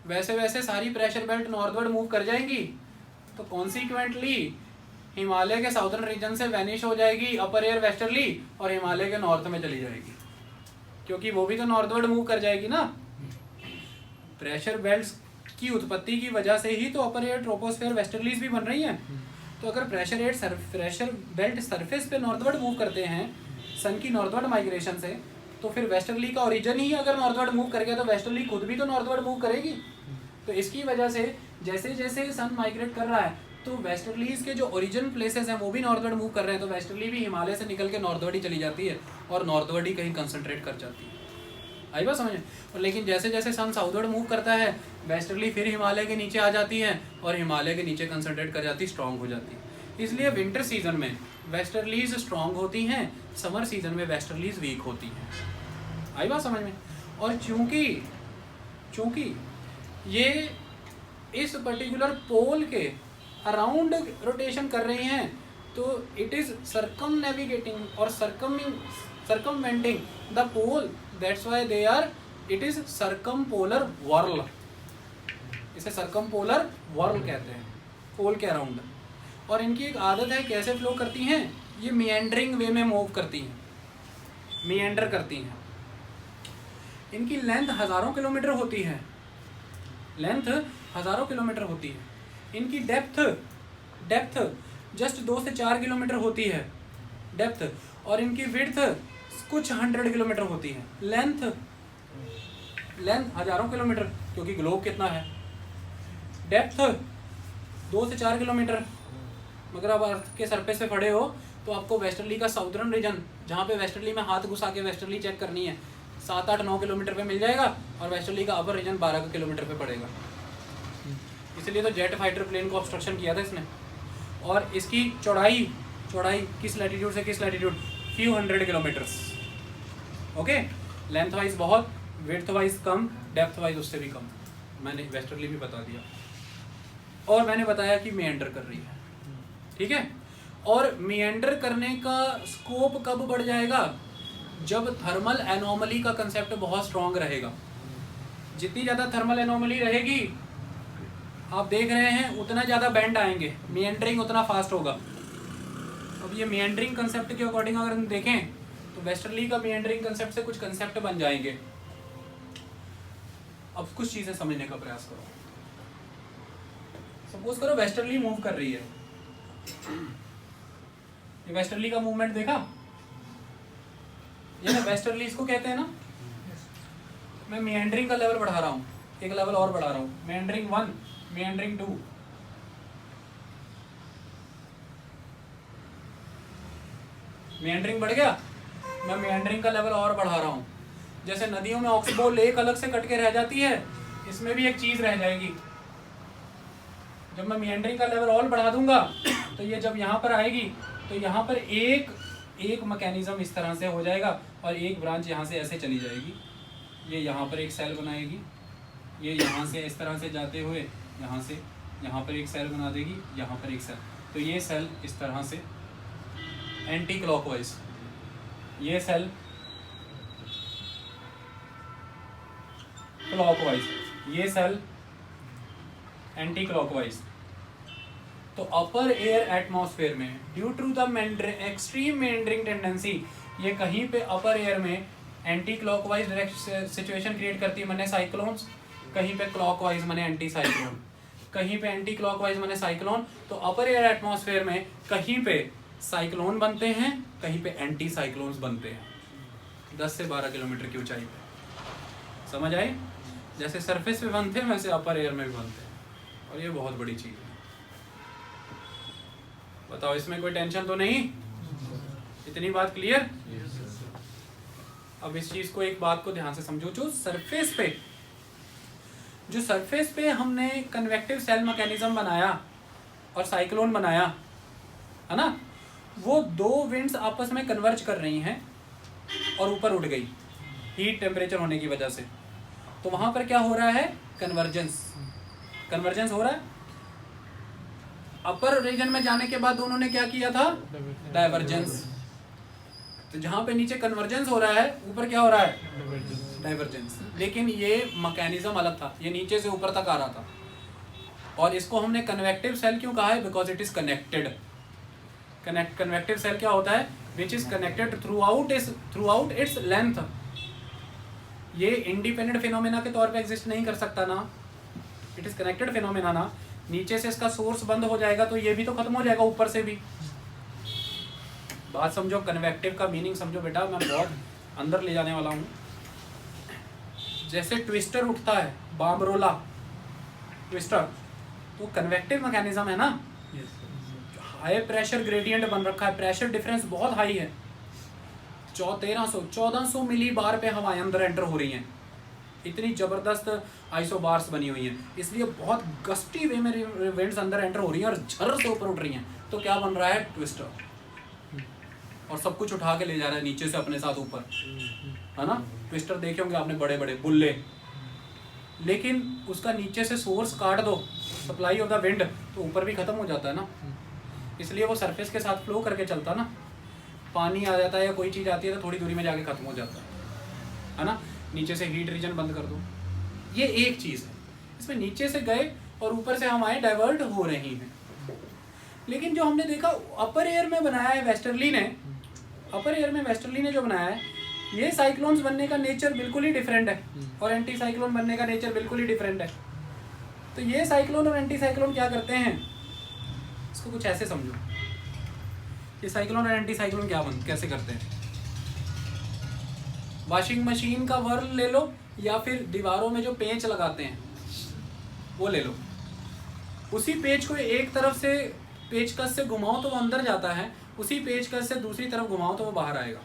वैसे वैसे सारी प्रेशर बेल्ट नॉर्थवर्ड मूव कर जाएंगी। तो कॉन्सिक्वेंटली हिमालय के साउथर्न रीजन से वैनिश हो जाएगी अपर एयर वेस्टर्ली और हिमालय के नॉर्थ में चली जाएगी, क्योंकि वो भी तो नॉर्थवर्ड मूव कर जाएगी ना। प्रेशर बेल्ट्स की उत्पत्ति की वजह से ही तो अपर एयर ट्रोपोस्फेयर वेस्टर्लीज भी बन रही हैं। तो अगर प्रेशर बेल्ट सरफेस पे नॉर्थवर्ड मूव करते हैं सन की नॉर्थवर्ड माइग्रेशन से, तो फिर वेस्टर्ली का ओरिजिन ही अगर नॉर्थवर्ड मूव कर गया तो वेस्टर्ली खुद भी तो नॉर्थवर्ड मूव करेगी। तो इसकी वजह से जैसे जैसे सन माइग्रेट कर रहा है तो वेस्टर्लीज के जो ओरिजिन प्लेसेस हैं वो भी नॉर्थवर्ड मूव कर रहे हैं, तो वेस्टर्ली भी हिमालय से निकल के नॉर्थवर्ड ही चली जाती है और नॉर्थवर्ड ही कहीं कंसंट्रेट कर जाती है। आई बात समझे? और लेकिन जैसे जैसे सन साउथवर्ड मूव करता है वेस्टर्ली फिर हिमालय के नीचे आ जाती है और हिमालय के नीचे कंसंट्रेट कर जाती है, स्ट्रॉन्ग हो जाती है। इसलिए विंटर सीजन में वेस्टर्लीज स्ट्रॉन्ग होती हैं, समर सीजन में वेस्टर्लीज वीक होती हैं। आई बात समझ में? और चूंकि ये इस पर्टिकुलर पोल के अराउंड रोटेशन कर रही हैं, तो इट इज सर्कमनेविगेटिंग और circumventing the pole, that's why they are, it is circumpolar whirl, इसे circumpolar whirl कहते हैं, पोल के अराउंड। और इनकी एक आदत है कैसे फ्लो करती हैं, ये meandering वे में मूव करती हैं, meander करती हैं। इनकी लेंथ हज़ारों किलोमीटर होती है, लेंथ हज़ारों किलोमीटर होती है। इनकी डेप्थ जस्ट 2 से 4 किलोमीटर होती है डेप्थ, और इनकी विड्थ कुछ 100 किलोमीटर होती है। लेंथ लेंथ हजारों किलोमीटर, क्योंकि ग्लोब कितना है, डेप्थ 2 से 4 किलोमीटर। मगर आप अर्थ के सरफेस पे खड़े हो तो आपको वेस्टर्ली का साउदर्न रीजन, जहाँ पे वेस्टर्ली में हाथ घुसा के वेस्टर्ली चेक करनी है, 7-8-9 किलोमीटर पे मिल जाएगा, और वेस्टर्ली का अपर रीजन 12 किलोमीटर पे पड़ेगा। इसलिए तो जेट फाइटर प्लेन को ऑब्स्ट्रक्शन किया था इसने। और इसकी चौड़ाई किस लैटिट्यूड से किस latitude, few 100 kilometres. Okay, length wise बहुत, विड्थ वाइज कम, डेप्थ वाइज उससे भी कम। मैंने वेस्टर्ली भी बता दिया, और मैंने बताया कि मिएंडर कर रही है, ठीक है। और मिएंडर करने का स्कोप कब बढ़ जाएगा, जब थर्मल एनोमली का कंसेप्ट बहुत स्ट्रांग रहेगा। जितनी ज़्यादा थर्मल एनोमली रहेगी, आप देख रहे हैं, उतना ज़्यादा बेंड आएंगे, मिएंडरिंग उतना फास्ट होगा। अब ये मिएंडरिंग कंसेप्ट के अकॉर्डिंग अगर हम देखें तो वेस्टर्ली का मिएंडरिंग कंसेप्ट से कुछ कंसेप्ट बन जाएंगे। अब कुछ चीज़ें समझने का प्रयास करो। सपोज करो वेस्टर्ली मूव कर रही है, ये वेस्टर्ली का मूवमेंट देखा, ये ना वेस्टर्ली इसको कहते हैं ना। मैं मिएंडरिंग का लेवल बढ़ा रहा हूँ, एक लेवल और बढ़ा रहा हूँ, मिएंडरिंग 1, मिएंडरिंग 2, मिएंडरिंग बढ़ गया, मैं मिएंडरिंग का लेवल और बढ़ा रहा हूँ। जैसे नदियों में ऑक्सबो लेक अलग से कट के रह जाती है, इसमें भी एक चीज़ रह जाएगी। जब मैं मिएंडरिंग का लेवल और बढ़ा दूंगा तो ये जब यहाँ पर आएगी तो यहाँ पर एक मैकेनिज्म इस तरह से हो जाएगा, और एक ब्रांच यहाँ से ऐसे चली जाएगी, ये यहाँ पर एक सेल बनाएगी, ये यहाँ से इस तरह से जाते हुए यहाँ से यहाँ पर एक सेल बना देगी, यहाँ पर एक सेल। तो ये सेल इस तरह से एंटी क्लॉकवाइज, ये सेल क्लॉकवाइज, ये सेल एंटी क्लॉकवाइज। तो अपर एयर एटमॉस्फेयर में due to the extreme meandering tendency, ये कहीं पे अपर एयर में anti clockwise direct situation create करती है, माने साइक्लोन्स, कहीं पे क्लॉकवाइज माने एंटी साइक्लोन, कहीं पे एंटी क्लॉकवाइज माने साइक्लोन। तो अपर एयर एटमॉस्फेयर में कहीं पे साइक्लोन बनते हैं, कहीं पे एंटी साइक्लोन्स बनते हैं, 10 से 12 किलोमीटर की ऊंचाई पे। समझ आए? जैसे सरफेस पे बनते हैं वैसे अपर एयर में भी बनते हैं, और ये बहुत बड़ी चीज़ है। बताओ, इसमें कोई टेंशन तो नहीं? इतनी बात क्लियर? अब इस चीज़ को, एक बात को ध्यान से समझो, जो सरफेस पे हमने कन्वेक्टिव सेल मैकेनिज्म बनाया और साइक्लोन बनाया है ना, वो दो विंड्स आपस में कन्वर्ज कर रही हैं और ऊपर उड़ गई हीट टेम्परेचर होने की वजह से। तो वहां पर क्या हो रहा है? कन्वर्जेंस हो रहा है। अपर रीजन में जाने के बाद दोनों ने क्या किया था? डाइवर्जेंस। तो जहां पे नीचे कन्वर्जेंस हो रहा है, ऊपर क्या हो रहा है? डाइवर्जेंस। लेकिन ये मैकेनिज्म अलग था, ये नीचे से ऊपर तक आ रहा था, और इसको हमने कन्वेक्टिव सेल क्यों कहा है? Because it is connected. Convective cell क्या होता है? Which is connected throughout its length. ये इंडिपेंडेंट फिनोमेना के तौर पे एग्जिस्ट नहीं कर सकता ना, इट इज कनेक्टेड फिनोमेना ना। नीचे से इसका सोर्स बंद हो जाएगा तो ये भी तो खत्म हो जाएगा ऊपर से भी। बात समझो, कन्वेक्टिव का मीनिंग समझो बेटा, मैं बहुत अंदर ले जाने वाला हूँ। जैसे ट्विस्टर उठता है, बामरोला ट्विस्टर, तो कन्वेक्टिव मैकेनिज्म है ना। हाई प्रेशर ग्रेडियंट बन रखा है, प्रेशर डिफरेंस बहुत हाई है, 1400 मिली बार पे हवाएं अंदर एंटर हो रही हैं, इतनी जबरदस्त आइसोबार्स बनी हुई हैं, इसलिए बहुत गस्टी वे में विंड्स अंदर एंटर हो रही हैं और झर से ऊपर उठ रही हैं। तो क्या बन रहा है? ट्विस्टर, और सब कुछ उठा के ले जा रहा है नीचे से अपने साथ ऊपर, है ना। ट्विस्टर देखे होंगे आपने, बड़े बड़े बुल्ले, लेकिन उसका नीचे से सोर्स काट दो, सप्लाई ऑफ द विंड, तो ऊपर भी खत्म हो जाता है ना। इसलिए वो सरफेस के साथ फ्लो करके चलता ना। पानी आ जाता है या कोई चीज़ आती है तो थोड़ी दूरी में जाके खत्म हो जाता है ना। नीचे से हीट रीजन बंद कर दो, ये एक चीज़ है। इसमें नीचे से गए और ऊपर से हवाएं डाइवर्ट हो रही हैं। लेकिन जो हमने देखा अपर एयर में बनाया है वेस्टर्ली ने, अपर एयर में वेस्टर्ली ने जो बनाया है, ये साइक्लोन्स बनने का नेचर बिल्कुल ही डिफरेंट है, और एंटी साइक्लोन बनने का नेचर बिल्कुल ही डिफरेंट है। तो ये साइक्लोन और एंटी साइक्लोन क्या करते हैं, इसको कुछ ऐसे समझो, ये साइक्लोन और एंटी साइक्लोन कैसे करते हैं। वॉशिंग मशीन का वर्ल ले लो, या फिर दीवारों में जो पेंच लगाते हैं वो ले लो, उसी पेच को एक तरफ से पेचकस से घुमाओ तो वो अंदर जाता है, उसी पेचकस से दूसरी तरफ घुमाओ तो वो बाहर आएगा।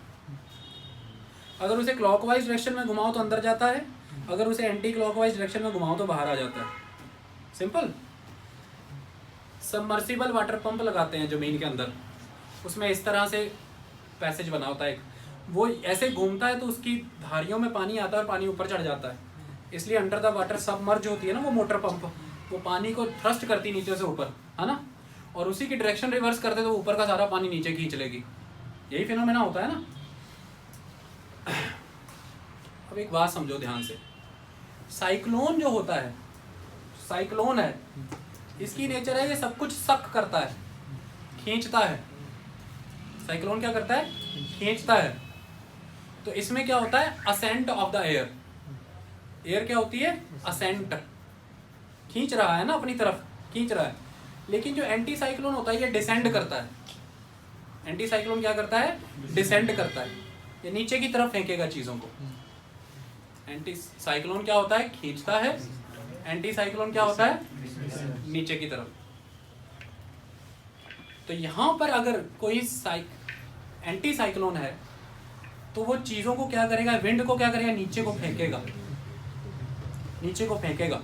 अगर उसे क्लॉकवाइज डायरेक्शन में घुमाओ तो अंदर जाता है, अगर उसे एंटी क्लॉकवाइज डायरेक्शन में घुमाओ तो बाहर आ जाता है। सिंपल। सबमर्सिबल वाटर पंप लगाते हैं जमीन के अंदर, उसमें इस तरह से पैसेज बना होता है एक, वो ऐसे घूमता है तो उसकी धारियों में पानी आता है और पानी ऊपर चढ़ जाता है, इसलिए अंडर द वाटर सबमर्ज होती है ना वो मोटर पंप, वो पानी को थ्रस्ट करती नीचे से ऊपर, है ना, और उसी की डायरेक्शन रिवर्स करते तो ऊपर का सारा पानी नीचे खींच लेगी। यही फिनोमेना होता है ना। अब एक बात समझो ध्यान से, साइक्लोन जो होता है, साइक्लोन है, इसकी नेचर है ये सब कुछ सक करता है, खींचता है। साइक्लोन क्या करता है? खींचता है। तो इसमें क्या होता है? Ascent of the air. Air क्या होती है? असेंट, खींच रहा है ना अपनी तरफ, खींच रहा है। लेकिन जो एंटी साइक्लोन होता है ये डिसेंड करता है। एंटी साइक्लोन क्या करता है? डिसेंड करता है, ये नीचे की तरफ फेंकेगा चीजों को। एंटी साइक्लोन क्या होता है? खींचता है। एंटी साइक्लोन क्या होता है? नीचे की तरफ। तो यहां पर अगर कोई एंटी साइक्लोन है तो वो चीजों को क्या करेगा? विंड को क्या करेगा? नीचे को फेंकेगा, नीचे को फेंकेगा।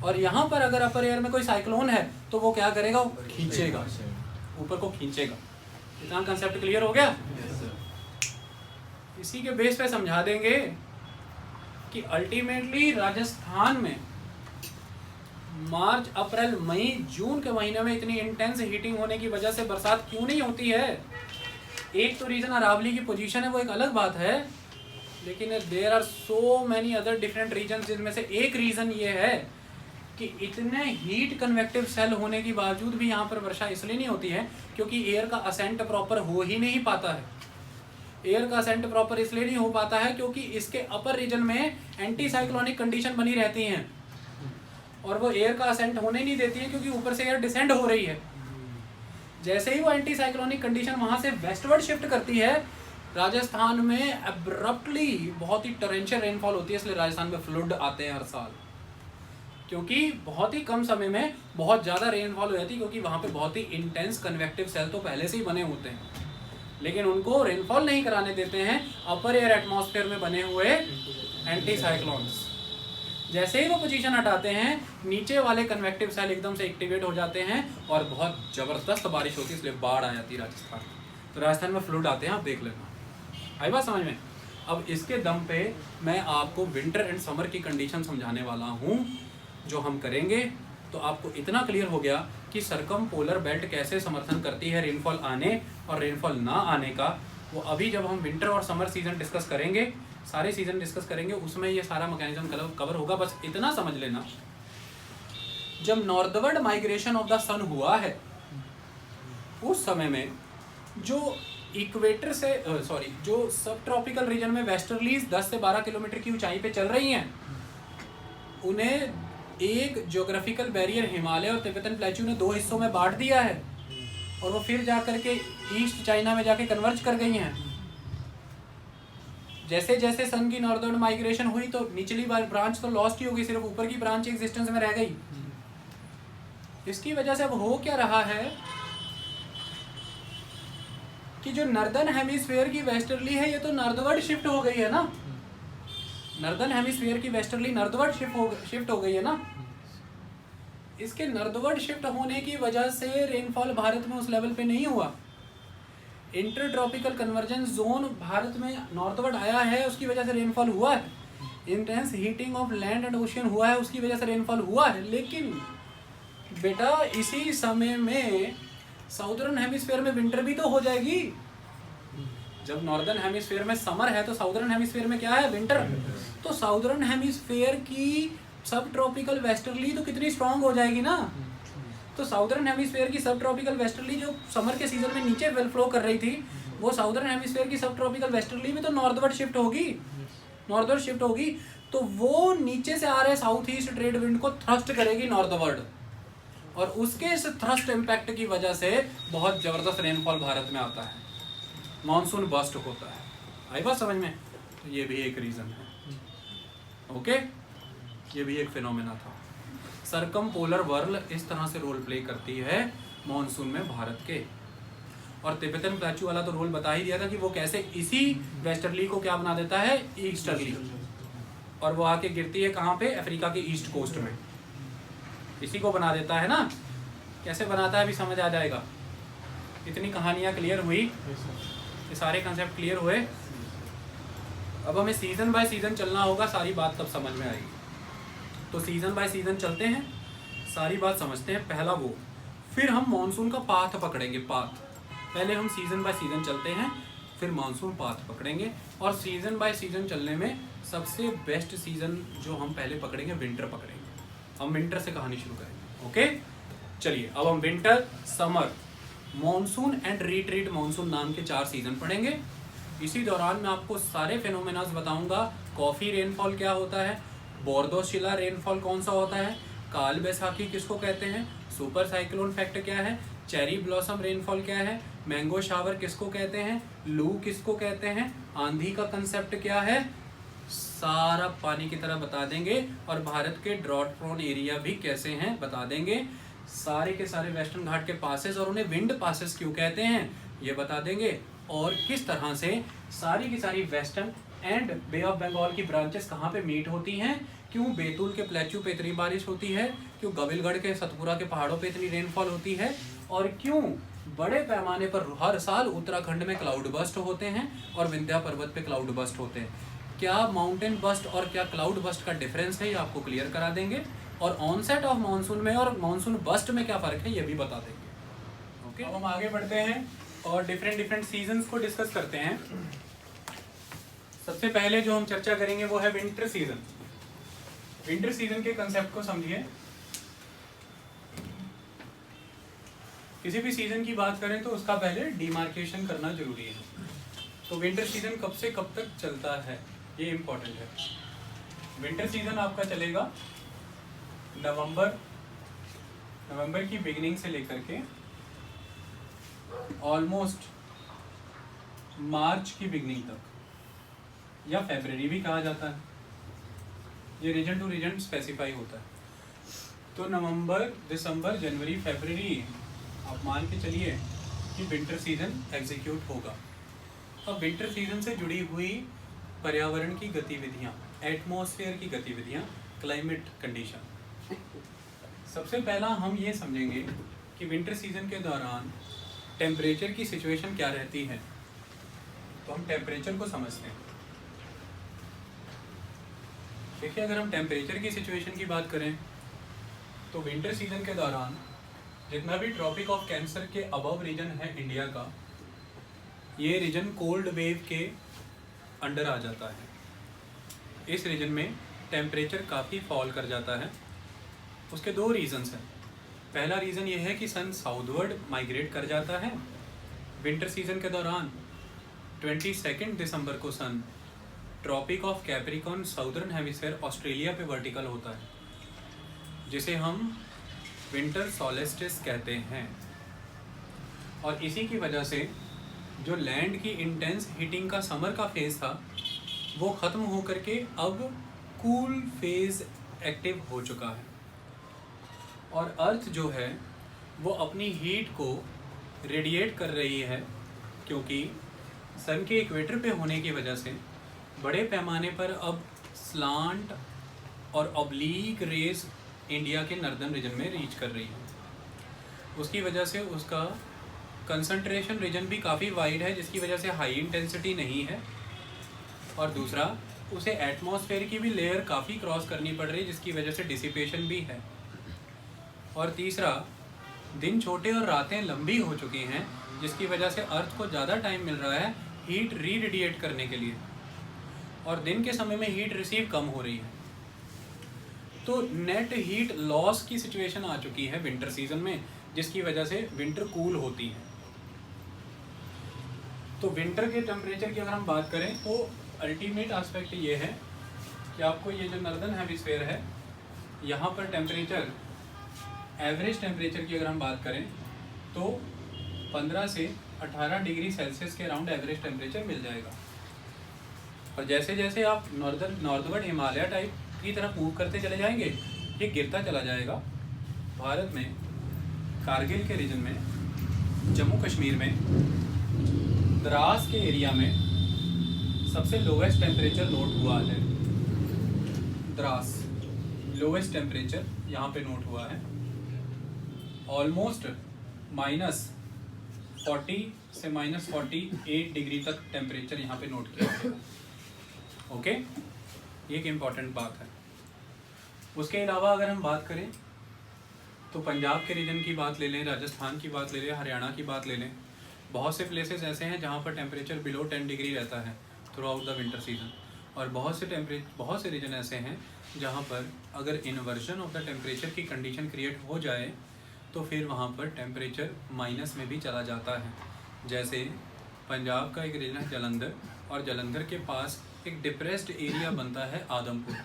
और यहां पर अगर अपर एयर में कोई साइक्लोन है तो वो क्या करेगा? वो खींचेगा, ऊपर को खींचेगा। इतना कंसेप्ट क्लियर हो गया? इसी के बेस पे समझा देंगे कि अल्टीमेटली राजस्थान में मार्च, अप्रैल, मई, जून के महीने में इतनी इंटेंस हीटिंग होने की वजह से बरसात क्यों नहीं होती है। एक तो रीजन अरावली की पोजीशन है, वो एक अलग बात है, लेकिन there are so many other different region, जिनमें से एक रीजन ये है कि इतने हीट कन्वेक्टिव सेल होने के बावजूद भी यहाँ पर वर्षा इसलिए नहीं होती है क्योंकि एयर का असेंट प्रॉपर हो ही नहीं पाता है। एयर का असेंट प्रॉपर इसलिए नहीं हो पाता है क्योंकि इसके अपर रीजन में एंटी साइक्लोनिक कंडीशन बनी रहती हैं और वो एयर का असेंट होने नहीं देती है क्योंकि ऊपर से एयर डिसेंड हो रही है। जैसे ही वो एंटी साइक्लोनिक कंडीशन वहां से वेस्टवर्ड शिफ्ट करती है, राजस्थान में अब्रप्टली बहुत ही टोरेंशियल रेनफॉल होती है। इसलिए राजस्थान में फ्लड आते हैं हर साल, क्योंकि बहुत ही कम समय में बहुत ज़्यादा रेनफॉल हो जाती है, क्योंकि वहाँ पे बहुत ही इंटेंस कन्वेक्टिव सेल तो पहले से ही बने होते हैं, लेकिन उनको रेनफॉल नहीं कराने देते हैं अपर एयर एटमॉस्फेयर में बने हुए एंटी साइक्लोन्स। जैसे ही वो पोजीशन हटाते हैं, नीचे वाले कन्वेक्टिव सेल एकदम से एक्टिवेट हो जाते हैं और बहुत ज़बरदस्त बारिश होती है, इसलिए बाढ़ आ जाती है राजस्थान। तो राजस्थान में फ्लड आते हैं, आप देख लेना। आई बात समझ में? अब इसके दम पे मैं आपको विंटर एंड समर की कंडीशन समझाने वाला हूँ जो हम करेंगे। तो आपको इतना क्लियर हो गया कि सरकम पोलर बेल्ट कैसे समर्थन करती है रेनफॉल आने और रेनफॉल ना आने का। वो अभी जब हम विंटर और समर सीजन डिस्कस करेंगे, सारे सीजन डिस्कस करेंगे, उसमें ये सारा मैकेनिज्म कवर होगा। बस इतना समझ लेना, जब नॉर्थवर्ड माइग्रेशन ऑफ द सन हुआ है उस समय में जो इक्वेटर से जो सब ट्रॉपिकल रीजन में वेस्टर्लीज 10 से 12 किलोमीटर की ऊंचाई पे चल रही हैं, उन्हें एक ज्योग्राफिकल बैरियर हिमालय और तिब्बतन प्लेट्यू ने 2 हिस्सों में बांट दिया है और वो फिर जा करके ईस्ट चाइना में जाके कन्वर्ज कर गई हैं। जैसे जैसे सन की नॉर्थवर्ड माइग्रेशन हुई तो निचली ब्रांच तो लॉस्ट ही हो गई, सिर्फ ऊपर की ब्रांच एग्जिस्टेंस में रह गई। इसकी वजह से अब हो क्या रहा है कि जो नॉर्दर्न हेमिस्फीयर की वेस्टर्ली है ये तो नॉर्थवर्ड शिफ्ट हो गई है ना। नॉर्दर्न हेमिस्फीयर की वेस्टर्ली नॉर्थवर्ड शिफ्ट हो गई है ना। इसके नॉर्थवर्ड शिफ्ट होने की वजह से रेनफॉल भारत में उस लेवल पे नहीं हुआ। Inter tropical convergence zone Bharat में नॉर्थवर्ड आया है, उसकी वजह से रेनफॉल हुआ है। Intense heating of land and ocean हुआ है, उसकी वजह से रेनफॉल हुआ है। लेकिन बेटा इसी समय में साउदर्न हेमिस्फीयर में विंटर भी तो हो जाएगी। जब नॉर्दर्न हेमिस्फीयर में समर है तो साउदर्न हेमिस्फीयर में क्या है? विंटर। तो साउदर्न हेमिस्फीयर की सब ट्रॉपिकल वेस्टर्ली तो कितनी स्ट्रांग हो जाएगी ना। तो साउदर्न हेमिस्फीयर की सब ट्रॉपिकल वेस्टर्ली जो समर के सीजन में नीचे वेल फ्लो कर रही थी, वो साउदर्न हेमिस्फीयर की सब ट्रॉपिकल वेस्टर्ली में तो नॉर्थवर्ड शिफ्ट होगी, नॉर्थवर्ड शिफ्ट होगी। तो वो नीचे से आ रहे साउथ ईस्ट ट्रेड विंड को थ्रस्ट करेगी नॉर्थवर्ड, और उसके इस थ्रस्ट इम्पैक्ट की वजह से बहुत ज़बरदस्त रेनफॉल भारत में आता है, मानसून बस्ट होता है। आई बात समझ में? तो ये भी एक रीज़न है। ओके, ये भी एक फिनोमेना था। सरकम पोलर वर्ल इस तरह से रोल प्ले करती है मॉनसून में भारत के। और तिब्बतन प्लेटू वाला तो रोल बता ही दिया था कि वो कैसे इसी वेस्टर्ली को क्या बना देता है, ईस्टर्ली, और वो आके गिरती है कहाँ पे, अफ्रीका के ईस्ट कोस्ट में, इसी को बना देता है ना। कैसे बनाता है अभी समझ आ जाएगा। इतनी कहानियाँ क्लियर हुई, ये सारे कंसेप्ट क्लियर हुए। अब हमें सीजन बाय सीजन चलना होगा, सारी बात तब समझ में आएगी। तो सीजन बाय सीजन चलते हैं, सारी बात समझते हैं। पहला वो, फिर हम मॉनसून का पाथ पकड़ेंगे। पाथ पहले हम सीजन बाय सीजन चलते हैं, फिर मॉनसून पाथ पकड़ेंगे। और सीजन बाय सीजन चलने में सबसे बेस्ट सीजन जो हम पहले पकड़ेंगे, विंटर पकड़ेंगे। हम विंटर से कहानी शुरू करेंगे। ओके, चलिए अब हम winter, summer, monsoon and retreat monsoon नाम के 4 सीजन पढ़ेंगे। इसी दौरान मैं आपको सारे फेनोमेनास बताऊंगा। कॉफी रेनफॉल क्या होता है, बोर्दोशिला रेनफॉल कौन सा होता है, काल बैसाखी किसको कहते हैं, सुपर साइक्लोन फैक्ट क्या है, चेरी ब्लॉसम रेनफॉल क्या है, मैंगो शावर किसको कहते हैं, लू किसको कहते हैं, आंधी का कंसेप्ट क्या है, सारा पानी की तरह बता देंगे। और भारत के ड्रॉट प्रोन एरिया भी कैसे हैं बता देंगे। सारे के सारे वेस्टर्न घाट के पासेस और उन्हें विंड पासेस क्यों कहते हैं ये बता देंगे। और किस तरह से सारी की सारी western and Bay of Bengal की ब्रांचेस कहाँ पे मीट होती हैं, क्यों बैतूल के प्लेट्यू पे इतनी बारिश होती है, क्यों गविलगढ़ के सतपुरा के पहाड़ों पे इतनी रेनफॉल होती है, और क्यों बड़े पैमाने पर हर साल उत्तराखंड में क्लाउड बस्ट होते हैं और विंध्या पर्वत पे क्लाउड बस्ट होते हैं। क्या माउंटेन बस्ट और क्या क्लाउड बस्ट का डिफरेंस है ये आपको क्लियर करा देंगे। और ऑनसेट ऑफ मानसून में और मानसून बस्ट में क्या फ़र्क है ये भी बता देंगे। ओके, अब हम आगे बढ़ते हैं और डिफरेंट सीजन्स को डिस्कस करते हैं। सबसे पहले जो हम चर्चा करेंगे वो है विंटर सीजन। विंटर सीजन के कंसेप्ट को समझिए। किसी भी सीजन की बात करें तो उसका पहले डिमार्केशन करना जरूरी है। तो विंटर सीजन कब से कब तक चलता है ये इम्पोर्टेंट है। विंटर सीजन आपका चलेगा नवंबर की बिगिनिंग से लेकर के ऑलमोस्ट मार्च की बिगिनिंग तक, या फरवरी भी कहा जाता है, ये रीजन टू रीजन स्पेसिफाई होता है। तो नवंबर, दिसंबर, जनवरी, फरवरी आप मान के चलिए कि विंटर सीजन एग्जीक्यूट होगा। अब विंटर सीजन से जुड़ी हुई पर्यावरण की गतिविधियाँ, एटमॉस्फेयर की गतिविधियाँ, क्लाइमेट कंडीशन। सबसे पहला हम ये समझेंगे कि विंटर सीजन के दौरान टेम्परेचर की सिचुएशन क्या रहती है। तो हम टेम्परेचर को समझते हैं। देखिए, अगर हम टेम्परेचर की सिचुएशन की बात करें तो विंटर सीजन के दौरान जितना भी ट्रॉपिक ऑफ कैंसर के अबव रीजन है इंडिया का, ये रीजन कोल्ड वेव के अंडर आ जाता है। इस रीजन में टेम्परेचर काफ़ी फॉल कर जाता है। उसके 2 रीज़न्स हैं। पहला रीज़न ये है कि सन साउथवर्ड माइग्रेट कर जाता है। विंटर सीजन के दौरान 22 दिसंबर को sun tropic of Capricorn southern hemisphere Australia पे वर्टिकल होता है, जिसे हम विंटर सोलेस्टिस कहते हैं। और इसी की वजह से जो लैंड की इंटेंस हीटिंग का समर का फेज़ था वो ख़त्म होकर के अब कूल फेज़ एक्टिव हो चुका है। और अर्थ जो है वो अपनी हीट को रेडिएट कर रही है, क्योंकि सन के इक्वेटर पे होने की वजह से बड़े पैमाने पर अब स्लांट और ऑब्लीक रेस इंडिया के नॉर्दर्न रीजन में रीच कर रही है। उसकी वजह से उसका कंसंट्रेशन रीजन भी काफ़ी वाइड है, जिसकी वजह से हाई इंटेंसिटी नहीं है। और दूसरा, उसे एटमॉस्फेयर की भी लेयर काफ़ी क्रॉस करनी पड़ रही है, जिसकी वजह से डिसिपेशन भी है। और तीसरा, दिन छोटे और रातें लंबी हो चुकी हैं, जिसकी वजह से अर्थ को ज़्यादा टाइम मिल रहा है हीट रेडिएट करने के लिए, और दिन के समय में हीट रिसीव कम हो रही है। तो नेट हीट लॉस की सिचुएशन आ चुकी है विंटर सीजन में, जिसकी वजह से विंटर कूल होती है। तो विंटर के टेम्परेचर की अगर हम बात करें तो अल्टीमेट एस्पेक्ट ये है कि आपको ये जो नॉर्दर्न हेमिस्फीयर है, यहाँ पर टेम्परेचर, एवरेज टेम्परेचर की अगर हम बात करें तो 15 से 18 डिग्री सेल्सियस के अराउंड एवरेज टेम्परेचर मिल जाएगा। और जैसे जैसे आप नॉर्थवर्ड हिमालय टाइप की तरफ मूव करते चले जाएंगे, ये गिरता चला जाएगा। भारत में कारगिल के रीजन में, जम्मू कश्मीर में, द्रास के एरिया में सबसे लोवेस्ट टेम्परेचर नोट हुआ है। द्रास लोवेस्ट टेम्परेचर यहाँ पे नोट हुआ है, ऑलमोस्ट -40 से -48 डिग्री तक टेम्परेचर यहाँ पे नोट किया गया। ओके, ये एक इम्पॉर्टेंट बात है। उसके अलावा अगर हम बात करें तो पंजाब के रीजन की बात ले लें, राजस्थान की बात ले लें, हरियाणा की बात ले लें, बहुत से प्लेसेस ऐसे हैं जहाँ पर टेम्परेचर बिलो 10 डिग्री रहता है throughout the winter season. और बहुत से रीजन ऐसे हैं जहाँ पर अगर इन्वर्जन ऑफ द टेम्परेचर की कंडीशन क्रिएट हो जाए तो फिर वहाँ पर टेम्परेचर माइनस में भी चला जाता है। जैसे पंजाब का एक रीजन है जलंधर, और जलंधर के पास एक डिप्रेस्ड एरिया बनता है आदमपुर।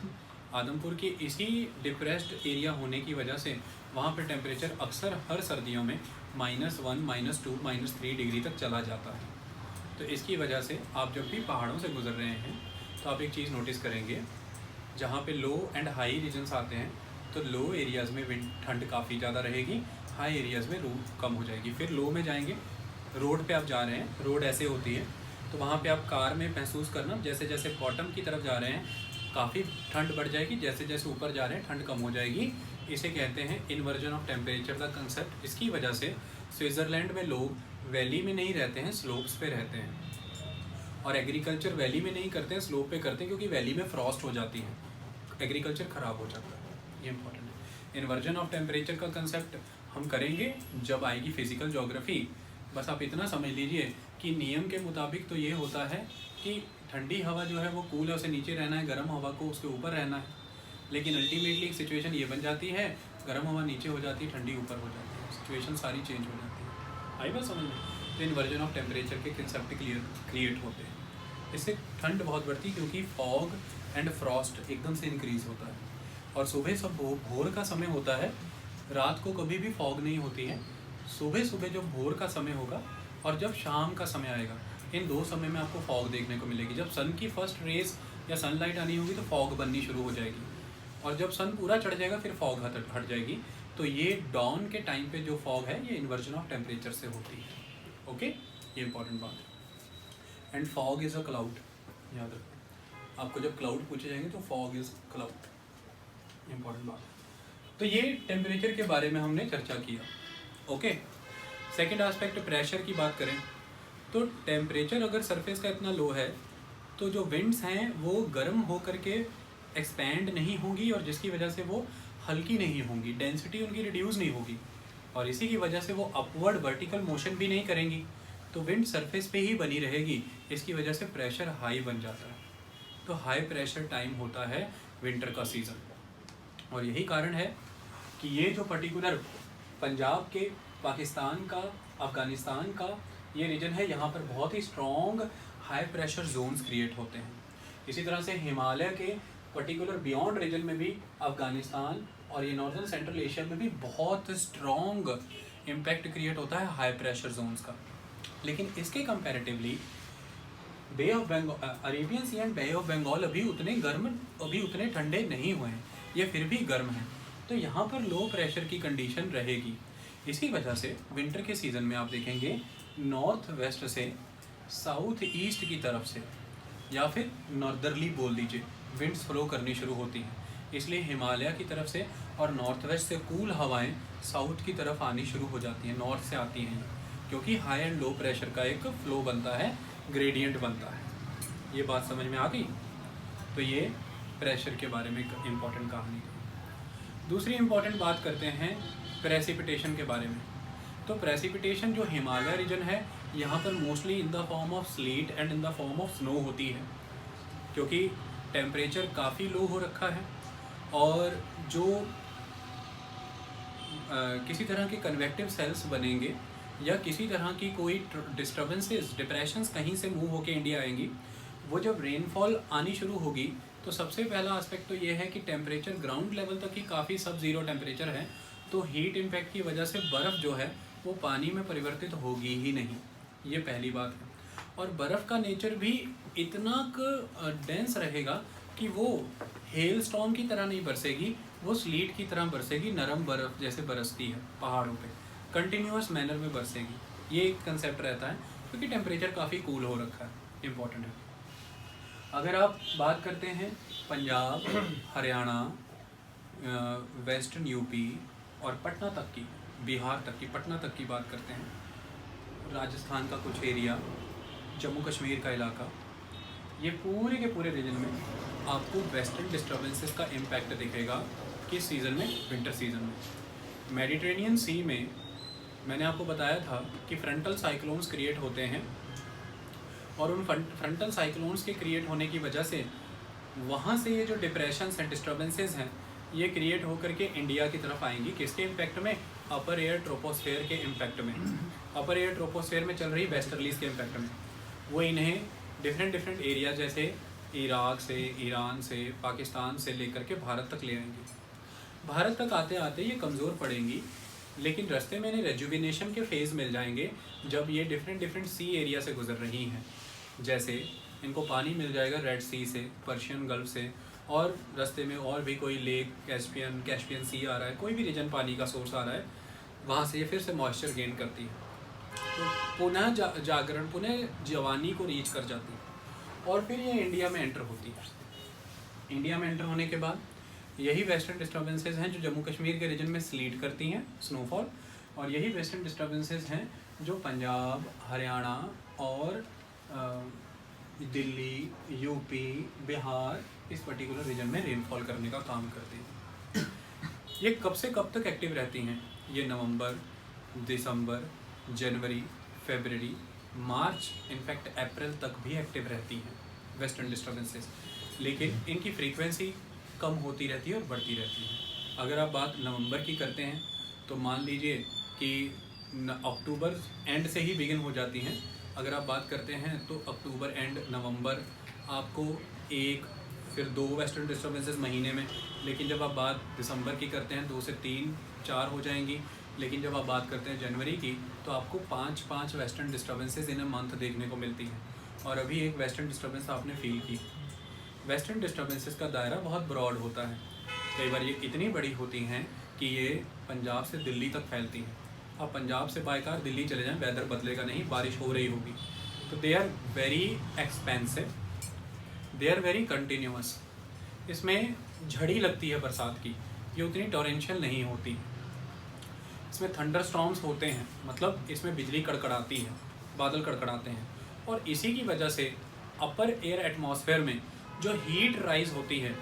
आदमपुर के इसी डिप्रेस्ड एरिया होने की वजह से वहाँ पर टेम्परेचर अक्सर हर सर्दियों में -1, -2, -3 डिग्री तक चला जाता है। तो इसकी वजह से आप जब भी पहाड़ों से गुजर रहे हैं तो आप एक चीज़ नोटिस करेंगे, जहाँ पे लो एंड हाई रीजन्स आते हैं तो लो एरियाज़ में ठंड काफ़ी ज़्यादा रहेगी, हाई एरियाज़ में कम हो जाएगी। फिर लो में जाएंगे, रोड पे आप जा रहे हैं, रोड ऐसे होती है तो वहाँ पे आप कार में महसूस करना, जैसे जैसे बॉटम की तरफ जा रहे हैं काफ़ी ठंड बढ़ जाएगी, जैसे जैसे ऊपर जा रहे हैं ठंड कम हो जाएगी। इसे कहते हैं इन्वर्जन ऑफ टेम्परेचर का कंसेप्ट। इसकी वजह से स्विट्ज़रलैंड में लोग वैली में नहीं रहते हैं, स्लोप्स पे रहते हैं। और एग्रीकल्चर वैली में नहीं करते हैं, स्लोप पे करते हैं, क्योंकि वैली में फ्रॉस्ट हो जाती है, एग्रीकल्चर ख़राब हो जाता है। ये इंपॉर्टेंट है। इन्वर्जन ऑफ टेम्परेचर का कंसेप्ट हम करेंगे जब आएगी फिजिकल ज्योग्राफी। बस आप इतना समझ लीजिए कि नियम के मुताबिक तो ये होता है कि ठंडी हवा जो है वो कूल है, उसे नीचे रहना है, गर्म हवा को उसके ऊपर रहना है। लेकिन अल्टीमेटली एक सिचुएशन ये बन जाती है, गर्म हवा नीचे हो जाती है, ठंडी ऊपर हो जाती है, सिचुएशन सारी चेंज हो जाती है। आई बात समझ में? तो इन्वर्जन ऑफ टेम्परेचर के कंसेप्ट क्रिएट होते हैं। इससे ठंड बहुत बढ़ती है क्योंकि फॉग एंड फ्रॉस्ट एकदम से इंक्रीज़ होता है। और सुबह सब भोर का समय होता है, रात को कभी भी फॉग नहीं होती है। सुबह सुबह जो भोर का समय होगा और जब शाम का समय आएगा, इन दो समय में आपको फॉग देखने को मिलेगी। जब सन की फर्स्ट रेज या सनलाइट आनी होगी तो फॉग बननी शुरू हो जाएगी, और जब सन पूरा चढ़ जाएगा फिर फॉग हट जाएगी। तो ये डॉन के टाइम पे जो फॉग है ये इन्वर्जन ऑफ टेम्परेचर से होती है। ओके, ये इंपॉर्टेंट बात है। And fog is a cloud, याद रखो। आपको जब क्लाउड पूछे जाएंगे तो फॉग इज़ क्लाउड, इंपॉर्टेंट बात है। तो ये टेम्परेचर के बारे में हमने चर्चा किया। ओके, सेकेंड एस्पेक्ट प्रेशर की बात करें तो टेम्परेचर अगर सरफेस का इतना लो है तो जो विंड्स हैं वो गर्म हो करके एक्सपैंड नहीं होंगी, और जिसकी वजह से वो हल्की नहीं होंगी, डेंसिटी उनकी रिड्यूस नहीं होगी, और इसी की वजह से वो अपवर्ड वर्टिकल मोशन भी नहीं करेंगी, तो विंड सरफेस पे ही बनी रहेगी। इसकी वजह से प्रेशर हाई बन जाता है। तो हाई प्रेशर टाइम होता है विंटर का सीज़न। और यही कारण है कि ये जो पर्टिकुलर पंजाब के, पाकिस्तान का, अफ़गानिस्तान का ये रीजन है, यहाँ पर बहुत ही strong high pressure zones create होते हैं। इसी तरह से हिमालय के पर्टिकुलर बियॉन्ड रीजन में भी, अफ़गानिस्तान और ये नॉर्दर्न सेंट्रल एशिया में भी बहुत स्ट्रॉन्ग इम्पैक्ट क्रिएट होता है हाई प्रेशर जोन्स का। लेकिन इसके comparatively Bay of Bengal, Arabian Sea and Bay of Bengal अभी उतने ठंडे नहीं हुए हैं, ये फिर भी गर्म हैं। तो यहाँ पर लो प्रेशर की कंडीशन रहेगी। इसी वजह से विंटर के सीज़न में आप देखेंगे नॉर्थ वेस्ट से साउथ ईस्ट की तरफ से, या फिर नॉर्दर्ली बोल दीजिए, विंड्स फ्लो करनी शुरू होती हैं। इसलिए हिमालय की तरफ से और नॉर्थ वेस्ट से कूल हवाएं साउथ की तरफ आनी शुरू हो जाती हैं, नॉर्थ से आती हैं, क्योंकि हाई एंड लो प्रेशर का एक फ्लो बनता है, ग्रेडियंट बनता है। ये बात समझ में आ गई? तो ये प्रेशर के बारे में एक इम्पॉर्टेंट कहानी थी। दूसरी इम्पॉर्टेंट बात करते हैं प्रेसिपिटेशन के बारे में। तो प्रेसिपिटेशन जो हिमालय रीजन है, यहाँ पर mostly in the form of slit and in the form of snow होती है, क्योंकि टेम्परेचर काफ़ी लो हो रखा है, और जो किसी तरह के कन्वेक्टिव सेल्स बनेंगे या किसी तरह की कोई डिस्टर्बेंसेस, डिप्रेशंस कहीं से मूव होके इंडिया आएंगी, वो जब रेनफॉल आनी शुरू होगी तो सबसे पहला एस्पेक्ट तो ये है कि टेम्परेचर ग्राउंड लेवल तक ही काफ़ी सब ज़ीरो टेम्परेचर है, तो हीट इम्पैक्ट की वजह से बर्फ़ जो है वो पानी में परिवर्तित होगी ही नहीं। ये पहली बात है। और बर्फ़ का नेचर भी इतना डेंस रहेगा कि वो हेल स्टॉर्म की तरह नहीं बरसेगी, वो स्लीट की तरह बरसेगी, नरम बर्फ़ जैसे बरसती है पहाड़ों पे, कंटिन्यूअस मैनर में बरसेगी। ये एक कंसेप्ट रहता है क्योंकि टेम्परेचर काफ़ी कूल हो रखा है, इम्पॉर्टेंट है। अगर आप बात करते हैं पंजाब, हरियाणा, वेस्टर्न यूपी और पटना तक की, बिहार तक की, पटना तक की बात करते हैं, राजस्थान का कुछ एरिया, जम्मू कश्मीर का इलाका, ये पूरे के पूरे रीजन में आपको वेस्टर्न डिस्टर्बेंसेस का इम्पैक्ट दिखेगा। किस सीज़न में? विंटर सीज़न में। मेडिटेरेनियन सी में मैंने आपको बताया था कि फ्रंटल साइक्लोन्स क्रिएट होते हैं और उन फ्रंटल साइक्लोन्स के क्रिएट होने की वजह से वहाँ से ये जो डिप्रेशंस हैं, डिस्टर्बेंसेस हैं, ये क्रिएट होकर के इंडिया की तरफ आएंगी। किसके इम्पैक्ट में? अपर एयर ट्रोपोस्फेयर के इम्पैक्ट में। अपर एयर ट्रोपोस्फेयर में चल रही वेस्टर्लीज के इम्पैक्ट में वो इन्हें डिफरेंट एरिया जैसे इराक से, ईरान से, पाकिस्तान से लेकर के भारत तक ले आएंगी। भारत तक आते आते ये कमज़ोर पड़ेंगी, लेकिन रास्ते में इन्हें रेजुविनेशन के फेज़ मिल जाएंगे जब ये डिफरेंट सी एरिया से गुजर रही हैं। जैसे इनको पानी मिल जाएगा रेड सी से, पर्शियन गल्फ से, और रास्ते में और भी कोई लेक, कैस्पियन सी आ रहा है, कोई भी रीजन पानी का सोर्स आ रहा है, वहाँ से ये फिर से मॉइस्चर गेन करती है, तो पुनः जागरण, पुनः जवानी को रीच कर जाती है और फिर ये इंडिया में एंटर होती है। इंडिया में एंटर होने के बाद यही वेस्टर्न डिस्टर्बेंसेस हैं जो जम्मू कश्मीर के रीजन में स्लीट करती हैं, स्नोफॉल, और यही वेस्टर्न डिस्टर्बेंसेस हैं जो पंजाब, हरियाणा और दिल्ली, यूपी, बिहार, इस पर्टिकुलर रीजन में रेनफॉल करने का काम करती हैं। ये कब से कब तक एक्टिव रहती हैं? ये नवंबर, दिसंबर, जनवरी, फरवरी, मार्च, इनफैक्ट अप्रैल तक भी एक्टिव रहती हैं वेस्टर्न डिस्टर्बेंसेस, लेकिन इनकी फ्रीक्वेंसी कम होती रहती है और बढ़ती रहती है। अगर आप बात नवंबर की करते हैं तो मान लीजिए कि अक्टूबर एंड से ही बिगिन हो जाती हैं। अगर आप बात करते हैं तो अक्टूबर एंड नवंबर आपको एक, फिर 2 वेस्टर्न डिस्टर्बेंसेस महीने में, लेकिन जब आप बात दिसंबर की करते हैं 2 से 3, 4 हो जाएंगी, लेकिन जब आप बात करते हैं जनवरी की तो आपको 5 western disturbances in a month देखने को मिलती हैं। और अभी एक वेस्टर्न डिस्टर्बेंस आपने फील की। वेस्टर्न डिस्टर्बेंसेस का दायरा बहुत ब्रॉड होता है, कई बार ये इतनी बड़ी होती हैं कि ये पंजाब से दिल्ली तक फैलती हैं। आप पंजाब से बाय कार दिल्ली चले जाएं, वेदर बदलेगा नहीं, बारिश हो रही होगी। तो they are very expensive, they are very continuous. इसमें झड़ी लगती है बरसात की, ये उतनी टॉरेंशियल नहीं होती। इसमें थंडर स्टॉर्म्स होते हैं, मतलब इसमें बिजली कड़कड़ाती है, बादल कड़कड़ाते हैं, और इसी की वजह से अपर एयर एटमॉस्फेयर में जो हीट राइज होती है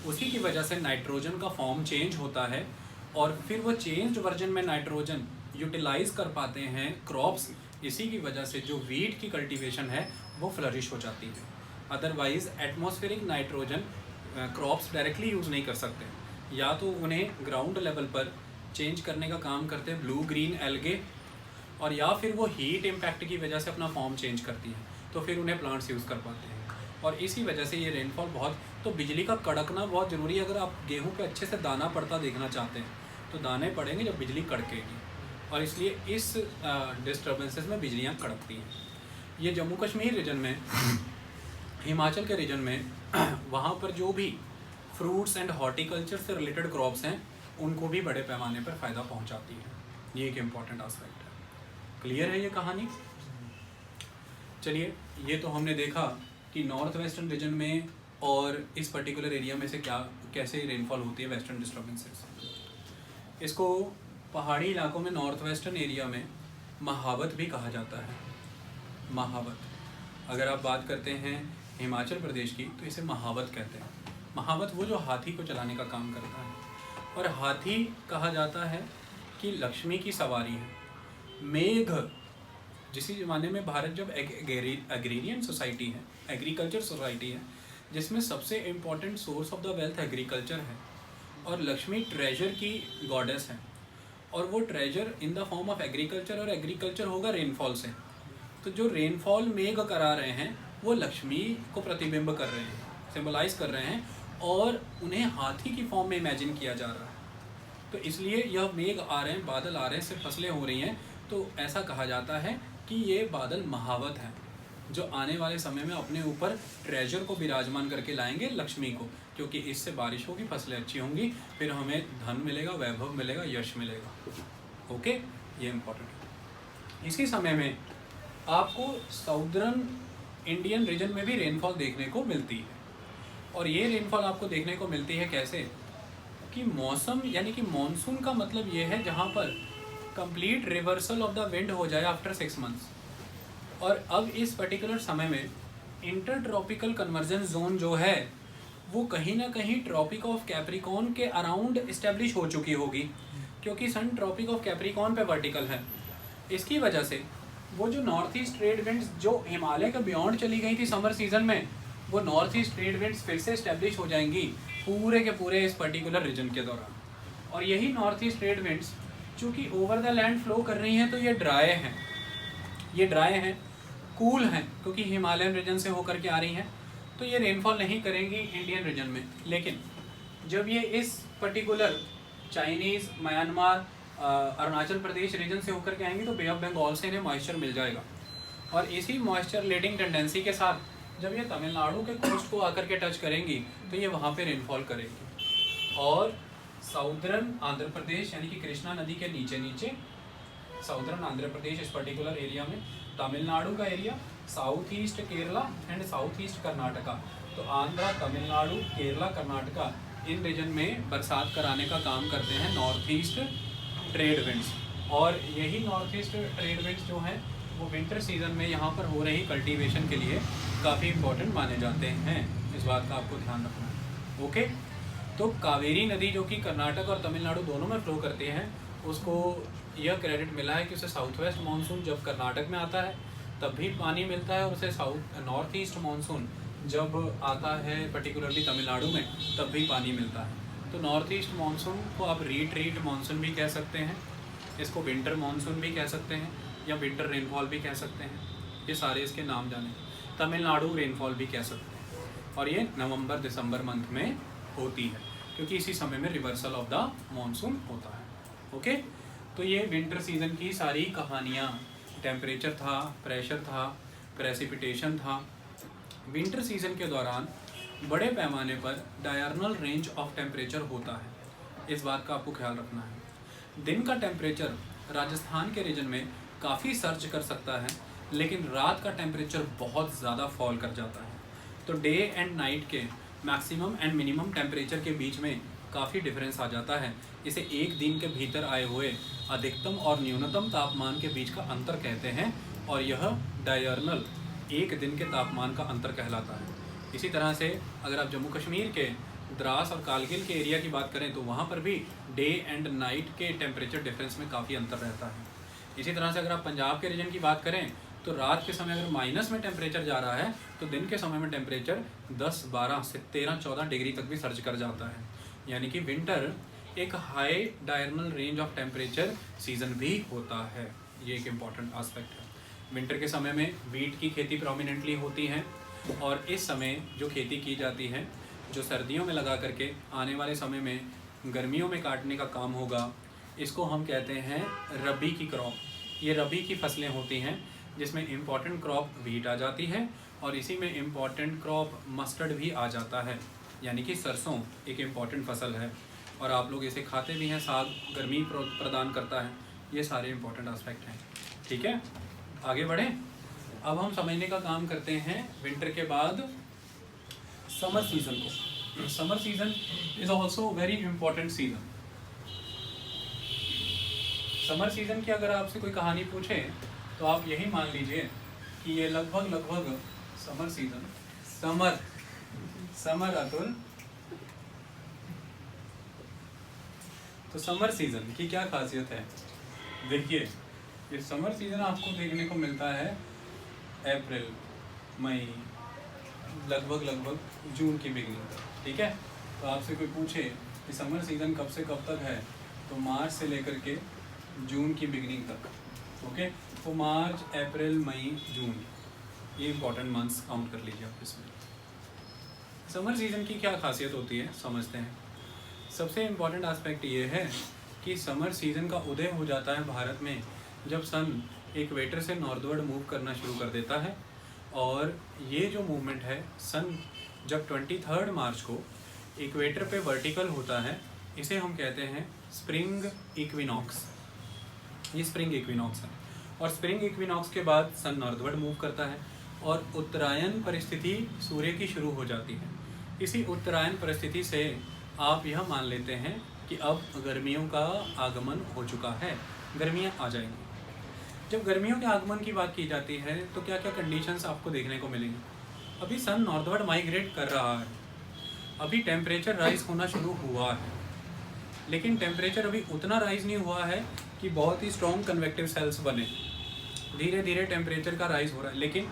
उसी की वजह से नाइट्रोजन का फॉर्म चेंज होता है, और फिर वो चेंज्ड वर्जन में नाइट्रोजन यूटिलाइज कर पाते हैं क्रॉप्स। इसी की वजह से जो वीट की कल्टीवेशन है वो फ्लरिश हो जाती है। Otherwise atmospheric nitrogen crops directly use नहीं कर सकते, या तो उन्हें ग्राउंड लेवल पर चेंज करने का काम करते हैं ब्लू ग्रीन एल्गे, और या फिर वो हीट इम्पैक्ट की वजह से अपना फॉर्म चेंज करती है, तो फिर उन्हें प्लांट्स यूज़ कर पाते हैं। और इसी वजह से ये रेनफॉल बहुत, तो बिजली का कड़कना बहुत ज़रूरी है। अगर आप गेहूं पे अच्छे से दाना पड़ता देखना चाहते हैं तो दाने पड़ेंगे जब बिजली कड़केगी, और इसलिए इस डिस्टर्बेंसेस में बिजलियाँ कड़कती हैं। ये जम्मू कश्मीर रीजन में, हिमाचल के रीजन में वहाँ पर जो भी फ्रूट्स एंड हॉर्टिकल्चर से रिलेटेड क्रॉप्स हैं उनको भी बड़े पैमाने पर फ़ायदा पहुँचाती है। ये एक इम्पॉर्टेंट आस्पेक्ट है। क्लियर है ये कहानी? चलिए, ये तो हमने देखा कि नॉर्थ वेस्टर्न रीजन में और इस पर्टिकुलर एरिया में से कैसे रेनफॉल होती है वेस्टर्न डिस्टर्बेंसेस। इसको पहाड़ी इलाकों में, नॉर्थ वेस्टर्न एरिया में महावत भी कहा जाता है। महावत, अगर आप बात करते हैं हिमाचल प्रदेश की तो इसे महावत कहते हैं। महावत वो जो हाथी को चलाने का काम करता है, और हाथी कहा जाता है कि लक्ष्मी की सवारी है। मेघ, जिस ज़माने में भारत जब एग्रीरियन सोसाइटी है, एग्रीकल्चर सोसाइटी है, जिसमें सबसे important source of the wealth agriculture है, और लक्ष्मी ट्रेजर की गॉडेस है, और वो treasure in the form of agriculture, और एग्रीकल्चर होगा रेनफॉल से। तो जो रेनफॉल मेघ करा रहे हैं वो लक्ष्मी को प्रतिबिंब कर रहे हैं, सिंबलाइज कर रहे हैं, और उन्हें हाथी की फॉर्म में इमेजिन किया जा रहा है। तो इसलिए यह मेघ आ रहे हैं, बादल आ रहे हैं, सिर्फ फसलें हो रही हैं, तो ऐसा कहा जाता है कि ये बादल महावत हैं। जो आने वाले समय में अपने ऊपर ट्रेजर को विराजमान करके लाएंगे, लक्ष्मी को, क्योंकि इससे बारिश होगी, फसलें अच्छी होंगी, फिर हमें धन मिलेगा, वैभव मिलेगा, यश मिलेगा। ओके, ये इम्पोर्टेंट है। इसी समय में आपको साउदर्न इंडियन रीजन में भी रेनफॉल देखने को मिलती है, और ये रेनफॉल आपको देखने को मिलती है कैसे कि मौसम यानी कि मॉनसून का मतलब ये है जहाँ पर complete reversal of the wind हो जाए आफ्टर 6 मंथ्स। और अब इस पर्टिकुलर समय में इंटर ट्रॉपिकल कन्वर्जन जोन जो है वो कहीं ना कहीं ट्रॉपिक ऑफ कैप्रिकॉर्न के अराउंड इस्टेब्लिश हो चुकी होगी, क्योंकि सन ट्रॉपिक ऑफ कैप्रिकॉर्न पे वर्टिकल है। इसकी वजह से वो जो नॉर्थ ईस्ट ट्रेड विंड्स जो हिमालय के बियॉन्ड चली गई थी समर सीजन में, वो नॉर्थ ईस्ट ट्रेड विंड्स फिर से इस्टेब्लिश हो जाएंगी पूरे के पूरे इस पर्टिकुलर रीजन के दौरान। और यही नॉर्थ ईस्ट ट्रेड विंड्स चूँकि ओवर द लैंड फ्लो कर रही हैं, तो ये ड्राई हैं, कूल हैं, क्योंकि हिमालयन रीजन से होकर के आ रही हैं, तो ये रेनफॉल नहीं करेंगी इंडियन रीजन में। लेकिन जब ये इस particular Chinese, Myanmar, Arunachal Pradesh reason से होकर के आएंगी, तो बे ऑफ बंगाल से इन्हें मॉइस्चर मिल जाएगा, और इसी मॉइस्चर लेडिंग टेंडेंसी के साथ जब ये तमिलनाडु के कोस्ट को आकर के टच करेंगी, तो ये वहाँ पे रेनफॉल करेंगी। और साउदर्न आंध्र प्रदेश यानी कि कृष्णा नदी के नीचे साउदर्न आंध्र प्रदेश, इस पर्टिकुलर एरिया में तमिलनाडु का area, south east Kerala and south east Karnataka, तो आंध्रा, तमिलनाडु, केरला, कर्नाटका, इन रीजन में बरसात कराने का काम करते हैं नॉर्थ ईस्ट ट्रेड विंड्स। और यही नॉर्थ ईस्ट ट्रेड विंड्स जो हैं वो विंटर सीजन में यहाँ पर हो रही कल्टीवेशन के लिए काफ़ी इम्पोर्टेंट माने जाते हैं। इस बात का आपको ध्यान रखना है। ओके, तो कावेरी नदी जो कि कर्नाटक और तमिलनाडु दोनों में फ्लो करती है, उसको यह क्रेडिट मिला है कि उसे साउथ वेस्ट मानसून जब कर्नाटक में आता है तब भी पानी मिलता है, और उसे नॉर्थ ईस्ट मानसून जब आता है पर्टिकुलरली तमिलनाडु में तब भी पानी मिलता है। तो नॉर्थ ईस्ट मानसून को आप रीट्रीट मानसून भी कह सकते हैं, इसको विंटर मानसून भी कह सकते हैं, या विंटर रेनफॉल भी कह सकते हैं, ये सारे इसके नाम जाने। तमिलनाडु रेनफॉल भी कह सकते हैं, और ये नवंबर दिसंबर मंथ में होती है, क्योंकि इसी समय में रिवर्सल ऑफ द मानसून होता है। ओके, तो ये विंटर सीजन की सारी कहानियाँ, टेम्परेचर था, प्रेशर था, प्रेसिपिटेशन था। विंटर सीजन के दौरान बड़े पैमाने पर डायरनल रेंज ऑफ टेम्परेचर होता है, इस बात का आपको ख्याल रखना है। दिन का टेम्परेचर राजस्थान के रीजन में काफ़ी सर्च कर सकता है, लेकिन रात का टेम्परेचर बहुत ज़्यादा फॉल कर जाता है। तो डे एंड नाइट के मैक्सिमम एंड मिनिमम टेम्परेचर के बीच में काफ़ी डिफरेंस आ जाता है। इसे एक दिन के भीतर आए हुए अधिकतम और न्यूनतम तापमान के बीच का अंतर कहते हैं, और यह डायरनल एक दिन के तापमान का अंतर कहलाता है। इसी तरह से अगर आप जम्मू कश्मीर के द्रास और कारगिल के एरिया की बात करें, तो वहाँ पर भी डे एंड नाइट के टेम्परेचर डिफरेंस में काफ़ी अंतर रहता है। इसी तरह से अगर आप पंजाब के रीजन की बात करें, तो रात के समय अगर माइनस में टेम्परेचर जा रहा है, तो दिन के समय में टेम्परेचर 10, 12 से 13, 14 डिग्री तक भी सर्च कर जाता है। यानी कि विंटर एक high diurnal range of temperature season भी होता है, ये एक इम्पॉर्टेंट आस्पेक्ट है। विंटर के समय में वीट की खेती प्रोमिनेंटली होती है, और इस समय जो खेती की जाती है, जो सर्दियों में लगा करके आने वाले समय में गर्मियों में काटने का काम होगा, इसको हम कहते हैं रबी की क्रॉप। ये रबी की फसलें होती हैं, जिसमें इम्पॉर्टेंट क्रॉप वीट आ जाती है, और इसी में इम्पॉर्टेंट क्रॉप मस्टर्ड भी आ जाता है, यानी कि सरसों एक इम्पॉर्टेंट फसल है, और आप लोग इसे खाते भी हैं। साग गर्मी प्रदान करता है। ये सारे इम्पॉर्टेंट एस्पेक्ट हैं। ठीक है, आगे बढ़ें। अब हम समझने का काम करते हैं विंटर के बाद समर सीज़न को। Summer season is also very important season. Summer season की अगर आपसे कोई कहानी पूछे, तो आप यही मान लीजिए कि ये लगभग समर सीज़न, समर अतुल, तो समर सीज़न की क्या खासियत है? देखिए, ये समर सीज़न आपको देखने को मिलता है अप्रैल, मई, लगभग जून की बिगनिंग तक। ठीक है, तो आपसे कोई पूछे कि समर सीज़न कब से कब तक है, तो मार्च से लेकर के जून की बिगनिंग तक। ओके, तो मार्च, अप्रैल, मई, जून, ये इंपॉर्टेंट मंथ्स काउंट कर लीजिए आप इसमें। समर सीज़न की क्या खासियत होती है, समझते हैं। सबसे इम्पॉर्टेंट एस्पेक्ट ये है कि समर सीज़न का उदय हो जाता है भारत में जब सन इक्वेटर से नॉर्थवर्ड मूव करना शुरू कर देता है, और ये जो मूवमेंट है सन जब 23 मार्च को इक्वेटर पे वर्टिकल होता है, इसे हम कहते हैं स्प्रिंग इक्विनॉक्स। ये स्प्रिंग इक्विनॉक्स है और स्प्रिंग इक्विनॉक्स के बाद सन नॉर्थवर्ड मूव करता है और उत्तरायण परिस्थिति सूर्य की शुरू हो जाती है। इसी उत्तरायण परिस्थिति से आप यह मान लेते हैं कि अब गर्मियों का आगमन हो चुका है, गर्मियाँ आ जाएंगी। जब गर्मियों के आगमन की बात की जाती है तो क्या क्या कंडीशंस आपको देखने को मिलेंगी? अभी सन नॉर्थवर्ड माइग्रेट कर रहा है, अभी टेम्परेचर राइज होना शुरू हुआ है, लेकिन टेम्परेचर अभी उतना राइज नहीं हुआ है कि बहुत ही स्ट्रॉन्ग कन्वेक्टिव सेल्स बने। धीरे धीरे टेम्परेचर का राइज हो रहा है, लेकिन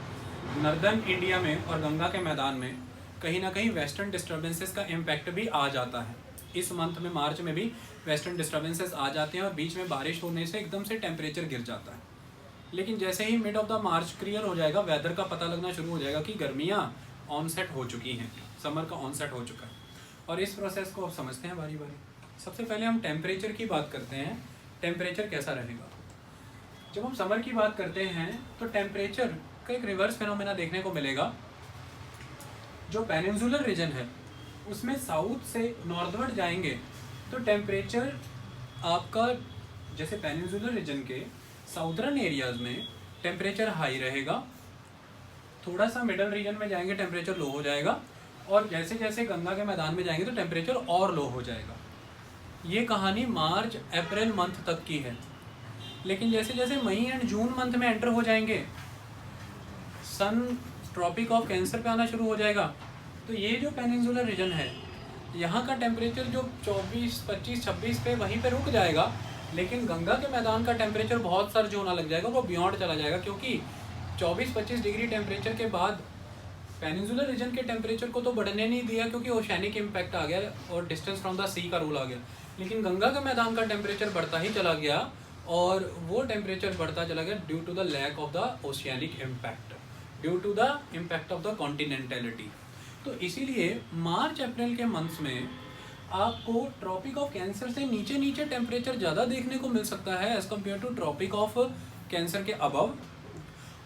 नॉर्दर्न इंडिया में और गंगा के मैदान में कहीं ना कहीं वेस्टर्न डिस्टर्बेंसेस का इम्पैक्ट भी आ जाता है। इस मंथ में मार्च में भी वेस्टर्न डिस्टर्बेंसेस आ जाते हैं और बीच में बारिश होने से एकदम से टेम्परेचर गिर जाता है। लेकिन जैसे ही mid of the March clear हो जाएगा, वेदर का पता लगना शुरू हो जाएगा कि गर्मियाँ ऑनसेट हो चुकी हैं, समर का ऑनसेट हो चुका है। और इस प्रोसेस को आप समझते हैं बारी बारी। सबसे पहले हम टेम्परेचर की बात करते हैं। टेम्परेचर कैसा रहेगा? जब हम समर की बात करते हैं तो टेम्परेचर का एक रिवर्स फिनोमेना देखने को मिलेगा। जो पेनिनसुलर रीजन है उसमें साउथ से नॉर्थवर्ड जाएंगे तो टेम्परेचर आपका, जैसे पेनिनसुलर रीजन के साउदर्न एरियाज में टेम्परेचर हाई रहेगा, थोड़ा सा मिडल रीजन में जाएंगे टेम्परेचर लो हो जाएगा, और जैसे जैसे गंगा के मैदान में जाएंगे तो टेम्परेचर और लो हो जाएगा। ये कहानी मार्च अप्रैल मंथ तक की है। लेकिन जैसे जैसे मई एंड जून मंथ में एंटर हो जाएंगे, सन ट्रॉपिक ऑफ कैंसर पे आना शुरू हो जाएगा, तो ये जो पेनिनसुलर रीजन है यहाँ का टेम्परेचर जो 24, 25, 26 पे वहीं पे रुक जाएगा, लेकिन गंगा के मैदान का टेम्परेचर बहुत सर्ज होना लग जाएगा, वो बियॉन्ड चला जाएगा, क्योंकि 24-25 डिग्री टेम्परेचर के बाद पेनिनसुलर रीजन के टेम्परेचर को तो बढ़ने नहीं दिया क्योंकि ओशैनिक इम्पैक्ट आ गया और डिस्टेंस फ्रॉम द सी का रूल आ गया। लेकिन गंगा के मैदान का टेम्परेचर बढ़ता ही चला गया और वो टेम्परेचर बढ़ता चला गया due to the lack of the oceanic impact, due to the impact of the continentality. तो इसीलिए मार्च अप्रैल के मंथ्स में आपको ट्रॉपिक ऑफ कैंसर से नीचे नीचे टेम्परेचर ज़्यादा देखने को मिल सकता है as compare to Tropic of Cancer के अबव,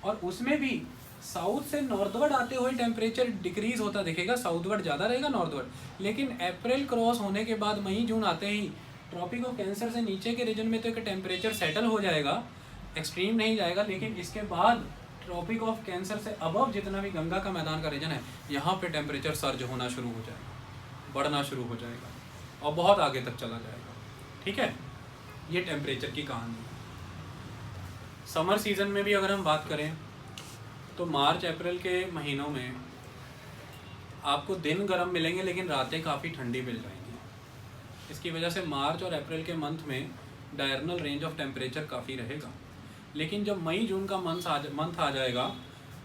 और उसमें भी साउथ से नॉर्थवर्ड आते हुए टेम्परेचर डिक्रीज होता दिखेगा, साउथवर्ड ज़्यादा रहेगा नॉर्थवर्ड। लेकिन अप्रैल क्रॉस होने के बाद मई जून आते ही ट्रॉपिक ऑफ कैंसर से नीचे के रीजन में तो एक टेम्परेचर सेटल हो जाएगा, एक्सट्रीम नहीं जाएगा, लेकिन इसके बाद ट्रॉपिक ऑफ कैंसर से अबव जितना भी गंगा का मैदान का रीजन है यहाँ पे टेम्परेचर सर्ज होना शुरू हो जाएगा, बढ़ना शुरू हो जाएगा और बहुत आगे तक चला जाएगा। ठीक है, ये टेम्परेचर की कहानी है। समर सीजन में भी अगर हम बात करें तो मार्च अप्रैल के महीनों में आपको दिन गर्म मिलेंगे लेकिन रातें काफ़ी ठंडी मिल जाएंगी। इसकी वजह से मार्च और अप्रैल के मंथ में डायरनल रेंज ऑफ टेम्परेचर काफ़ी रहेगा। लेकिन जब मई जून का मंथ आ जाएगा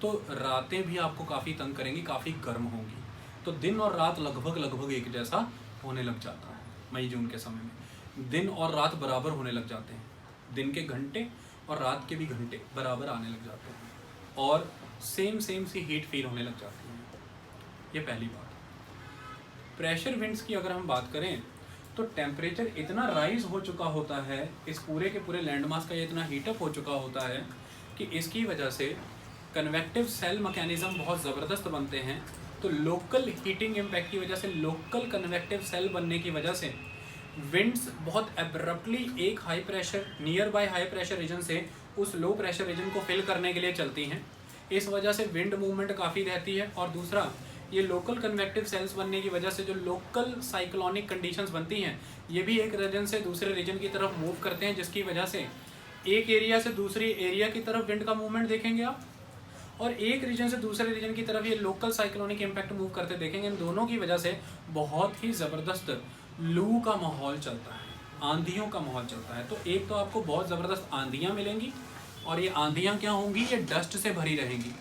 तो रातें भी आपको काफ़ी तंग करेंगी, काफ़ी गर्म होंगी। तो दिन और रात लगभग एक जैसा होने लग जाता है। मई जून के समय में दिन और रात बराबर होने लग जाते हैं, दिन के घंटे और रात के भी घंटे बराबर आने लग जाते हैं और सेम सी हीट फील होने लग जाती है। ये पहली बात। प्रेशर विंड्स की अगर हम बात करें तो टेम्परेचर इतना राइज हो चुका होता है, इस पूरे के पूरे लैंडमास का ये इतना हीटअप हो चुका होता है कि इसकी वजह से कन्वेक्टिव सेल मैकेनिज्म बहुत ज़बरदस्त बनते हैं। तो लोकल हीटिंग इम्पैक्ट की वजह से, लोकल कन्वेक्टिव सेल बनने की वजह से विंड्स बहुत एब्रप्टली एक high pressure, near by high pressure region से उस लो प्रेशर रीजन को फिल करने के लिए चलती हैं। इस वजह से विंड मूवमेंट काफ़ी रहती है। और दूसरा, ये लोकल कन्वेक्टिव सेल्स बनने की वजह से जो लोकल साइक्लोनिक कंडीशंस बनती हैं, ये भी एक रीजन से दूसरे रीजन की तरफ मूव करते हैं, जिसकी वजह से एक एरिया से दूसरी एरिया की तरफ विंड का मूवमेंट देखेंगे आप, और एक रीजन से दूसरे रीजन की तरफ ये लोकल साइक्लोनिक इम्पैक्ट मूव करते देखेंगे। इन दोनों की वजह से बहुत ही ज़बरदस्त लू का माहौल चलता है, आंधियों का माहौल चलता है। तो एक तो आपको बहुत ज़बरदस्त आंधियाँ मिलेंगी और ये आंधियाँ क्या होंगी, ये डस्ट से भरी रहेंगी,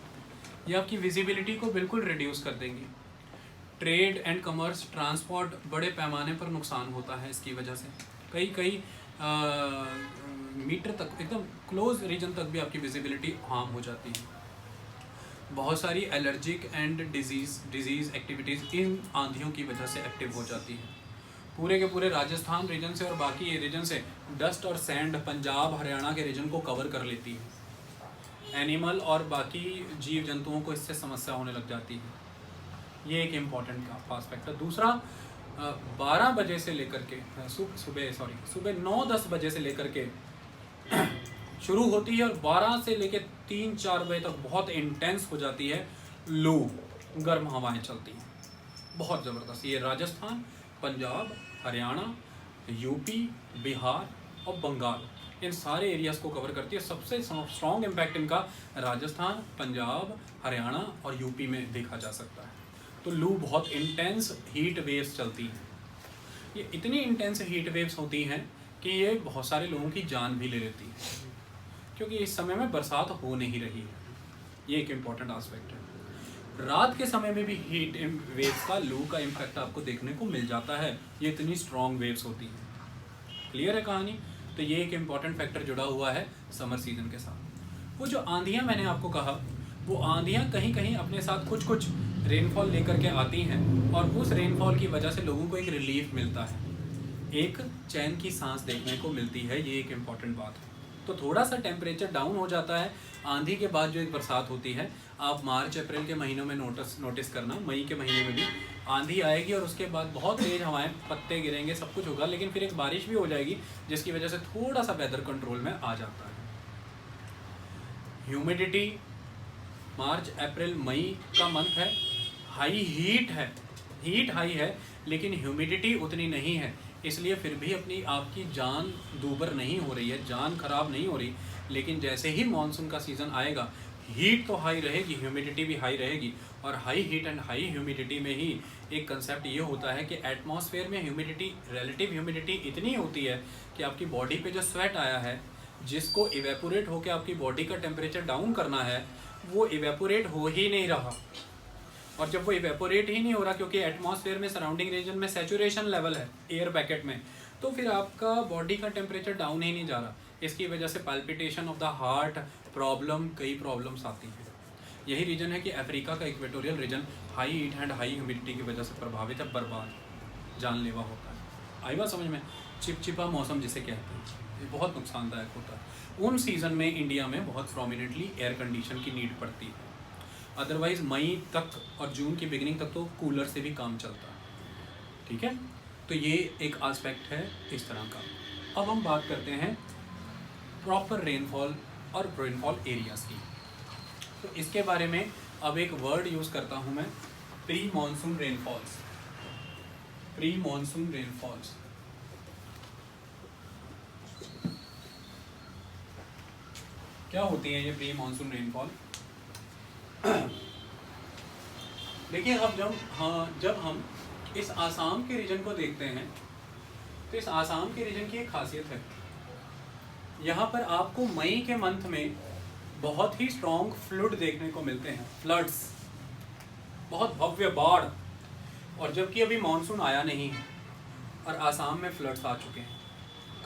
ये आपकी विजिबिलिटी को बिल्कुल रिड्यूस कर देंगी। ट्रेड एंड कमर्स, ट्रांसपोर्ट बड़े पैमाने पर नुकसान होता है इसकी वजह से। कई मीटर तक, एकदम क्लोज रीजन तक भी आपकी विजिबिलिटी हार्म हो जाती है। बहुत सारी एलर्जिक एंड डिजीज़ एक्टिविटीज़ इन आंधियों की वजह से एक्टिव हो जाती है। पूरे के पूरे राजस्थान रीजन से और बाकी रीजन से डस्ट और सैंड पंजाब हरियाणा के रीजन को कवर कर लेती है। एनिमल और बाकी जीव जंतुओं को इससे समस्या होने लग जाती है। ये एक इम्पॉर्टेंट आस्पेक्ट है। दूसरा 12 बजे से लेकर के सुबह 9-10 बजे से लेकर के शुरू होती है और 12 से लेकर 3-4 बजे तक बहुत इंटेंस हो जाती है लू, गर्म हवाएं चलती हैं बहुत ज़बरदस्त। ये राजस्थान, पंजाब, हरियाणा, यूपी, बिहार और बंगाल इन सारे एरियाज़ को कवर करती है। सबसे स्ट्रॉन्ग इम्पैक्ट इनका राजस्थान, पंजाब, हरियाणा और यूपी में देखा जा सकता है। तो लू बहुत इंटेंस हीट वेव्स चलती हैं। ये इतनी इंटेंस हीट वेव्स होती हैं कि ये बहुत सारे लोगों की जान भी ले लेती है, क्योंकि इस समय में बरसात हो नहीं रही है। ये एक इम्पॉर्टेंट आस्पेक्ट है। रात के समय में भी हीट वेव्स का, लू का इम्पैक्ट आपको देखने को मिल जाता है। ये इतनी स्ट्रॉन्ग वेव्स होती हैं। क्लियर है कहानी? तो ये एक इम्पॉर्टेंट फैक्टर जुड़ा हुआ है समर सीजन के साथ। वो जो आंधियाँ मैंने आपको कहा, वो आंधियाँ कहीं कहीं अपने साथ कुछ कुछ रेनफॉल लेकर के आती हैं और उस रेनफॉल की वजह से लोगों को एक रिलीफ मिलता है, एक चैन की सांस देखने को मिलती है। ये एक इम्पॉर्टेंट बात है। तो थोड़ा सा टेम्परेचर डाउन हो जाता है आंधी के बाद जो एक बरसात होती है। आप मार्च अप्रैल के महीनों में नोटिस करना, मई के महीने में भी आंधी आएगी और उसके बाद बहुत तेज़ हवाएं, पत्ते गिरेंगे, सब कुछ होगा, लेकिन फिर एक बारिश भी हो जाएगी जिसकी वजह से थोड़ा सा वेदर कंट्रोल में आ जाता है। ह्यूमिडिटी मार्च अप्रैल मई का मंथ है, हाई हीट है, हीट हाई है, लेकिन ह्यूमिडिटी उतनी नहीं है, इसलिए फिर भी अपनी आपकी जान दूबर नहीं हो रही है, जान खराब नहीं हो रही। लेकिन जैसे ही मानसून का सीज़न आएगा, हीट तो हाई रहेगी, ह्यूमिडिटी भी हाई रहेगी। और high heat and high humidity में ही एक कंसेप्ट ये होता है कि एटमॉस्फेयर में ह्यूमिडिटी, रिलेटिव ह्यूमिडिटी इतनी होती है कि आपकी बॉडी पे जो स्वेट आया है, जिसको इवेपोरेट होकर आपकी बॉडी का टेम्परेचर डाउन करना है, वो इवेपोरेट हो ही नहीं रहा। और जब वो इवेपोरेट ही नहीं हो रहा, क्योंकि एटमॉस्फेयर में, सराउंडिंग रीजन में सैचुरेशन लेवल है एयर पैकेट में, तो फिर आपका बॉडी का टेम्परेचर डाउन ही नहीं जा रहा। इसकी वजह से palpitation of the heart problem, कई प्रॉब्लम्स आती हैं। यही रीजन है कि अफ्रीका का equatorial region high heat and high humidity की वजह से प्रभावित है, बर्बाद, जानलेवा होता है। आई बात समझ में? चिपचिपा मौसम जिसे कहते हैं, ये बहुत नुकसानदायक होता है। उन सीज़न में इंडिया में बहुत प्रोमिनेंटली एयर कंडीशन की नीड पड़ती है। अदरवाइज़ मई तक और जून की बिगिनिंग तक तो कूलर से भी काम चलता है। ठीक है, तो ये एक आस्पेक्ट है इस तरह का। अब हम बात करते हैं प्रॉपर रेनफॉल और रेनफॉल एरियाज़ की। तो इसके बारे में अब एक वर्ड यूज़ करता हूँ मैं, pre monsoon rainfalls. Pre monsoon rainfalls क्या होती हैं ये प्री मॉनसून रेनफॉल? देखिए, अब जब हम इस आसाम के रीजन को देखते हैं, तो इस आसाम के रीजन की एक खासियत है, यहाँ पर आपको मई के मंथ में बहुत ही स्ट्रॉन्ग फ्लड देखने को मिलते हैं, फ्लड्स, बहुत भव्य बाढ़। और जबकि अभी मानसून आया नहीं है और आसाम में फ्लड्स आ चुके हैं।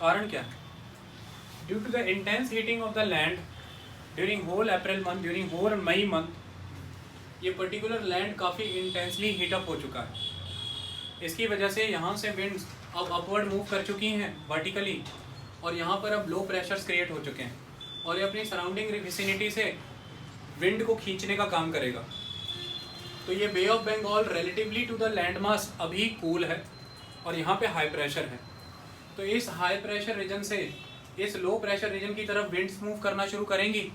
कारण क्या है? Due to the intense heating of the land during whole April month, during whole May month, ये पर्टिकुलर लैंड काफ़ी इंटेंसली हीटअप हो चुका है। इसकी वजह से यहाँ से विंड्स अब अपवर्ड मूव कर चुकी हैं वर्टिकली, और यहाँ पर अब लो प्रेशर्स क्रिएट हो चुके हैं, और ये अपनी सराउंडिंग विसिनिटी से विंड को खींचने का काम करेगा। तो ये bay of Bengal relatively to the land mass अभी कूल है और यहाँ पे हाई प्रेशर है। तो इस हाई प्रेशर रीजन से इस लो प्रेशर रीजन की तरफ विंड्स मूव करना शुरू करेंगी,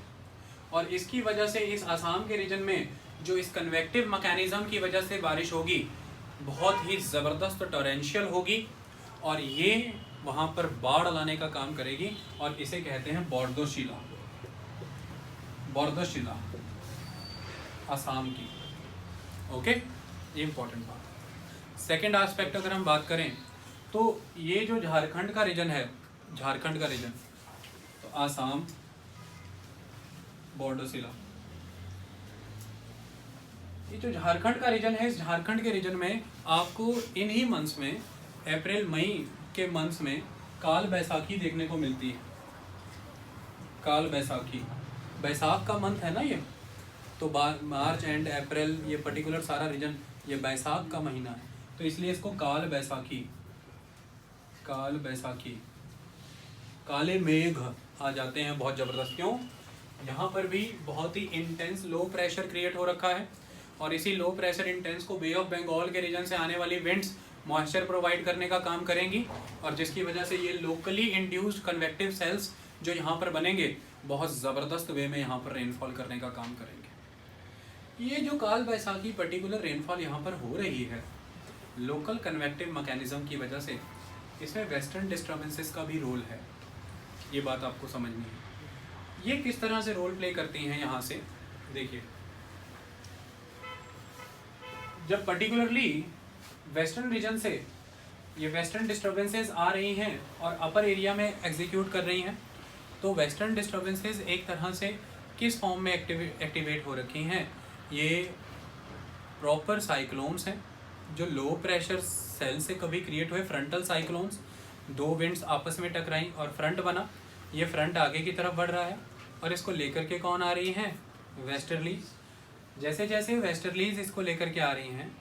और इसकी वजह से इस आसाम के रीजन में जो इस कन्वेक्टिव मैकेनिज्म की वजह से बारिश होगी, बहुत ही ज़बरदस्त टॉरेंशियल होगी, और ये वहाँ पर बाढ़ लाने का काम करेगी। और इसे कहते हैं बोर्दोशिला, बोर्दोशिला आसाम की। ओके, ये इंपॉर्टेंट बात। सेकेंड एस्पेक्ट अगर हम बात करें, तो ये जो झारखंड का रीजन है, झारखंड का रीजन, तो आसाम, बोर्दोशिला, ये जो झारखंड का रीजन है, इस झारखंड के रीजन में आपको इन्हीं मंथ्स में, अप्रैल मई के मंथ्स में काल बैसाखी देखने को मिलती है। काल बैसाखी, बैसाख का मंथ है ना ये, तो मार्च एंड अप्रैल, ये पर्टिकुलर सारा रीजन ये बैसाख का महीना है, तो इसलिए इसको काल बैसाखी, काल बैसाखी, काले मेघ आ जाते हैं बहुत ज़बरदस्त। क्यों? यहाँ पर भी बहुत ही इंटेंस लो प्रेशर क्रिएट हो रखा है और इसी लो प्रेशर इंटेंस को बे ऑफ बंगाल के रीजन से आने वाली विंड्स मॉइस्चर प्रोवाइड करने का काम करेंगी और जिसकी वजह से ये लोकली इंड्यूस्ड कन्वेक्टिव सेल्स जो यहाँ पर बनेंगे बहुत ज़बरदस्त वे में यहाँ पर रेनफॉल करने का काम करेंगे। ये जो काल बैसाखी पर्टिकुलर रेनफॉल यहाँ पर हो रही है लोकल कन्वेक्टिव मैकेनिज्म की वजह से, इसमें वेस्टर्न डिस्टर्बेंसेस का भी रोल है, ये बात आपको समझनी है। ये किस तरह से रोल प्ले करती हैं यहाँ से देखिए, जब पर्टिकुलरली वेस्टर्न रीजन से ये वेस्टर्न डिस्टर्बेंसेस आ रही हैं और अपर एरिया में एग्जीक्यूट कर रही हैं, तो वेस्टर्न डिस्टर्बेंसेस एक तरह से किस फॉर्म में एक्टिवेट हो रखी हैं, ये प्रॉपर साइक्लोन्स हैं जो लो प्रेशर सेल से कभी क्रिएट हुए फ्रंटल साइक्लोन्स। दो विंड्स आपस में टकराई और फ्रंट बना, ये फ्रंट आगे की तरफ बढ़ रहा है और इसको लेकर के कौन आ रही हैं, वेस्टर्लीज। जैसे जैसे वेस्टर्लीज इसको लेकर के आ रही हैं,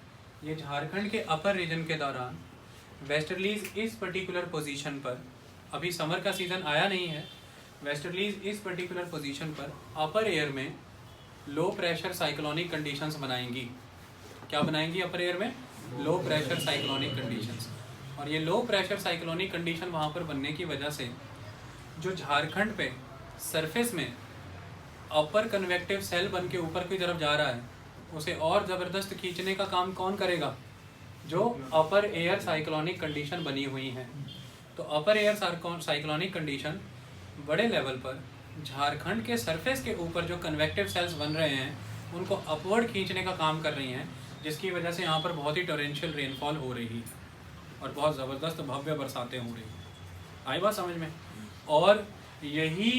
ये झारखंड के अपर रीजन के दौरान वेस्टर्लीज इस पर्टिकुलर पोजीशन पर, अभी समर का सीज़न आया नहीं है, वेस्टर्लीज इस पर्टिकुलर पोजीशन पर अपर एयर में लो प्रेशर साइक्लोनिक कंडीशंस बनाएंगी। क्या बनाएंगी अपर एयर में? Low pressure cyclonic conditions. और ये लो प्रेशर साइक्लोनिक कंडीशन वहाँ पर बनने की वजह से जो झारखंड पे सरफेस में अपर कन्वेक्टिव सेल बन के ऊपर की तरफ जा रहा है, उसे और ज़बरदस्त खींचने का काम कौन करेगा? जो अपर एयर साइक्लोनिक कंडीशन बनी हुई है। तो अपर एयर साइक्लोनिक कंडीशन बड़े लेवल पर झारखंड के सरफेस के ऊपर जो कन्वेक्टिव सेल्स बन रहे हैं उनको अपवर्ड खींचने का काम कर रही हैं, जिसकी वजह से यहाँ पर बहुत ही टोरेंशियल रेनफॉल हो रही है और बहुत ज़बरदस्त भव्य बरसातें हो रही हैं। आई बात समझ में? और यही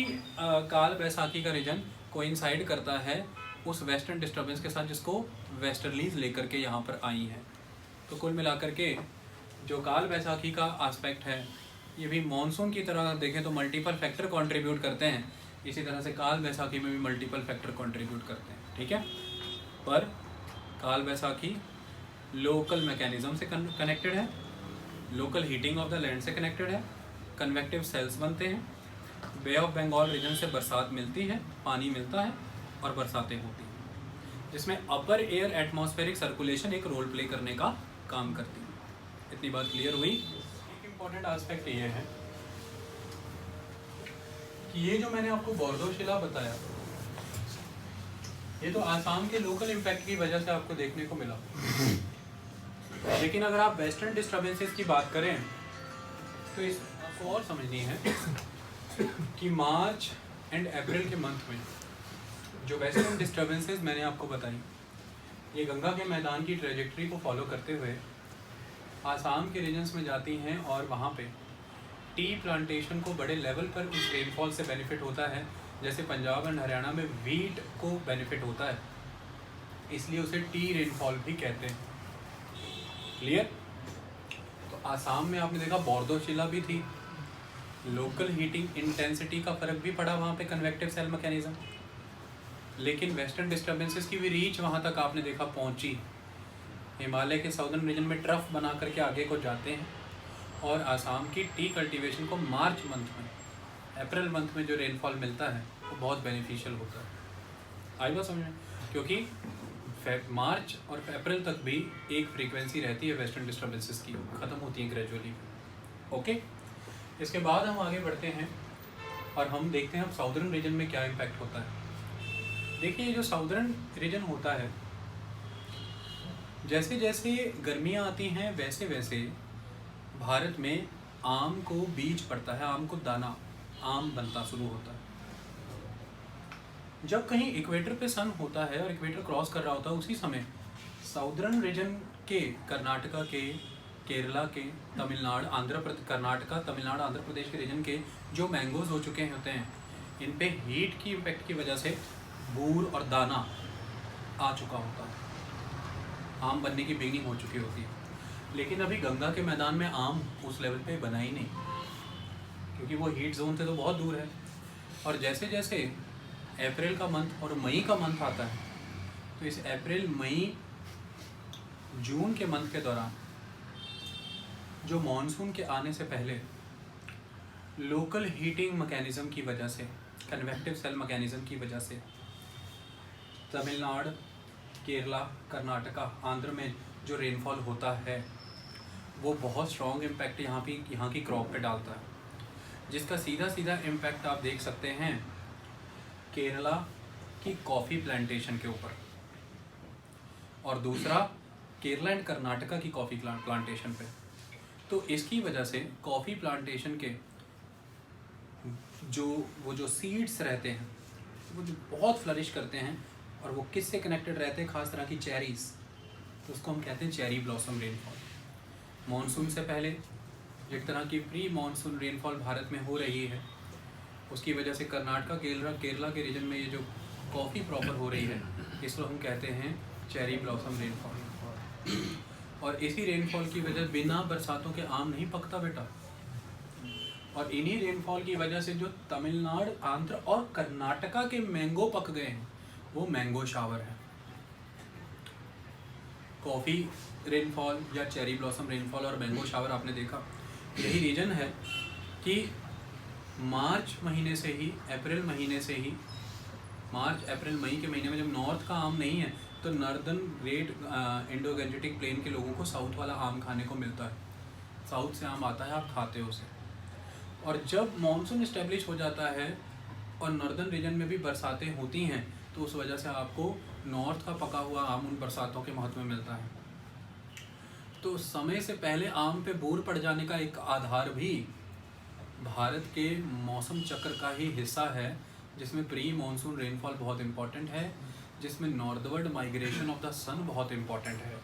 काल बैसाखी का रीजन कोइंसाइड करता है उस वेस्टर्न डिस्टर्बेंस के साथ जिसको वेस्टर्लीज लेकर के यहाँ पर आई हैं। तो कुल मिलाकर के जो काल बैसाखी का आस्पेक्ट है, ये भी मॉनसून की तरह देखें तो मल्टीपल फैक्टर कंट्रीब्यूट करते हैं, इसी तरह से काल बैसाखी में भी मल्टीपल फैक्टर कंट्रीब्यूट करते हैं। ठीक है, पर काल बैसाखी लोकल मैकेनिज्म से कनेक्टेड है, local heating of the land से कनेक्टेड है, कन्वेक्टिव सेल्स बनते हैं, बे ऑफ बंगाल रीजन से बरसात मिलती है, पानी मिलता है और बरसातें होती हैं, जिसमें अपर एयर एटमॉस्फेरिक सर्कुलेशन एक रोल प्ले करने का काम करती है। इतनी बात क्लियर हुई? एक इम्पॉर्टेंट एस्पेक्ट ये है कि ये जो मैंने आपको बोर्दोशिला बताया, ये तो आसाम के लोकल इम्पैक्ट की वजह से आपको देखने को मिला, लेकिन अगर आप वेस्टर्न डिस्टर्बेंसेस की बात करें तो इस आपको और समझनी है कि मार्च एंड अप्रैल के मंथ में जो वेस्टर्न डिस्टर्बेंसेस मैंने आपको बताई, ये गंगा के मैदान की ट्रेजेक्ट्री को फॉलो करते हुए आसाम के रीजन्स में जाती हैं और वहाँ पे टी प्लांटेशन को बड़े लेवल पर उस रेनफॉल से बेनिफिट होता है, जैसे पंजाब एंड हरियाणा में वीट को बेनिफिट होता है, इसलिए उसे टी रेनफॉल भी कहते हैं। क्लियर? तो आसाम में आपने देखा बोर्दोशिला भी थी, लोकल हीटिंग इंटेंसिटी का फ़र्क भी पड़ा वहाँ पे कन्वेक्टिव सेल मैकेनिज्म, लेकिन वेस्टर्न डिस्टर्बेंसेस की भी रीच वहाँ तक आपने देखा पहुँची। हिमालय के साउदर्न रीजन में ट्रफ बना करके आगे को जाते हैं और आसाम की टी कल्टीवेशन को मार्च मंथ में, अप्रैल मंथ में जो रेनफॉल मिलता है वो बहुत बेनिफिशियल होता है। आई बात समझ में? क्योंकि मार्च और अप्रैल तक भी एक फ्रीक्वेंसी रहती है वेस्टर्न डिस्टर्बेंसेस की, ख़त्म होती है ग्रेजुअली। ओके, इसके बाद हम आगे बढ़ते हैं और हम देखते हैं अब साउदर्न रीजन में क्या इम्पैक्ट होता है। देखिए, ये जो साउदर्न रीजन होता है, जैसे जैसे गर्मियाँ आती हैं वैसे वैसे भारत में आम को बीज पड़ता है, आम को दाना, आम बनता शुरू होता है। जब कहीं इक्वेटर पे सन होता है और इक्वेटर क्रॉस कर रहा होता है, उसी समय साउदर्न रीजन के कर्नाटका के, केरला के, तमिलनाडु, कर्नाटका, तमिलनाडु, आंध्र प्रदेश के रीजन के जो मैंगोज हो चुके होते हैं, इन पे हीट की इम्पैक्ट की वजह से बूर और दाना आ चुका होता है, आम बनने की बिगनिंग हो चुकी होती है। लेकिन अभी गंगा के मैदान में आम उस लेवल पे बना ही नहीं, क्योंकि वो हीट जोन से तो बहुत दूर है। और जैसे जैसे अप्रैल का मंथ और मई का मंथ आता है, तो इस अप्रैल, मई, जून के मंथ के दौरान जो मॉनसून के आने से पहले लोकल हीटिंग मैकेनिज्म की वजह से कन्वेक्टिव सेल मैकेनिज्म की वजह से तमिलनाडु, केरला, कर्नाटका, आंध्र में जो रेनफॉल होता है वो बहुत स्ट्रॉन्ग इम्पैक्ट यहाँ की क्रॉप पे डालता है, जिसका सीधा सीधा इम्पैक्ट आप देख सकते हैं केरला की कॉफ़ी प्लांटेशन के ऊपर, और दूसरा केरला एंड कर्नाटका की कॉफ़ी प्लांटेशन पे। तो इसकी वजह से कॉफ़ी प्लांटेशन के जो सीड्स रहते हैं वो जो बहुत फ्लरिश करते हैं, और वो किससे कनेक्टेड रहते हैं, खास तरह की चेरीज़, तो उसको हम कहते हैं चेरी ब्लॉसम रेनफॉल। मॉनसून से पहले एक तरह की प्री मॉनसून रेनफॉल भारत में हो रही है, उसकी वजह से कर्नाटका, केरला के रीजन में ये जो कॉफ़ी प्रॉपर हो रही है इसको हम कहते हैं चेरी ब्लॉसम रेनफॉल। और इसी रेनफॉल की वजह, बिना बरसातों के आम नहीं पकता बेटा, और इन्हीं रेनफॉल की वजह से जो तमिलनाडु, आंध्र और कर्नाटका के मैंगो पक गए हैं वो मैंगो शावर है। कॉफ़ी रेनफॉल या चेरी ब्लॉसम रेनफॉल और मैंगो शावर आपने देखा, यही रीजन है कि मार्च महीने से ही, अप्रैल महीने से ही, मार्च अप्रैल मई के महीने में जब नॉर्थ का आम नहीं है तो northern great Indo Gangetic plain के लोगों को साउथ वाला आम खाने को मिलता है। साउथ से आम आता है, आप खाते हो उसे। और जब मॉनसून इस्टेब्लिश हो जाता है और नॉर्दर्न रीजन में भी बरसातें होती हैं तो उस वजह से आपको नॉर्थ का पका हुआ आम उन बरसातों के महत्व में मिलता है। तो समय से पहले आम पे बूर पड़ जाने का एक आधार भी भारत के मौसम चक्र का ही हिस्सा है, जिसमें प्री मॉनसून रेनफॉल बहुत इम्पॉर्टेंट है, जिसमें नॉर्थवर्ड माइग्रेशन ऑफ द सन बहुत इम्पॉर्टेंट है,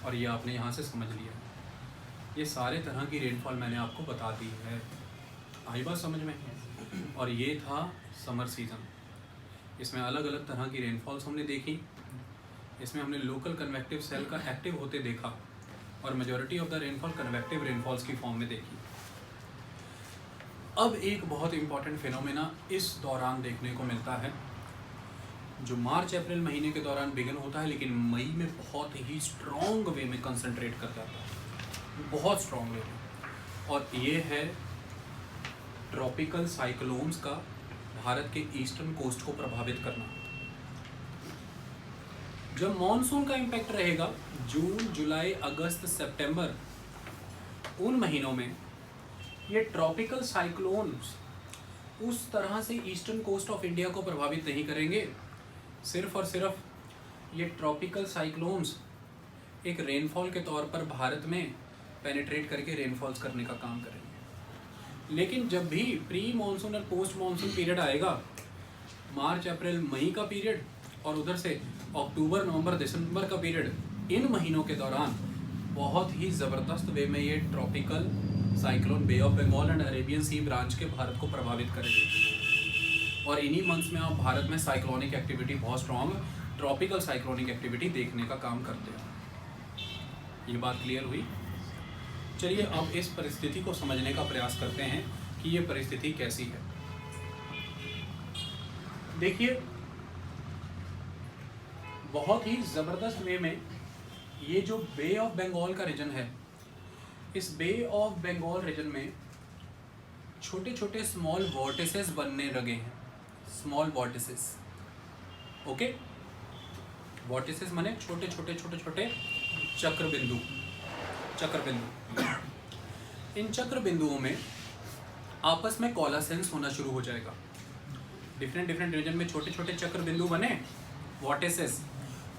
और ये आपने यहाँ से समझ लिया। ये सारे तरह की रेनफॉल मैंने आपको बता दी है, आई बात समझ में। और ये था समर सीज़न, इसमें अलग अलग तरह की रेनफॉल्स हमने देखी, इसमें हमने लोकल कन्वेक्टिव सेल का एक्टिव होते देखा, और majority of the rainfall convective rainfalls की फॉर्म में देखी। अब एक बहुत इम्पॉर्टेंट फिनोमेना इस दौरान देखने को मिलता है, जो मार्च अप्रैल महीने के दौरान बिगिन होता है, लेकिन मई में बहुत ही स्ट्रॉन्ग वे में कंसंट्रेट कर जाता है, बहुत स्ट्रॉन्ग वे में, और ये है ट्रॉपिकल साइक्लोन्स का भारत के ईस्टर्न कोस्ट को प्रभावित करना। जब मॉनसून का इम्पैक्ट रहेगा जून, जुलाई, अगस्त, सितंबर, उन महीनों में ये ट्रॉपिकल साइक्लोन्स उस तरह से ईस्टर्न कोस्ट ऑफ इंडिया को प्रभावित नहीं करेंगे। सिर्फ और सिर्फ ये ट्रॉपिकल साइक्लोन्स एक रेनफॉल के तौर पर भारत में पेनिट्रेट करके रेनफॉल्स करने का काम करेंगे। लेकिन जब भी प्री मॉनसून और पोस्ट मॉनसून पीरियड आएगा, मार्च अप्रैल मई का पीरियड और उधर से अक्टूबर नवंबर दिसंबर का पीरियड, इन महीनों के दौरान बहुत ही ज़बरदस्त वे में ये tropical cyclone Bay of Bengal and Arabian Sea branch के भारत को प्रभावित करेगी। और इन्हीं मंथ्स में आप भारत में साइक्लोनिक एक्टिविटी, बहुत स्ट्रॉन्ग ट्रॉपिकल साइक्लोनिक एक्टिविटी देखने का काम करते हैं। ये बात क्लियर हुई? चलिए अब इस परिस्थिति को समझने का प्रयास करते हैं कि ये परिस्थिति कैसी है। देखिए, बहुत ही ज़बरदस्त वे में ये जो बे ऑफ बंगाल का रीजन है, इस बे ऑफ बंगाल रीजन में छोटे छोटे स्मॉल वॉर्टिसेस बनने लगे हैं। स्मॉल वॉर्टिसेस, ओके, वॉर्टिसेस माने छोटे छोटे छोटे छोटे चक्र बिंदु। इन चक्र बिंदुओं में आपस में कोलासेंस होना शुरू हो जाएगा। डिफरेंट रीजन में छोटे छोटे चक्र बिंदु बने, वॉर्टिसेस,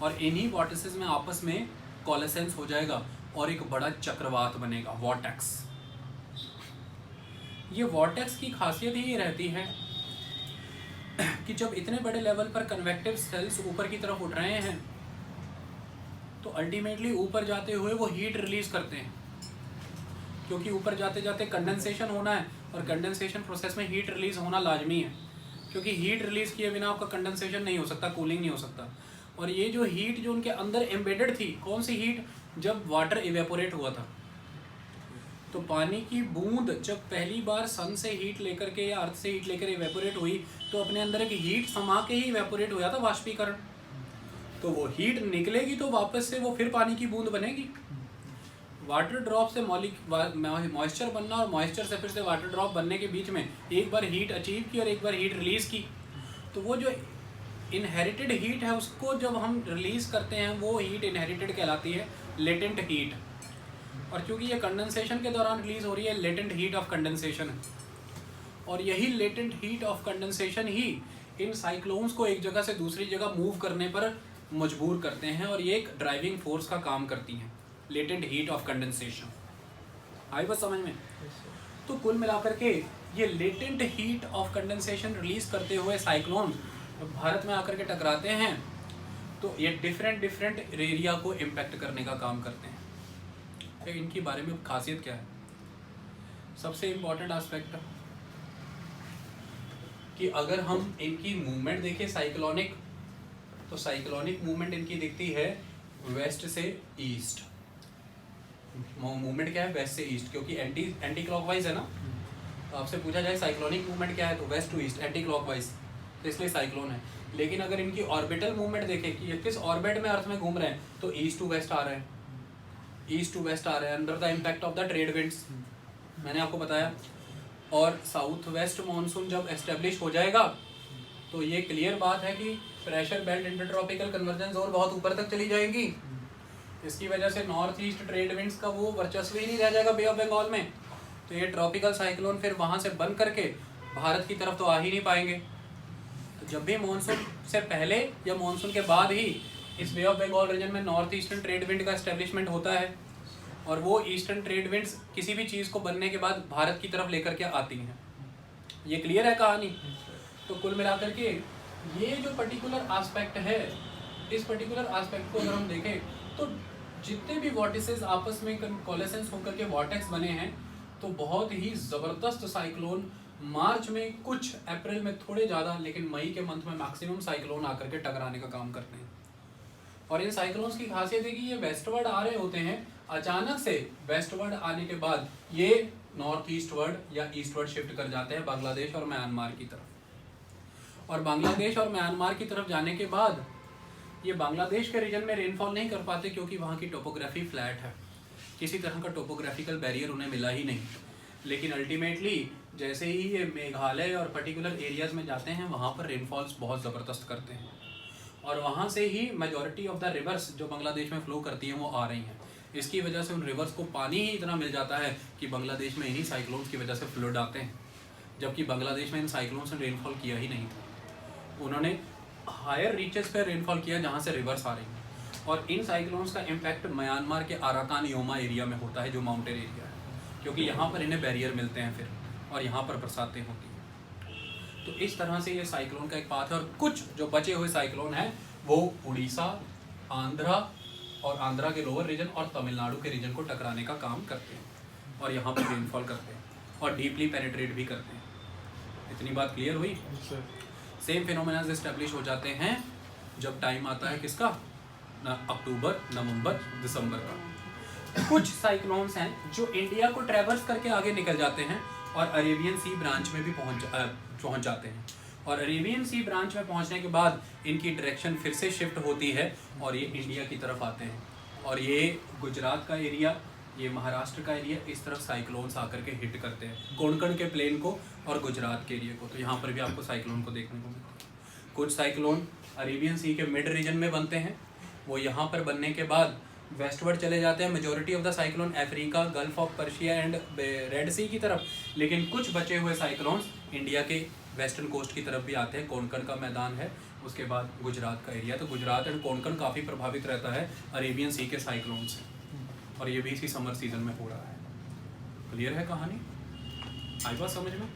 और इन्हीं वॉर्टिसेस में आपस में कोलासेंस हो जाएगा और एक बड़ा चक्रवात बनेगा, वॉर्टेक्स। ये वॉर्टेक्स की खासियत ही ये रहती है कि जब इतने बड़े लेवल पर कन्वेक्टिव सेल्स ऊपर की तरफ उठ रहे हैं तो अल्टीमेटली ऊपर जाते हुए वो हीट रिलीज करते हैं, क्योंकि ऊपर जाते जाते कंडेंसेशन होना है, और कंडेंसेशन प्रोसेस में हीट रिलीज होना लाजमी है, क्योंकि हीट रिलीज किए बिना आपका कंडेंसेशन नहीं हो सकता, कूलिंग नहीं हो सकता। और ये जो हीट जो उनके अंदर एम्बेडेड थी, कौन सी हीट? जब वाटर इवेपोरेट हुआ था, तो पानी की बूंद जब पहली बार सन से हीट लेकर के या अर्थ से हीट लेकर इवेपोरेट हुई तो अपने अंदर एक हीट समा के ही इवेपोरेट हुआ था, वाष्पीकरण। तो वो हीट निकलेगी तो वापस से वो फिर पानी की बूंद बनेगी। वाटर ड्रॉप से मॉइस्चर बनना और मॉइस्चर से फिर से वाटर ड्रॉप बनने के बीच में एक बार हीट अचीव की और एक बार हीट रिलीज़ की, तो वो जो इनहेरिटेड हीट है उसको जब हम रिलीज़ करते हैं वो हीट इनहेरिटेड कहलाती है लेटेंट हीट। और क्योंकि ये कंडेंसेशन के दौरान रिलीज़ हो रही है, लेटेंट हीट ऑफ कंडेंसेशन है, और यही latent heat of condensation he in cyclones को एक जगह से दूसरी जगह मूव करने पर मजबूर करते हैं, और ये एक ड्राइविंग फोर्स का काम करती हैं, लेटेंट हीट ऑफ कंडेंसेशन। आई बस समझ में? तो कुल मिलाकर के ये latent heat of condensation release करते हुए साइक्लोन भारत में आकर के टकराते हैं, तो ये डिफरेंट एरिया को इम्पैक्ट करने का काम करते हैं। तो इनकी बारे में खासियत क्या है? सबसे इम्पोर्टेंट एस्पेक्ट कि अगर हम इनकी मूवमेंट देखें साइक्लोनिक, तो साइक्लोनिक मूवमेंट इनकी दिखती है वेस्ट से ईस्ट। मूवमेंट क्या है? वेस्ट से ईस्ट, क्योंकि एंटी क्लॉकवाइज है ना। तो आपसे पूछा जाए साइक्लोनिक मूवमेंट क्या है, तो west to east, anti clockwise, तो इसलिए साइक्लोन है। लेकिन अगर इनकी ऑर्बिटल मूवमेंट देखें कि ये किस ऑर्बिट में अर्थ में घूम रहे हैं, तो ईस्ट टू वेस्ट आ रहे हैं, ईस्ट टू वेस्ट आ रहे हैं under the impact of the trade winds, मैंने आपको बताया। और साउथ वेस्ट मानसून जब एस्टेब्लिश हो जाएगा तो ये क्लियर बात है कि pressure belt intertropical convergence zone बहुत ऊपर तक चली जाएगी। इसकी वजह से नॉर्थ ईस्ट ट्रेड विंड्स का वो वर्चस्व ही नहीं रह जाएगा बे ऑफ बंगाल में, तो ये ट्रॉपिकल साइक्लोन फिर वहाँ से बन करके भारत की तरफ तो आ ही नहीं पाएंगे। तो जब भी मानसून से पहले या मानसून के बाद ही इस बे ऑफ बंगाल रीजन में नॉर्थ ईस्टर्न ट्रेड विंड का एस्टेब्लिशमेंट होता है, और वो ईस्टर्न ट्रेड विंड्स किसी भी चीज़ को बनने के बाद भारत की तरफ लेकर के आती हैं। ये क्लियर है कहानी? तो कुल मिलाकर के ये जो पर्टिकुलर एस्पेक्ट है, इस पर्टिकुलर एस्पेक्ट को अगर हम देखें तो जितने भी वॉर्टिसेस आपस में कोलेसेंस होकर के वॉर्टेक्स बने हैं, तो बहुत ही ज़बरदस्त साइक्लोन मार्च में कुछ, अप्रैल में थोड़े ज़्यादा, लेकिन मई के मंथ में मैक्सिमम साइक्लोन आकर के टकराने का काम करते हैं। और इन साइक्लोन्स की खासियत है कि ये वेस्टवर्ड आ रहे होते हैं, अचानक से वेस्टवर्ड आने के बाद ये नॉर्थ ईस्टवर्ड या ईस्टवर्ड शिफ्ट कर जाते हैं बांग्लादेश और म्यांमार की तरफ। और बांग्लादेश और म्यांमार की तरफ जाने के बाद ये बांग्लादेश के रीजन में रेनफॉल नहीं कर पाते, क्योंकि वहाँ की टोपोग्राफी फ्लैट है, किसी तरह का टोपोग्राफिकल बैरियर उन्हें मिला ही नहीं। लेकिन अल्टीमेटली जैसे ही ये मेघालय और पर्टिकुलर एरियाज़ में जाते हैं, वहाँ पर रेनफॉल्स बहुत ज़बरदस्त करते हैं, और वहाँ से ही मेजॉरिटी ऑफ द रिवर्स जो बांग्लादेश में फ्लो करती हैं वो आ रही हैं। इसकी वजह से उन रिवर्स को पानी ही इतना मिल जाता है कि बांग्लादेश में इन्हीं साइक्लोन्स की वजह से फ्लड आते हैं, जबकि बांग्लादेश में इन साइक्लोन्स ने रेनफॉल किया ही नहीं था। उन्होंने हायर रीचेस पर रेनफॉल किया जहाँ से रिवर्स आ रही हैं, और इन साइक्लोन्स का इम्पैक्ट म्यांमार के आराकान योमा एरिया में होता है, जो माउंटेन एरिया है, क्योंकि यहाँ पर इन्हें बैरियर मिलते हैं फिर, और यहाँ पर बरसातें होती हैं। तो इस तरह से ये साइक्लोन का एक पाथ है, और कुछ जो बचे हुए साइक्लोन हैं वो उड़ीसा, आंध्रा और आंध्रा के लोअर रीजन और तमिलनाडु के रीजन को टकराने का काम करते हैं, और यहाँ पर रेनफॉल करते हैं, और डीपली पेनिट्रेट भी करते हैं। इतनी बात क्लियर हुई? सेम फिनोमेना एस्टेब्लिश हो जाते हैं जब टाइम आता है किसका? अक्टूबर, नवंबर, दिसंबर का। कुछ साइक्लोन्स हैं जो इंडिया को ट्रैवर्स करके आगे निकल जाते हैं और अरेबियन सी ब्रांच में भी पहुंच जाते हैं, और अरेबियन सी ब्रांच में पहुंचने के बाद इनकी डायरेक्शन फिर से शिफ्ट होती है और ये इंडिया की तरफ आते हैं, और ये गुजरात का एरिया, ये महाराष्ट्र का एरिया, इस तरफ साइक्लोन्स आकर के हिट करते हैं कोंकण के प्लेन को और गुजरात के एरिया को। तो यहाँ पर भी आपको साइक्लोन को देखने को मिलता है। कुछ साइक्लोन अरेबियन सी के मिड रीजन में बनते हैं, वो यहाँ पर बनने के बाद वेस्टवर्ड चले जाते हैं, majority of the cyclone Africa, gulf of Persia and red sea की तरफ, लेकिन कुछ बचे हुए साइक्लोन्स इंडिया के वेस्टर्न कोस्ट की तरफ भी आते हैं। कोंकण का मैदान है, उसके बाद गुजरात का एरिया, तो गुजरात एंड कोंकण काफ़ी प्रभावित रहता है अरेबियन सी के साइक्लोन से, और ये भी इसी समर सीजन में हो रहा है। क्लियर है कहानी? आई बात समझ में?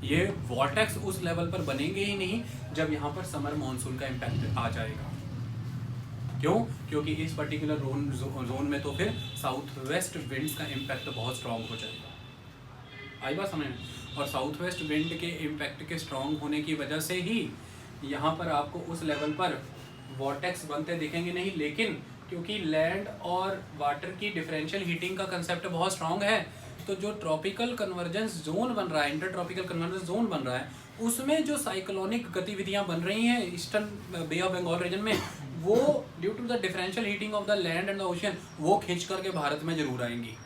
ये वॉर्टेक्स उस लेवल पर बनेंगे ही नहीं जब यहाँ पर समर मॉनसून का इम्पैक्ट आ जाएगा। क्यों? क्योंकि इस पर्टिकुलर जोन में तो फिर साउथ वेस्ट विंड्स का इम्पैक्ट बहुत स्ट्रांग हो जाएगा। आई बात समझ में? और साउथ वेस्ट विंड के इम्पैक्ट के स्ट्रांग होने की वजह से ही यहाँ पर आपको उस लेवल पर वॉर्टेक्स बनते दिखेंगे नहीं, लेकिन क्योंकि लैंड और वाटर की डिफरेंशियल हीटिंग का कंसेप्ट बहुत स्ट्रांग है, तो जो ट्रॉपिकल कन्वर्जेंस जोन बन रहा है, इंटर ट्रॉपिकल कन्वर्जेंस जोन बन रहा है, उसमें जो साइक्लोनिक गतिविधियां बन रही हैं eastern Bay of Bengal region में, वो due to the differential heating of the land and the ocean वो खींच करके भारत में जरूर आएंगी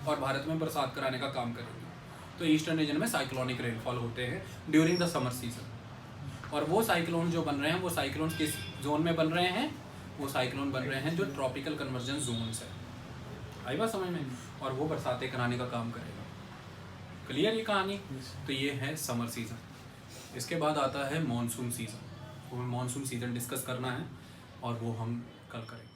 और भारत में बरसात कराने का काम करेंगी। तो ईस्टर्न रीजन में साइक्लोनिक रेनफॉल होते हैं ड्यूरिंग द समर सीजन। और वो साइक्लोन जो बन रहे हैं वो साइक्लोन किस जोन में बन रहे हैं? वो साइक्लोन बन रहे हैं जो ट्रॉपिकल कन्वर्जेंस जोन्स है। आई बात समझ में? और वो बरसातें कराने का काम करेगा। क्लियर ये कहानी? तो ये है समर सीजन। इसके बाद आता है मॉनसून सीजन। वो मॉनसून सीजन डिस्कस करना है और वो हम कल करेंगे।